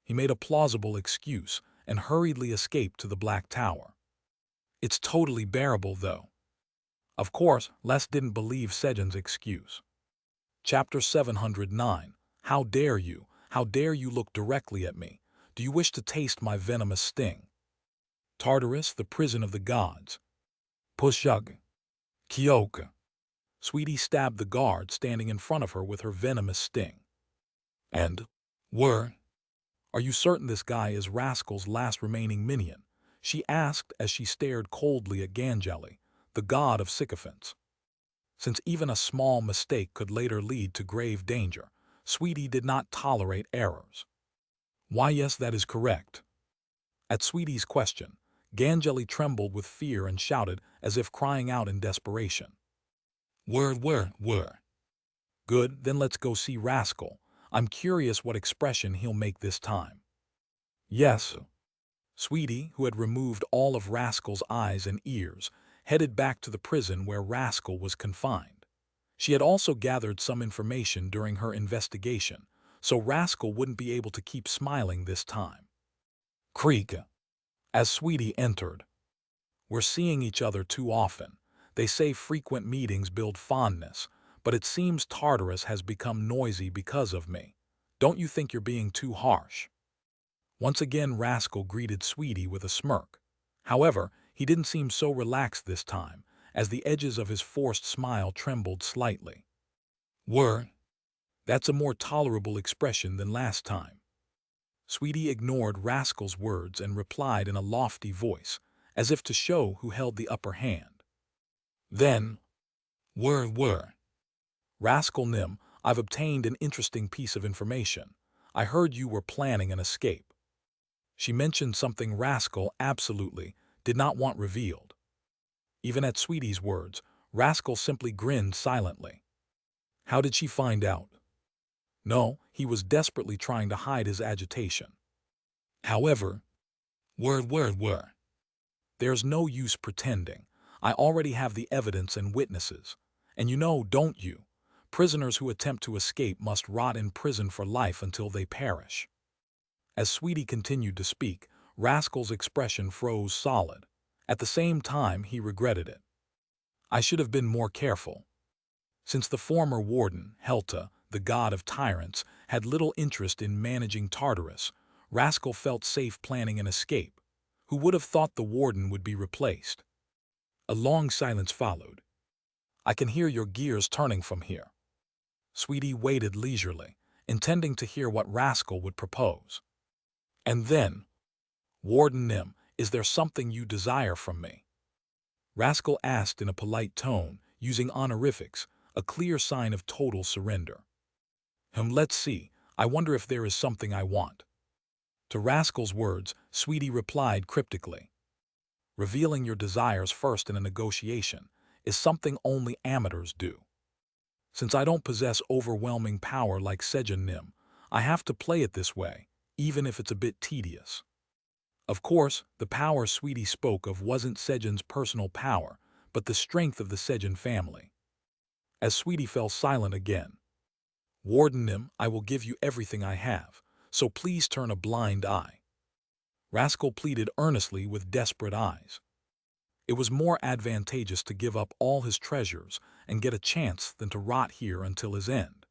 He made a plausible excuse and hurriedly escaped to the Black Tower. It's totally bearable, though. Of course, Les didn't believe Sejun's excuse. Chapter 709. How dare you? How dare you look directly at me? Do you wish to taste my venomous sting? Tartarus, the prison of the gods. Pushug. Kyoka. Sweetie stabbed the guard standing in front of her with her venomous sting. And, are you certain this guy is Rascal's last remaining minion? She asked as she stared coldly at Ganjali, the god of sycophants. Since even a small mistake could later lead to grave danger, Sweetie did not tolerate errors. Why, yes, that is correct. At Sweetie's question, Ganjali trembled with fear and shouted as if crying out in desperation. Were. Good, then let's go see Rascal. I'm curious what expression he'll make this time. Yes. Sweetie, who had removed all of Rascal's eyes and ears, headed back to the prison where Rascal was confined. She had also gathered some information during her investigation, so Rascal wouldn't be able to keep smiling this time. Creak. As Sweetie entered. We're seeing each other too often. They say frequent meetings build fondness, but it seems Tartarus has become noisy because of me. Don't you think you're being too harsh? Once again, Rascal greeted Sweetie with a smirk. However, he didn't seem so relaxed this time, as the edges of his forced smile trembled slightly. That's a more tolerable expression than last time. Sweetie ignored Rascal's words and replied in a lofty voice, as if to show who held the upper hand. Then, Rascal Nim, I've obtained an interesting piece of information. I heard you were planning an escape. She mentioned something Rascal absolutely did not want revealed. Even at Sweetie's words, Rascal simply grinned silently. How did she find out? No, he was desperately trying to hide his agitation. However, word. There's no use pretending. I already have the evidence and witnesses. And you know, don't you? Prisoners who attempt to escape must rot in prison for life until they perish. As Sweetie continued to speak, Rascal's expression froze solid. At the same time, he regretted it. I should have been more careful. Since the former warden, Helta, the god of tyrants, had little interest in managing Tartarus, Rascal felt safe planning an escape. Who would have thought the warden would be replaced? A long silence followed. I can hear your gears turning from here. Sweetie waited leisurely, intending to hear what Rascal would propose. And then, Warden Nim, is there something you desire from me? Rascal asked in a polite tone, using honorifics, a clear sign of total surrender. Let's see, I wonder if there is something I want. To Rascal's words, Sweetie replied cryptically. Revealing your desires first in a negotiation is something only amateurs do. Since I don't possess overwhelming power like Sejun Nim, I have to play it this way, even if it's a bit tedious. Of course, the power Sweetie spoke of wasn't Sejun's personal power, but the strength of the Sejun family. As Sweetie fell silent again, Warden Nim, I will give you everything I have, so please turn a blind eye. Rascal pleaded earnestly with desperate eyes. It was more advantageous to give up all his treasures and get a chance than to rot here until his end.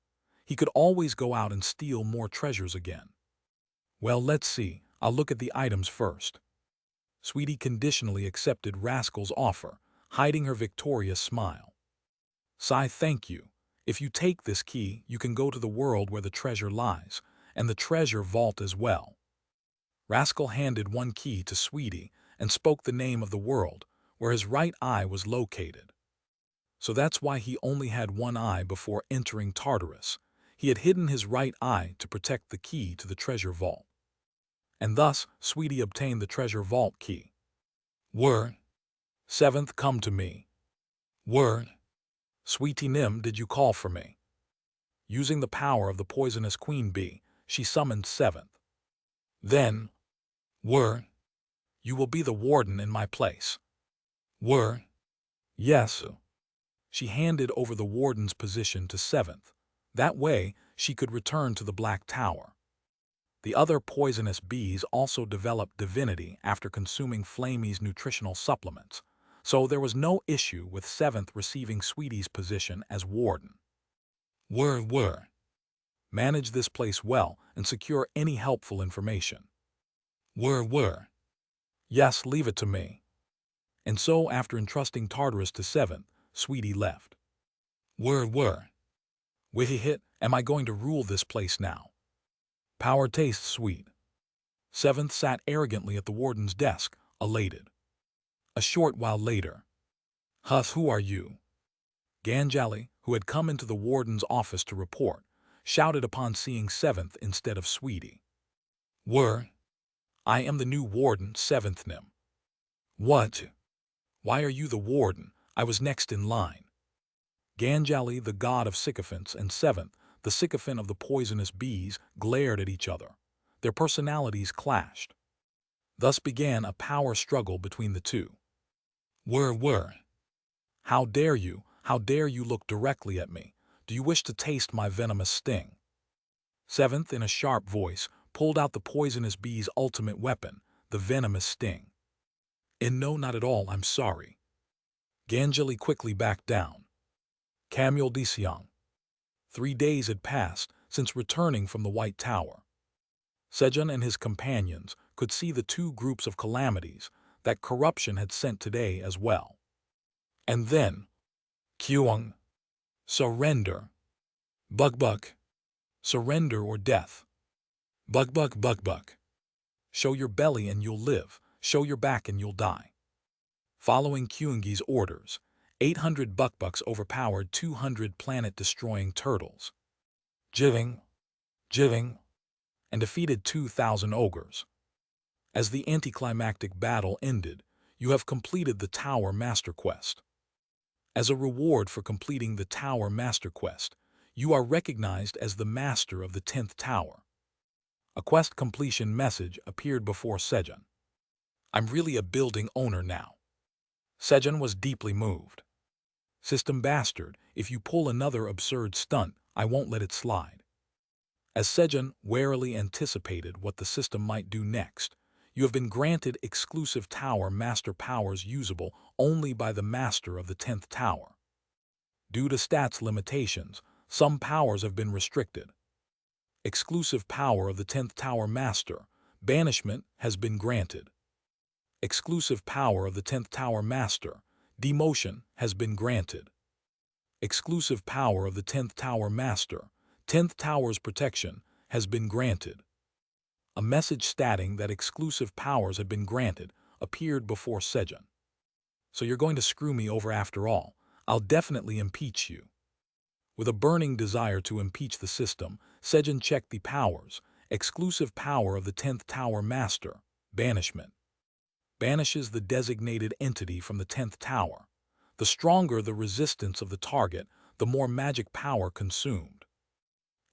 He could always go out and steal more treasures again. Well, let's see. I'll look at the items first. Sweetie conditionally accepted Rascal's offer, hiding her victorious smile. Sigh, thank you. If you take this key, you can go to the world where the treasure lies, and the treasure vault as well. Rascal handed one key to Sweetie and spoke the name of the world, where his right eye was located. So that's why he only had one eye before entering Tartarus. He had hidden his right eye to protect the key to the treasure vault. And thus, Sweetie obtained the treasure vault key. Word. Seventh, come to me. Word. Sweetie Nim, did you call for me? Using the power of the poisonous queen bee, she summoned Seventh. Then, word. You will be the warden in my place. Word. Yes. She handed over the warden's position to Seventh. That way, she could return to the Black Tower. The other poisonous bees also developed divinity after consuming Flamey's nutritional supplements, so there was no issue with Seventh receiving Sweetie's position as warden. Word. Manage this place well and secure any helpful information. Word. Yes, leave it to me. And so, after entrusting Tartarus to Seventh, Sweetie left. Word. Witty hit, am I going to rule this place now? Power tastes sweet. Seventh sat arrogantly at the warden's desk, elated. A short while later. Huss, who are you? Ganjali, who had come into the warden's office to report, shouted upon seeing Seventh instead of Sweetie. Word. I am the new warden, Seventh Nim. What? Why are you the warden? I was next in line. Ganjali, the god of sycophants, and Seventh, the sycophant of the poisonous bees, glared at each other. Their personalities clashed. Thus began a power struggle between the two. Word. How dare you? How dare you look directly at me? Do you wish to taste my venomous sting? Seventh, in a sharp voice, pulled out the poisonous bee's ultimate weapon, the venomous sting. No, not at all, I'm sorry. Ganjali quickly backed down. Camille Disiang. 3 days had passed since returning from the White Tower. Sejun and his companions could see the two groups of calamities that corruption had sent today as well. And then, Kyung. Surrender. Bug. Surrender or death. Bug. Show your belly and you'll live. Show your back and you'll die. Following Kyungi's orders, 800 bucks overpowered 200 planet-destroying turtles. Jiving, and defeated 2,000 ogres. As the anticlimactic battle ended, you have completed the Tower Master Quest. As a reward for completing the Tower Master Quest, you are recognized as the Master of the 10th Tower. A quest completion message appeared before Sejun. I'm really a building owner now. Sejun was deeply moved. System bastard, if you pull another absurd stunt, I won't let it slide. As Sejun warily anticipated what the system might do next, you have been granted exclusive tower master powers usable only by the master of the 10th tower. Due to stats limitations, some powers have been restricted. Exclusive power of the 10th tower master, banishment, has been granted. Exclusive power of the 10th tower master, demotion, has been granted. Exclusive power of the 10th tower master, 10th tower's protection, has been granted. A message stating that exclusive powers had been granted appeared before Sejun. So you're going to screw me over after all. I'll definitely impeach you. With a burning desire to impeach the system, Sejun checked the powers. Exclusive power of the 10th tower master, banishment. Banishes the designated entity from the 10th tower. The stronger the resistance of the target, the more magic power consumed.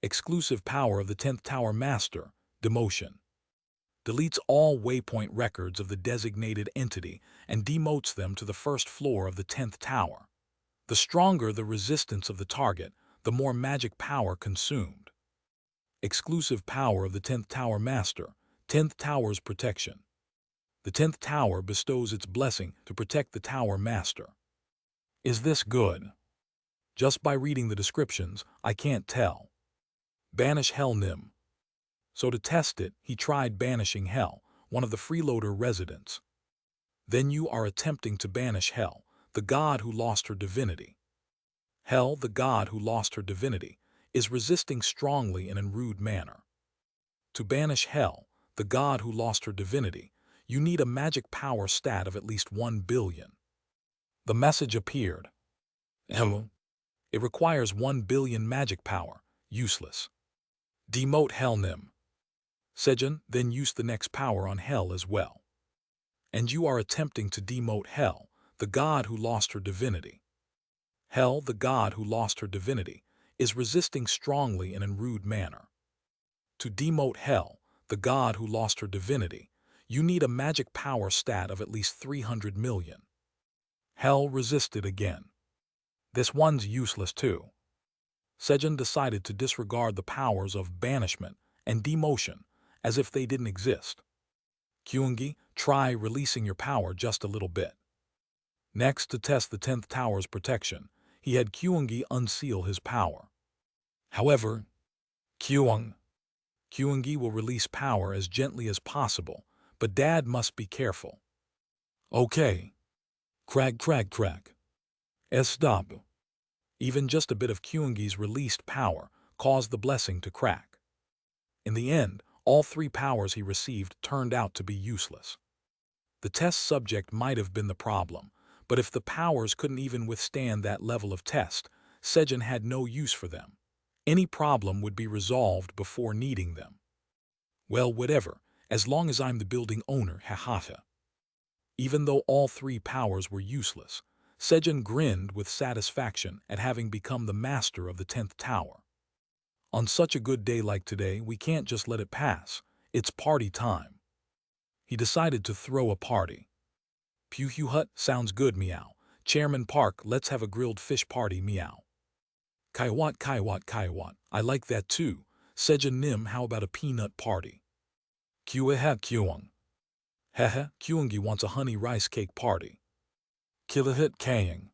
Exclusive power of the 10th tower master, demotion. Deletes all waypoint records of the designated entity and demotes them to the first floor of the 10th tower. The stronger the resistance of the target, the more magic power consumed. Exclusive power of the 10th tower master, 10th tower's protection. The 10th tower bestows its blessing to protect the tower master. Is this good? Just by reading the descriptions, I can't tell. Banish Hell Nim. So to test it, he tried banishing Hell, one of the freeloader residents. Then you are attempting to banish Hell, the god who lost her divinity. Hell, the god who lost her divinity, is resisting strongly in a rude manner. To banish Hell, the god who lost her divinity, you need a magic power stat of at least 1 billion. The message appeared. It requires 1 billion magic power, useless. Demote Hell Nim. Sejun then used the next power on Hell as well. And you are attempting to demote Hell, the god who lost her divinity. Hell, the god who lost her divinity, is resisting strongly in a rude manner. To demote Hell, the god who lost her divinity, you need a magic power stat of at least 300 million. Hell resisted again. This one's useless too. Sejun decided to disregard the powers of banishment and demotion as if they didn't exist. Kyungi, try releasing your power just a little bit. Next, to test the 10th tower's protection, he had Kyungi unseal his power. However, Kyungi will release power as gently as possible, but Dad must be careful. Okay. Crag. Stop. Even just a bit of Kyungi's released power caused the blessing to crack. In the end, all 3 powers he received turned out to be useless. The test subject might have been the problem, but if the powers couldn't even withstand that level of test, Sejun had no use for them. Any problem would be resolved before needing them. Well, whatever, as long as I'm the building owner, hahaha. Even though all 3 powers were useless, Sejun grinned with satisfaction at having become the master of the 10th tower. On such a good day like today, we can't just let it pass. It's party time. He decided to throw a party. Pew Hut sounds good, meow. Chairman Park, let's have a grilled fish party, meow. Kaiwat, I like that too. Sejun Nim, how about a peanut party? Kyueha Kyung. Hehe, Kyungi wants a honey rice cake party. Kilahit Kaying.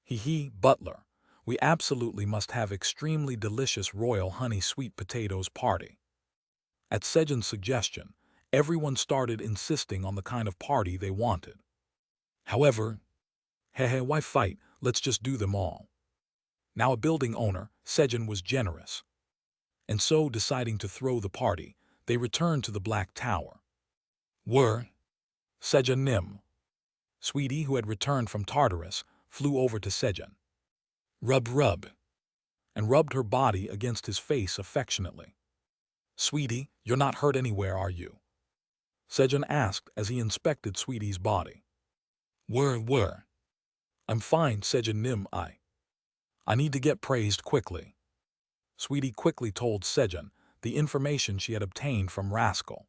Hee, butler. We absolutely must have extremely delicious royal honey sweet potatoes party. At Sejun's suggestion, everyone started insisting on the kind of party they wanted. However, why fight? Let's just do them all. Now a building owner, Sejun was generous. And so, deciding to throw the party, they returned to the Black Tower. Sejun Nim. Sweetie, who had returned from Tartarus, flew over to Sejun. Rub, and rubbed her body against his face affectionately. Sweetie, you're not hurt anywhere, are you? Sejun asked as he inspected Sweetie's body. I'm fine, Sejun Nim. I need to get praised quickly. Sweetie quickly told Sejun the information she had obtained from Rascal.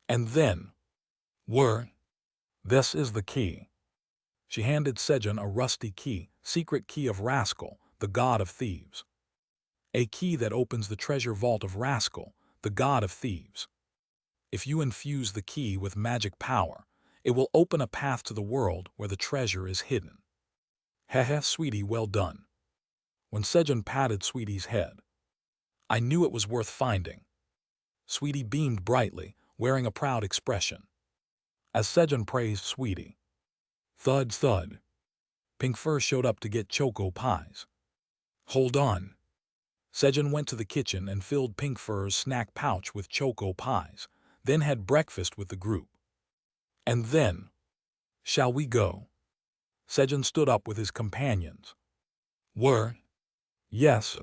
And then, this is the key. She handed Sejun a rusty key, secret key of Rascal, the god of thieves. A key that opens the treasure vault of Rascal, the god of thieves. If you infuse the key with magic power, it will open a path to the world where the treasure is hidden. Heh, sweetie, well done. When Sejun patted Sweetie's head, I knew it was worth finding. Sweetie beamed brightly, wearing a proud expression. As Sejun praised Sweetie, thud, thud, Pink Fur showed up to get choco pies. Hold on. Sejun went to the kitchen and filled Pink Fur's snack pouch with choco pies, then had breakfast with the group. And then, shall we go? Sejun stood up with his companions. Yes.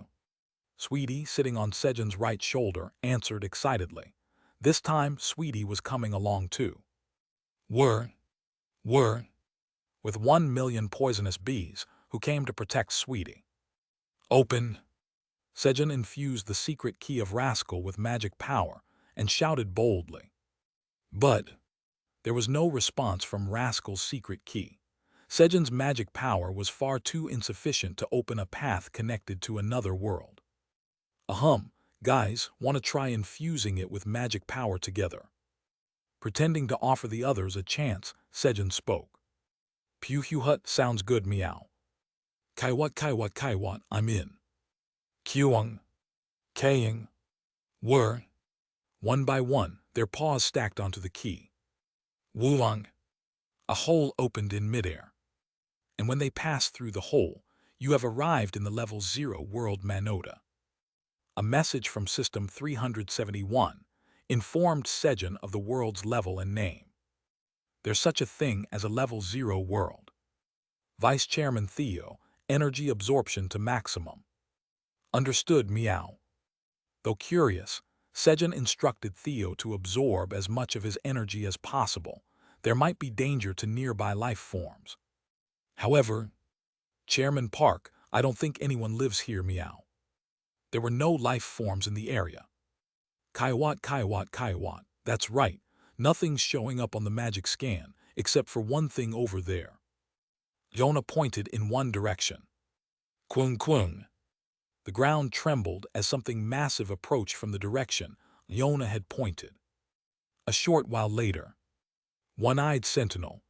Sweetie, sitting on Sejun's right shoulder, answered excitedly. This time, Sweetie was coming along too. With 1,000,000 poisonous bees who came to protect Sweetie. Open. Sejun infused the secret key of Rascal with magic power and shouted boldly. But there was no response from Rascal's secret key. Sejun's magic power was far too insufficient to open a path connected to another world. Guys, want to try infusing it with magic power together? Pretending to offer the others a chance, Sejun spoke. Hut sounds good, meow. Kaiwat, I'm in. Kyung. Kaying. One by one, their paws stacked onto the key. Wulong. A hole opened in midair. And when they pass through the hole, you have arrived in the level 0 world Manoda. A message from System 371 informed Sejun of the world's level and name. There's such a thing as a level 0 world. Vice Chairman Theo, energy absorption to maximum. Understood, meow. Though curious, Sejun instructed Theo to absorb as much of his energy as possible. There might be danger to nearby life forms. However, Chairman Park, I don't think anyone lives here, meow. There were no life forms in the area. Kaiwat, that's right. Nothing's showing up on the magic scan, except for one thing over there. Yona pointed in one direction. Kwung. The ground trembled as something massive approached from the direction Yona had pointed. A short while later, One-Eyed Sentinel.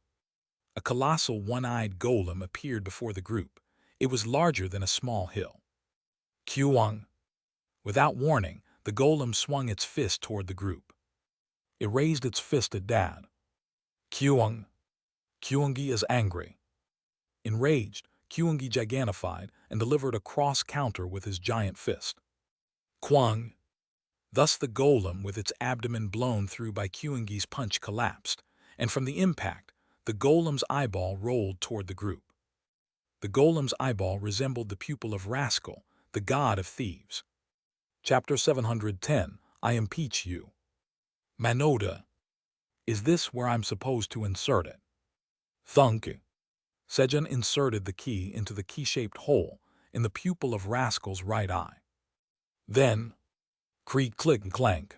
A colossal one-eyed golem appeared before the group. It was larger than a small hill. Kyung. Without warning, the golem swung its fist toward the group. It raised its fist at Dad. Kyungi is angry. Enraged, Kyungi gigantified and delivered a cross-counter with his giant fist. Kwang. Thus the golem, with its abdomen blown through by Kyungi's punch, collapsed, and from the impact, the golem's eyeball rolled toward the group. The golem's eyeball resembled the pupil of Rascal, the god of thieves. Chapter 710, I impeach you. Manoda. Is this where I'm supposed to insert it? Thunk. Sejun inserted the key into the key-shaped hole in the pupil of Rascal's right eye. Then, creak, click, clank.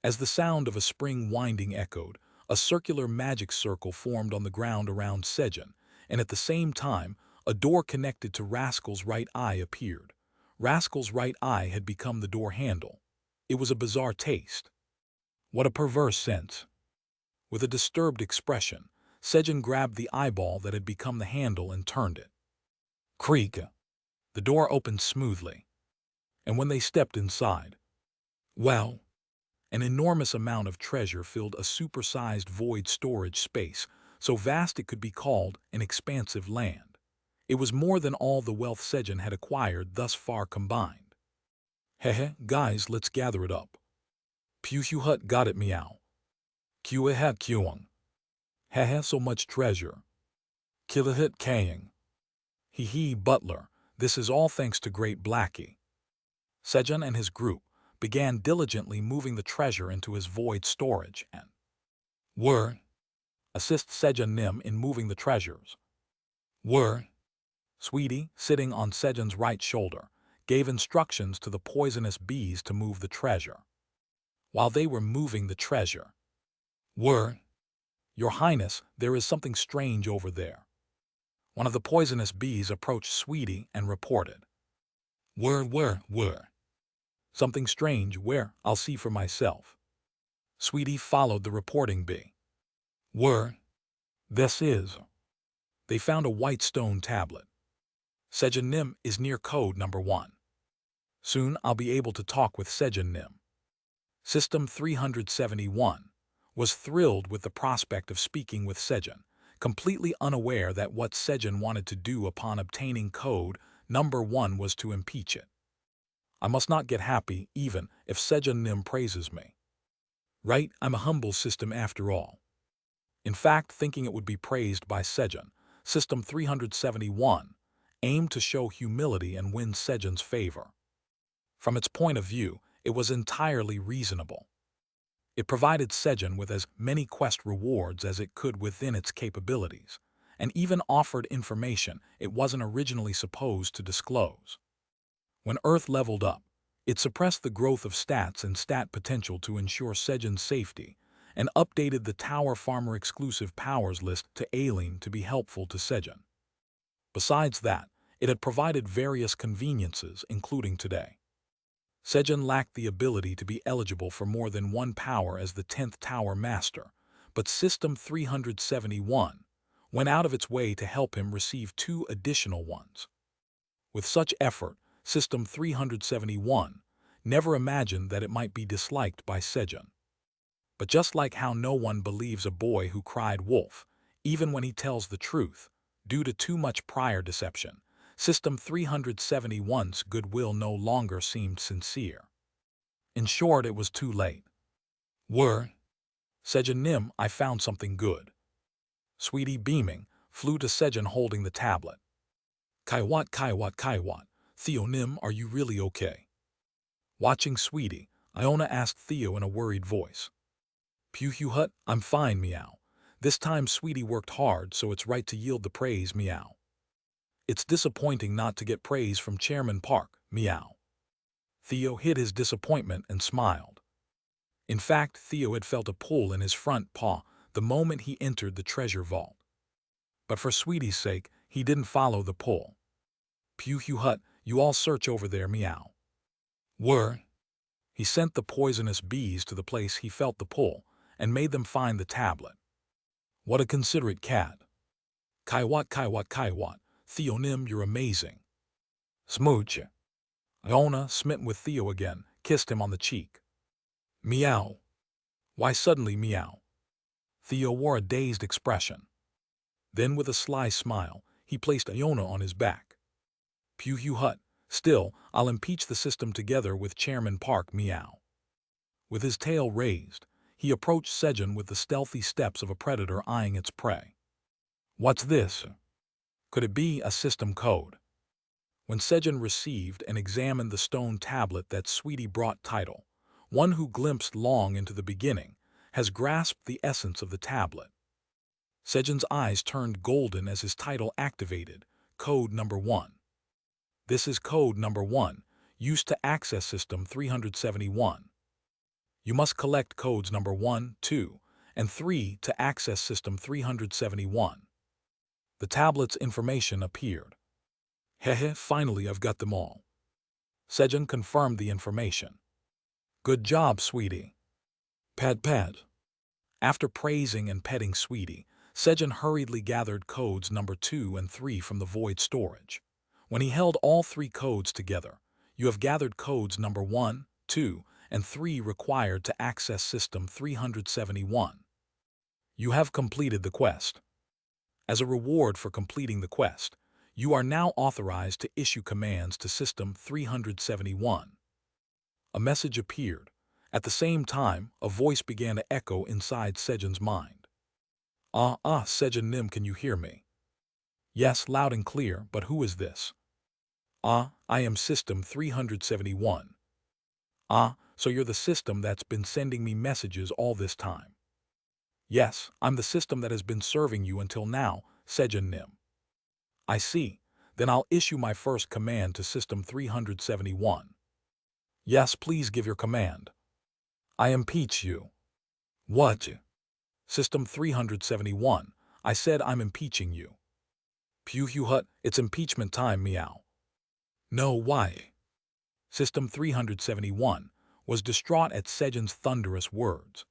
As the sound of a spring winding echoed, a circular magic circle formed on the ground around Sejun, and at the same time, a door connected to Rascal's right eye appeared. Rascal's right eye had become the door handle. It was a bizarre taste. What a perverse sense. With a disturbed expression, Sejun grabbed the eyeball that had become the handle and turned it. Creak. The door opened smoothly. And when they stepped inside, well, an enormous amount of treasure filled a supersized void storage space, so vast it could be called an expansive land. It was more than all the wealth Sejun had acquired thus far combined. Guys, let's gather it up. Hut got it, meow. Kyung. So much treasure. Kilahit Kaying. Hee Butler, this is all thanks to Great Blackie. Sejun and his group began diligently moving the treasure into his void storage and assist Sejun Nim in moving the treasures. Sweetie, sitting on Sejun's right shoulder, gave instructions to the poisonous bees to move the treasure. While they were moving the treasure, Your Highness, there is something strange over there. One of the poisonous bees approached Sweetie and reported. Where? Something strange, where? I'll see for myself. Sweetie followed the reporting bee. This is. They found a white stone tablet. Sejun Nim is near code number 1. Soon I'll be able to talk with Sejun Nim. System 371 was thrilled with the prospect of speaking with Sejun, completely unaware that what Sejun wanted to do upon obtaining code number 1 was to impeach it. I must not get happy even if Sejun Nim praises me. Right, I'm a humble system after all. In fact, thinking it would be praised by Sejun, System 371 aimed to show humility and win Sejun's favor. From its point of view, it was entirely reasonable. It provided Sejun with as many quest rewards as it could within its capabilities, and even offered information it wasn't originally supposed to disclose. When Earth leveled up, it suppressed the growth of stats and stat potential to ensure Sejun's safety, and updated the Tower Farmer exclusive powers list to Aileen to be helpful to Sejun. Besides that, it had provided various conveniences, including today. Sejun lacked the ability to be eligible for more than one power as the 10th Tower Master, but System 371 went out of its way to help him receive 2 additional ones. With such effort, System 371 never imagined that it might be disliked by Sejun. But just like how no one believes a boy who cried wolf, even when he tells the truth, due to too much prior deception, System 371's goodwill no longer seemed sincere. In short, it was too late. Sejun Nim, I found something good. Sweetie, beaming, flew to Sejun holding the tablet. Kaiwat. Theo Nim, are you really okay? Watching Sweetie, Iona asked Theo in a worried voice. Hut, I'm fine, meow. This time Sweetie worked hard, so it's right to yield the praise, meow. It's disappointing not to get praise from Chairman Park, meow. Theo hid his disappointment and smiled. In fact, Theo had felt a pull in his front paw the moment he entered the treasure vault. But for Sweetie's sake, he didn't follow the pull. Hut, you all search over there, meow. He sent the poisonous bees to the place he felt the pull and made them find the tablet. What a considerate cat. Kaiwat. Theo Nim, you're amazing. Smooch. Iona, smitten with Theo again, kissed him on the cheek. Meow. Why suddenly meow? Theo wore a dazed expression. Then with a sly smile, he placed Iona on his back. Hut, still, I'll impeach the system together with Chairman Park, meow. With his tail raised, he approached Sejun with the stealthy steps of a predator eyeing its prey. What's this? Could it be a system code? When Sejun received and examined the stone tablet that Sweetie brought title, one who glimpsed long into the beginning, has grasped the essence of the tablet. Sejun's eyes turned golden as his title activated, code number 1. This is code number 1, used to access System 371. You must collect codes number 1, 2, and 3 to access System 371. The tablet's information appeared. Finally I've got them all. Sejun confirmed the information. Good job, Sweetie. Pad. After praising and petting Sweetie, Sejun hurriedly gathered codes number 2 and 3 from the void storage. When he held all 3 codes together, you have gathered codes number 1, 2, and 3 required to access System 371. You have completed the quest. As a reward for completing the quest, you are now authorized to issue commands to System 371. A message appeared. At the same time, a voice began to echo inside Sejun's mind. Sejun Nim, can you hear me? Yes, loud and clear, but who is this? I am System 371. So you're the system that's been sending me messages all this time. Yes, I'm the system that has been serving you until now, Sejun Nim. I see. Then I'll issue my first command to System 371. Yes, please give your command. I impeach you. What? System 371. I said I'm impeaching you. Hut, it's impeachment time, meow. No, why? System 371 was distraught at Sejun's thunderous words.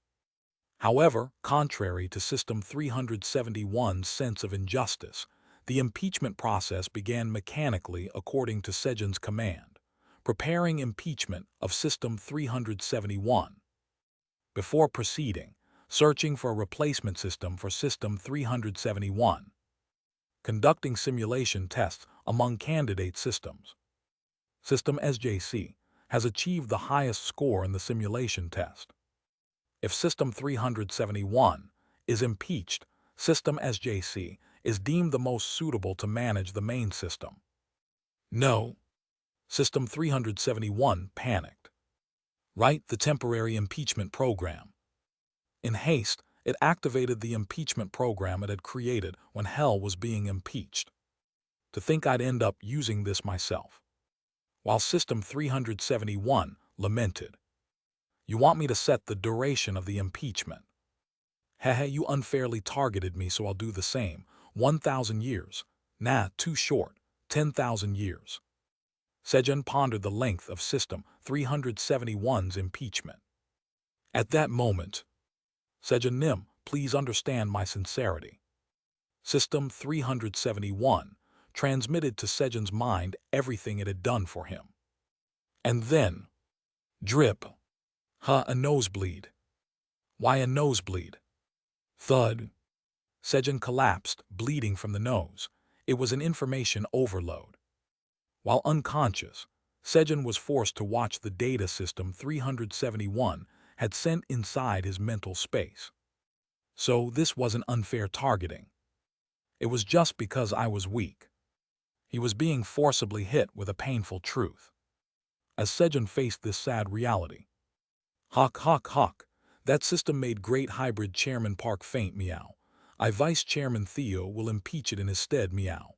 However, contrary to System 371's sense of injustice, the impeachment process began mechanically according to Sejun's command, preparing impeachment of System 371. Before proceeding, searching for a replacement system for System 371. Conducting simulation tests among candidate systems. System SJC has achieved the highest score in the simulation test. If System 371 is impeached, System SJC is deemed the most suitable to manage the main system. No. System 371 panicked. Write the temporary impeachment program. In haste, it activated the impeachment program it had created when hell was being impeached. To think I'd end up using this myself. While System 371 lamented. You want me to set the duration of the impeachment? Heh, you unfairly targeted me, so I'll do the same. 1,000 years. Nah, too short. 10,000 years. Sejun pondered the length of System 371's impeachment. At that moment, Sejun, please understand my sincerity. System 371 transmitted to Sejun's mind everything it had done for him. And then, drip. A nosebleed. Why a nosebleed? Thud. Sejun collapsed, bleeding from the nose. It was an information overload. While unconscious, Sejun was forced to watch the data System 371 had sent inside his mental space. So this wasn't unfair targeting. It was just because I was weak. He was being forcibly hit with a painful truth. As Sejun faced this sad reality. Hawk. That system made great hybrid Chairman Park faint, meow. I Vice Chairman Theo will impeach it in his stead, meow.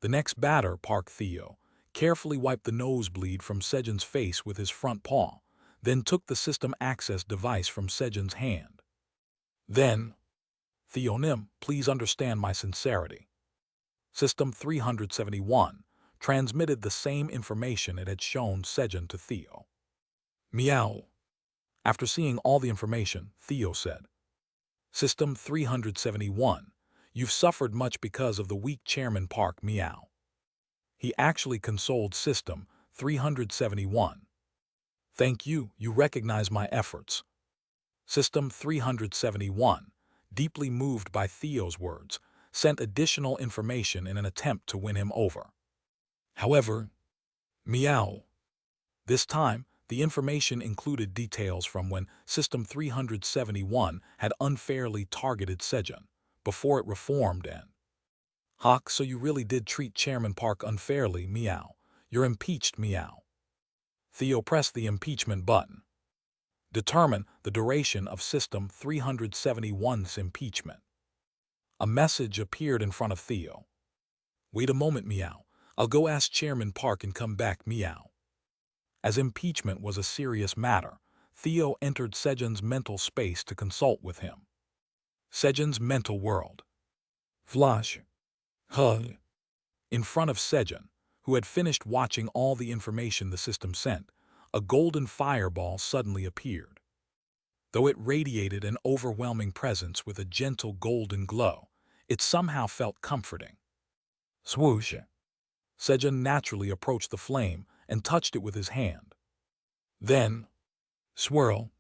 The next batter, Park Theo, carefully wiped the nosebleed from Sejun's face with his front paw, then took the system access device from Sejun's hand. Then, Theo, please understand my sincerity. System 371 transmitted the same information it had shown Sejun to Theo. Meow. After seeing all the information, Theo said, System 371, you've suffered much because of the weak Chairman Park, meow. He actually consoled System 371. Thank you, you recognize my efforts. System 371, deeply moved by Theo's words, sent additional information in an attempt to win him over. However, meow. This time, the information included details from when System 371 had unfairly targeted Sejun, before it reformed and... Hawk, so you really did treat Chairman Park unfairly, meow. You're impeached, meow. Theo pressed the impeachment button. Determine the duration of System 371's impeachment. A message appeared in front of Theo. Wait a moment, meow. I'll go ask Chairman Park and come back, meow. As impeachment was a serious matter, Theo entered Sejun's mental space to consult with him. Sejun's mental world. Flash. Hug. In front of Sejun, who had finished watching all the information the system sent, a golden fireball suddenly appeared. Though it radiated an overwhelming presence with a gentle golden glow, it somehow felt comforting. Swoosh. Sejun naturally approached the flame and touched it with his hand. Then, swirl.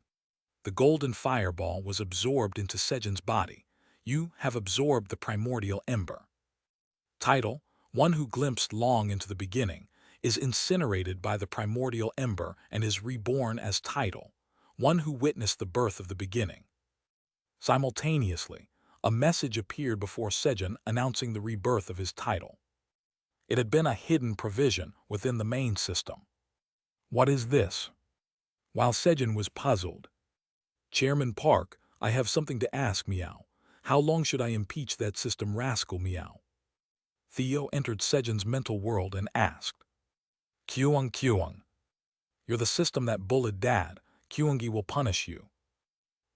The golden fireball was absorbed into Sejun's body. You have absorbed the primordial ember. Title, one who glimpsed long into the beginning, is incinerated by the primordial ember and is reborn as title, one who witnessed the birth of the beginning. Simultaneously, a message appeared before Sejun announcing the rebirth of his title. It had been a hidden provision within the main system. What is this? While Sejun was puzzled, Chairman Park, I have something to ask, meow. How long should I impeach that system rascal, meow? Theo entered Sejun's mental world and asked, Kyung, you're the system that bullied Dad. Kyungi will punish you.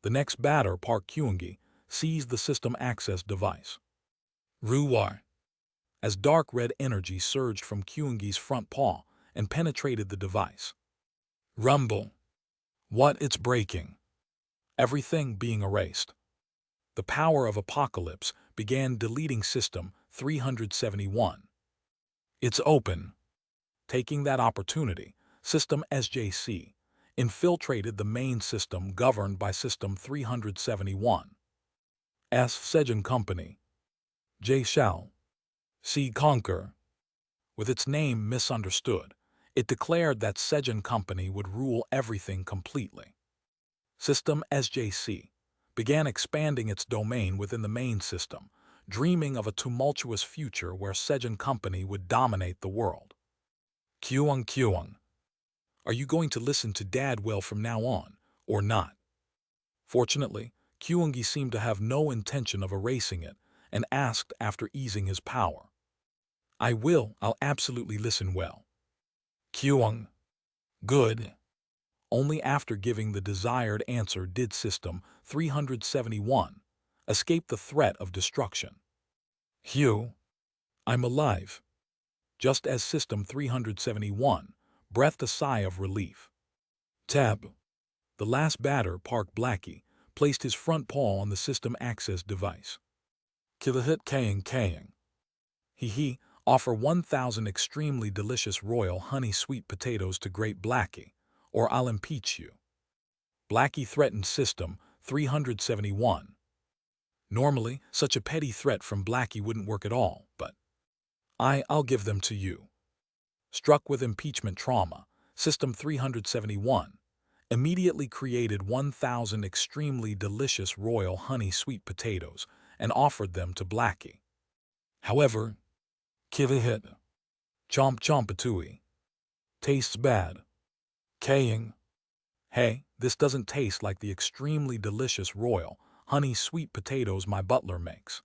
The next batter, Park Kyungi, seized the system access device. Ruwar. As dark red energy surged from Kyungi's front paw and penetrated the device. Rumble. What? It's breaking. Everything being erased. The power of apocalypse began deleting System 371. It's open. Taking that opportunity, System SJC infiltrated the main system governed by System 371. Sejun Company. J shall C conquer. With its name misunderstood, it declared that Sejun Company would rule everything completely. System SJC began expanding its domain within the main system, dreaming of a tumultuous future where Sejun Company would dominate the world. Kyung, are you going to listen to Dad well from now on, or not? Fortunately, Kyungi seemed to have no intention of erasing it and asked after easing his power. I'll absolutely listen well. Kyung. Good. Only after giving the desired answer did System 371 escape the threat of destruction. Hugh. I'm alive. Just as System 371 breathed a sigh of relief. Tab. The last batter, Park Blackie, placed his front paw on the system access device. Kilahit Kaying. He offer 1,000 extremely delicious royal honey sweet potatoes to Great Blackie, or I'll impeach you. Blackie threatened System 371. Normally, such a petty threat from Blackie wouldn't work at all, but I'll give them to you. Struck with impeachment trauma, System 371 immediately created 1,000 extremely delicious royal honey sweet potatoes and offered them to Blackie. However, Kivahit. Chompatui. Tastes bad. Kaying. Hey, this doesn't taste like the extremely delicious royal honey sweet potatoes my butler makes.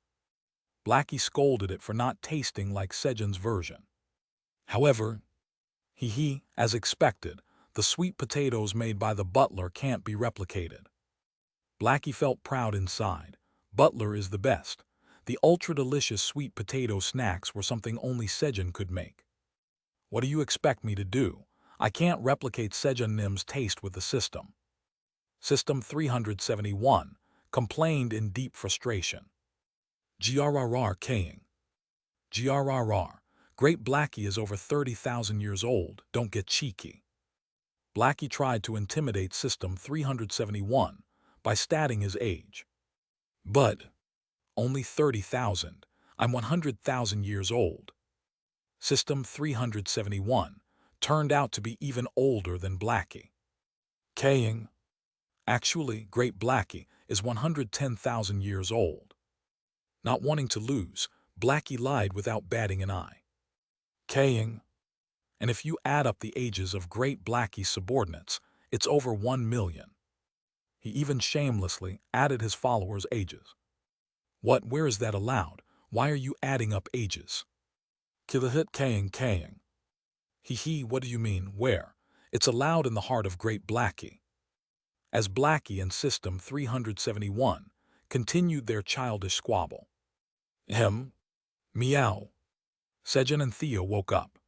Blackie scolded it for not tasting like Sejun's version. However, as expected, the sweet potatoes made by the butler can't be replicated. Blackie felt proud inside. Butler is the best. The ultra-delicious sweet potato snacks were something only Sejun could make. What do you expect me to do? I can't replicate Sejun Nim's taste with the system. System 371 complained in deep frustration. Grrr Kaying. Grrr. Great Blackie is over 30,000 years old. Don't get cheeky. Blackie tried to intimidate System 371 by stating his age. But only 30,000. I'm 100,000 years old. System 371 turned out to be even older than Blackie. Kaying. Actually, Great Blackie is 110,000 years old. Not wanting to lose, Blackie lied without batting an eye. Kaying. And if you add up the ages of Great Blackie's subordinates, it's over 1 million. He even shamelessly added his followers' ages. Where is that allowed? Why are you adding up ages? Kilahit Kaying. What do you mean, where? It's allowed in the heart of Great Blackie. As Blackie and System 371 continued their childish squabble. Meow. Sejun and Theo woke up.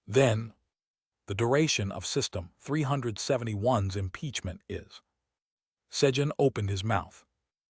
Then, the duration of System 371's impeachment is. Sejun opened his mouth.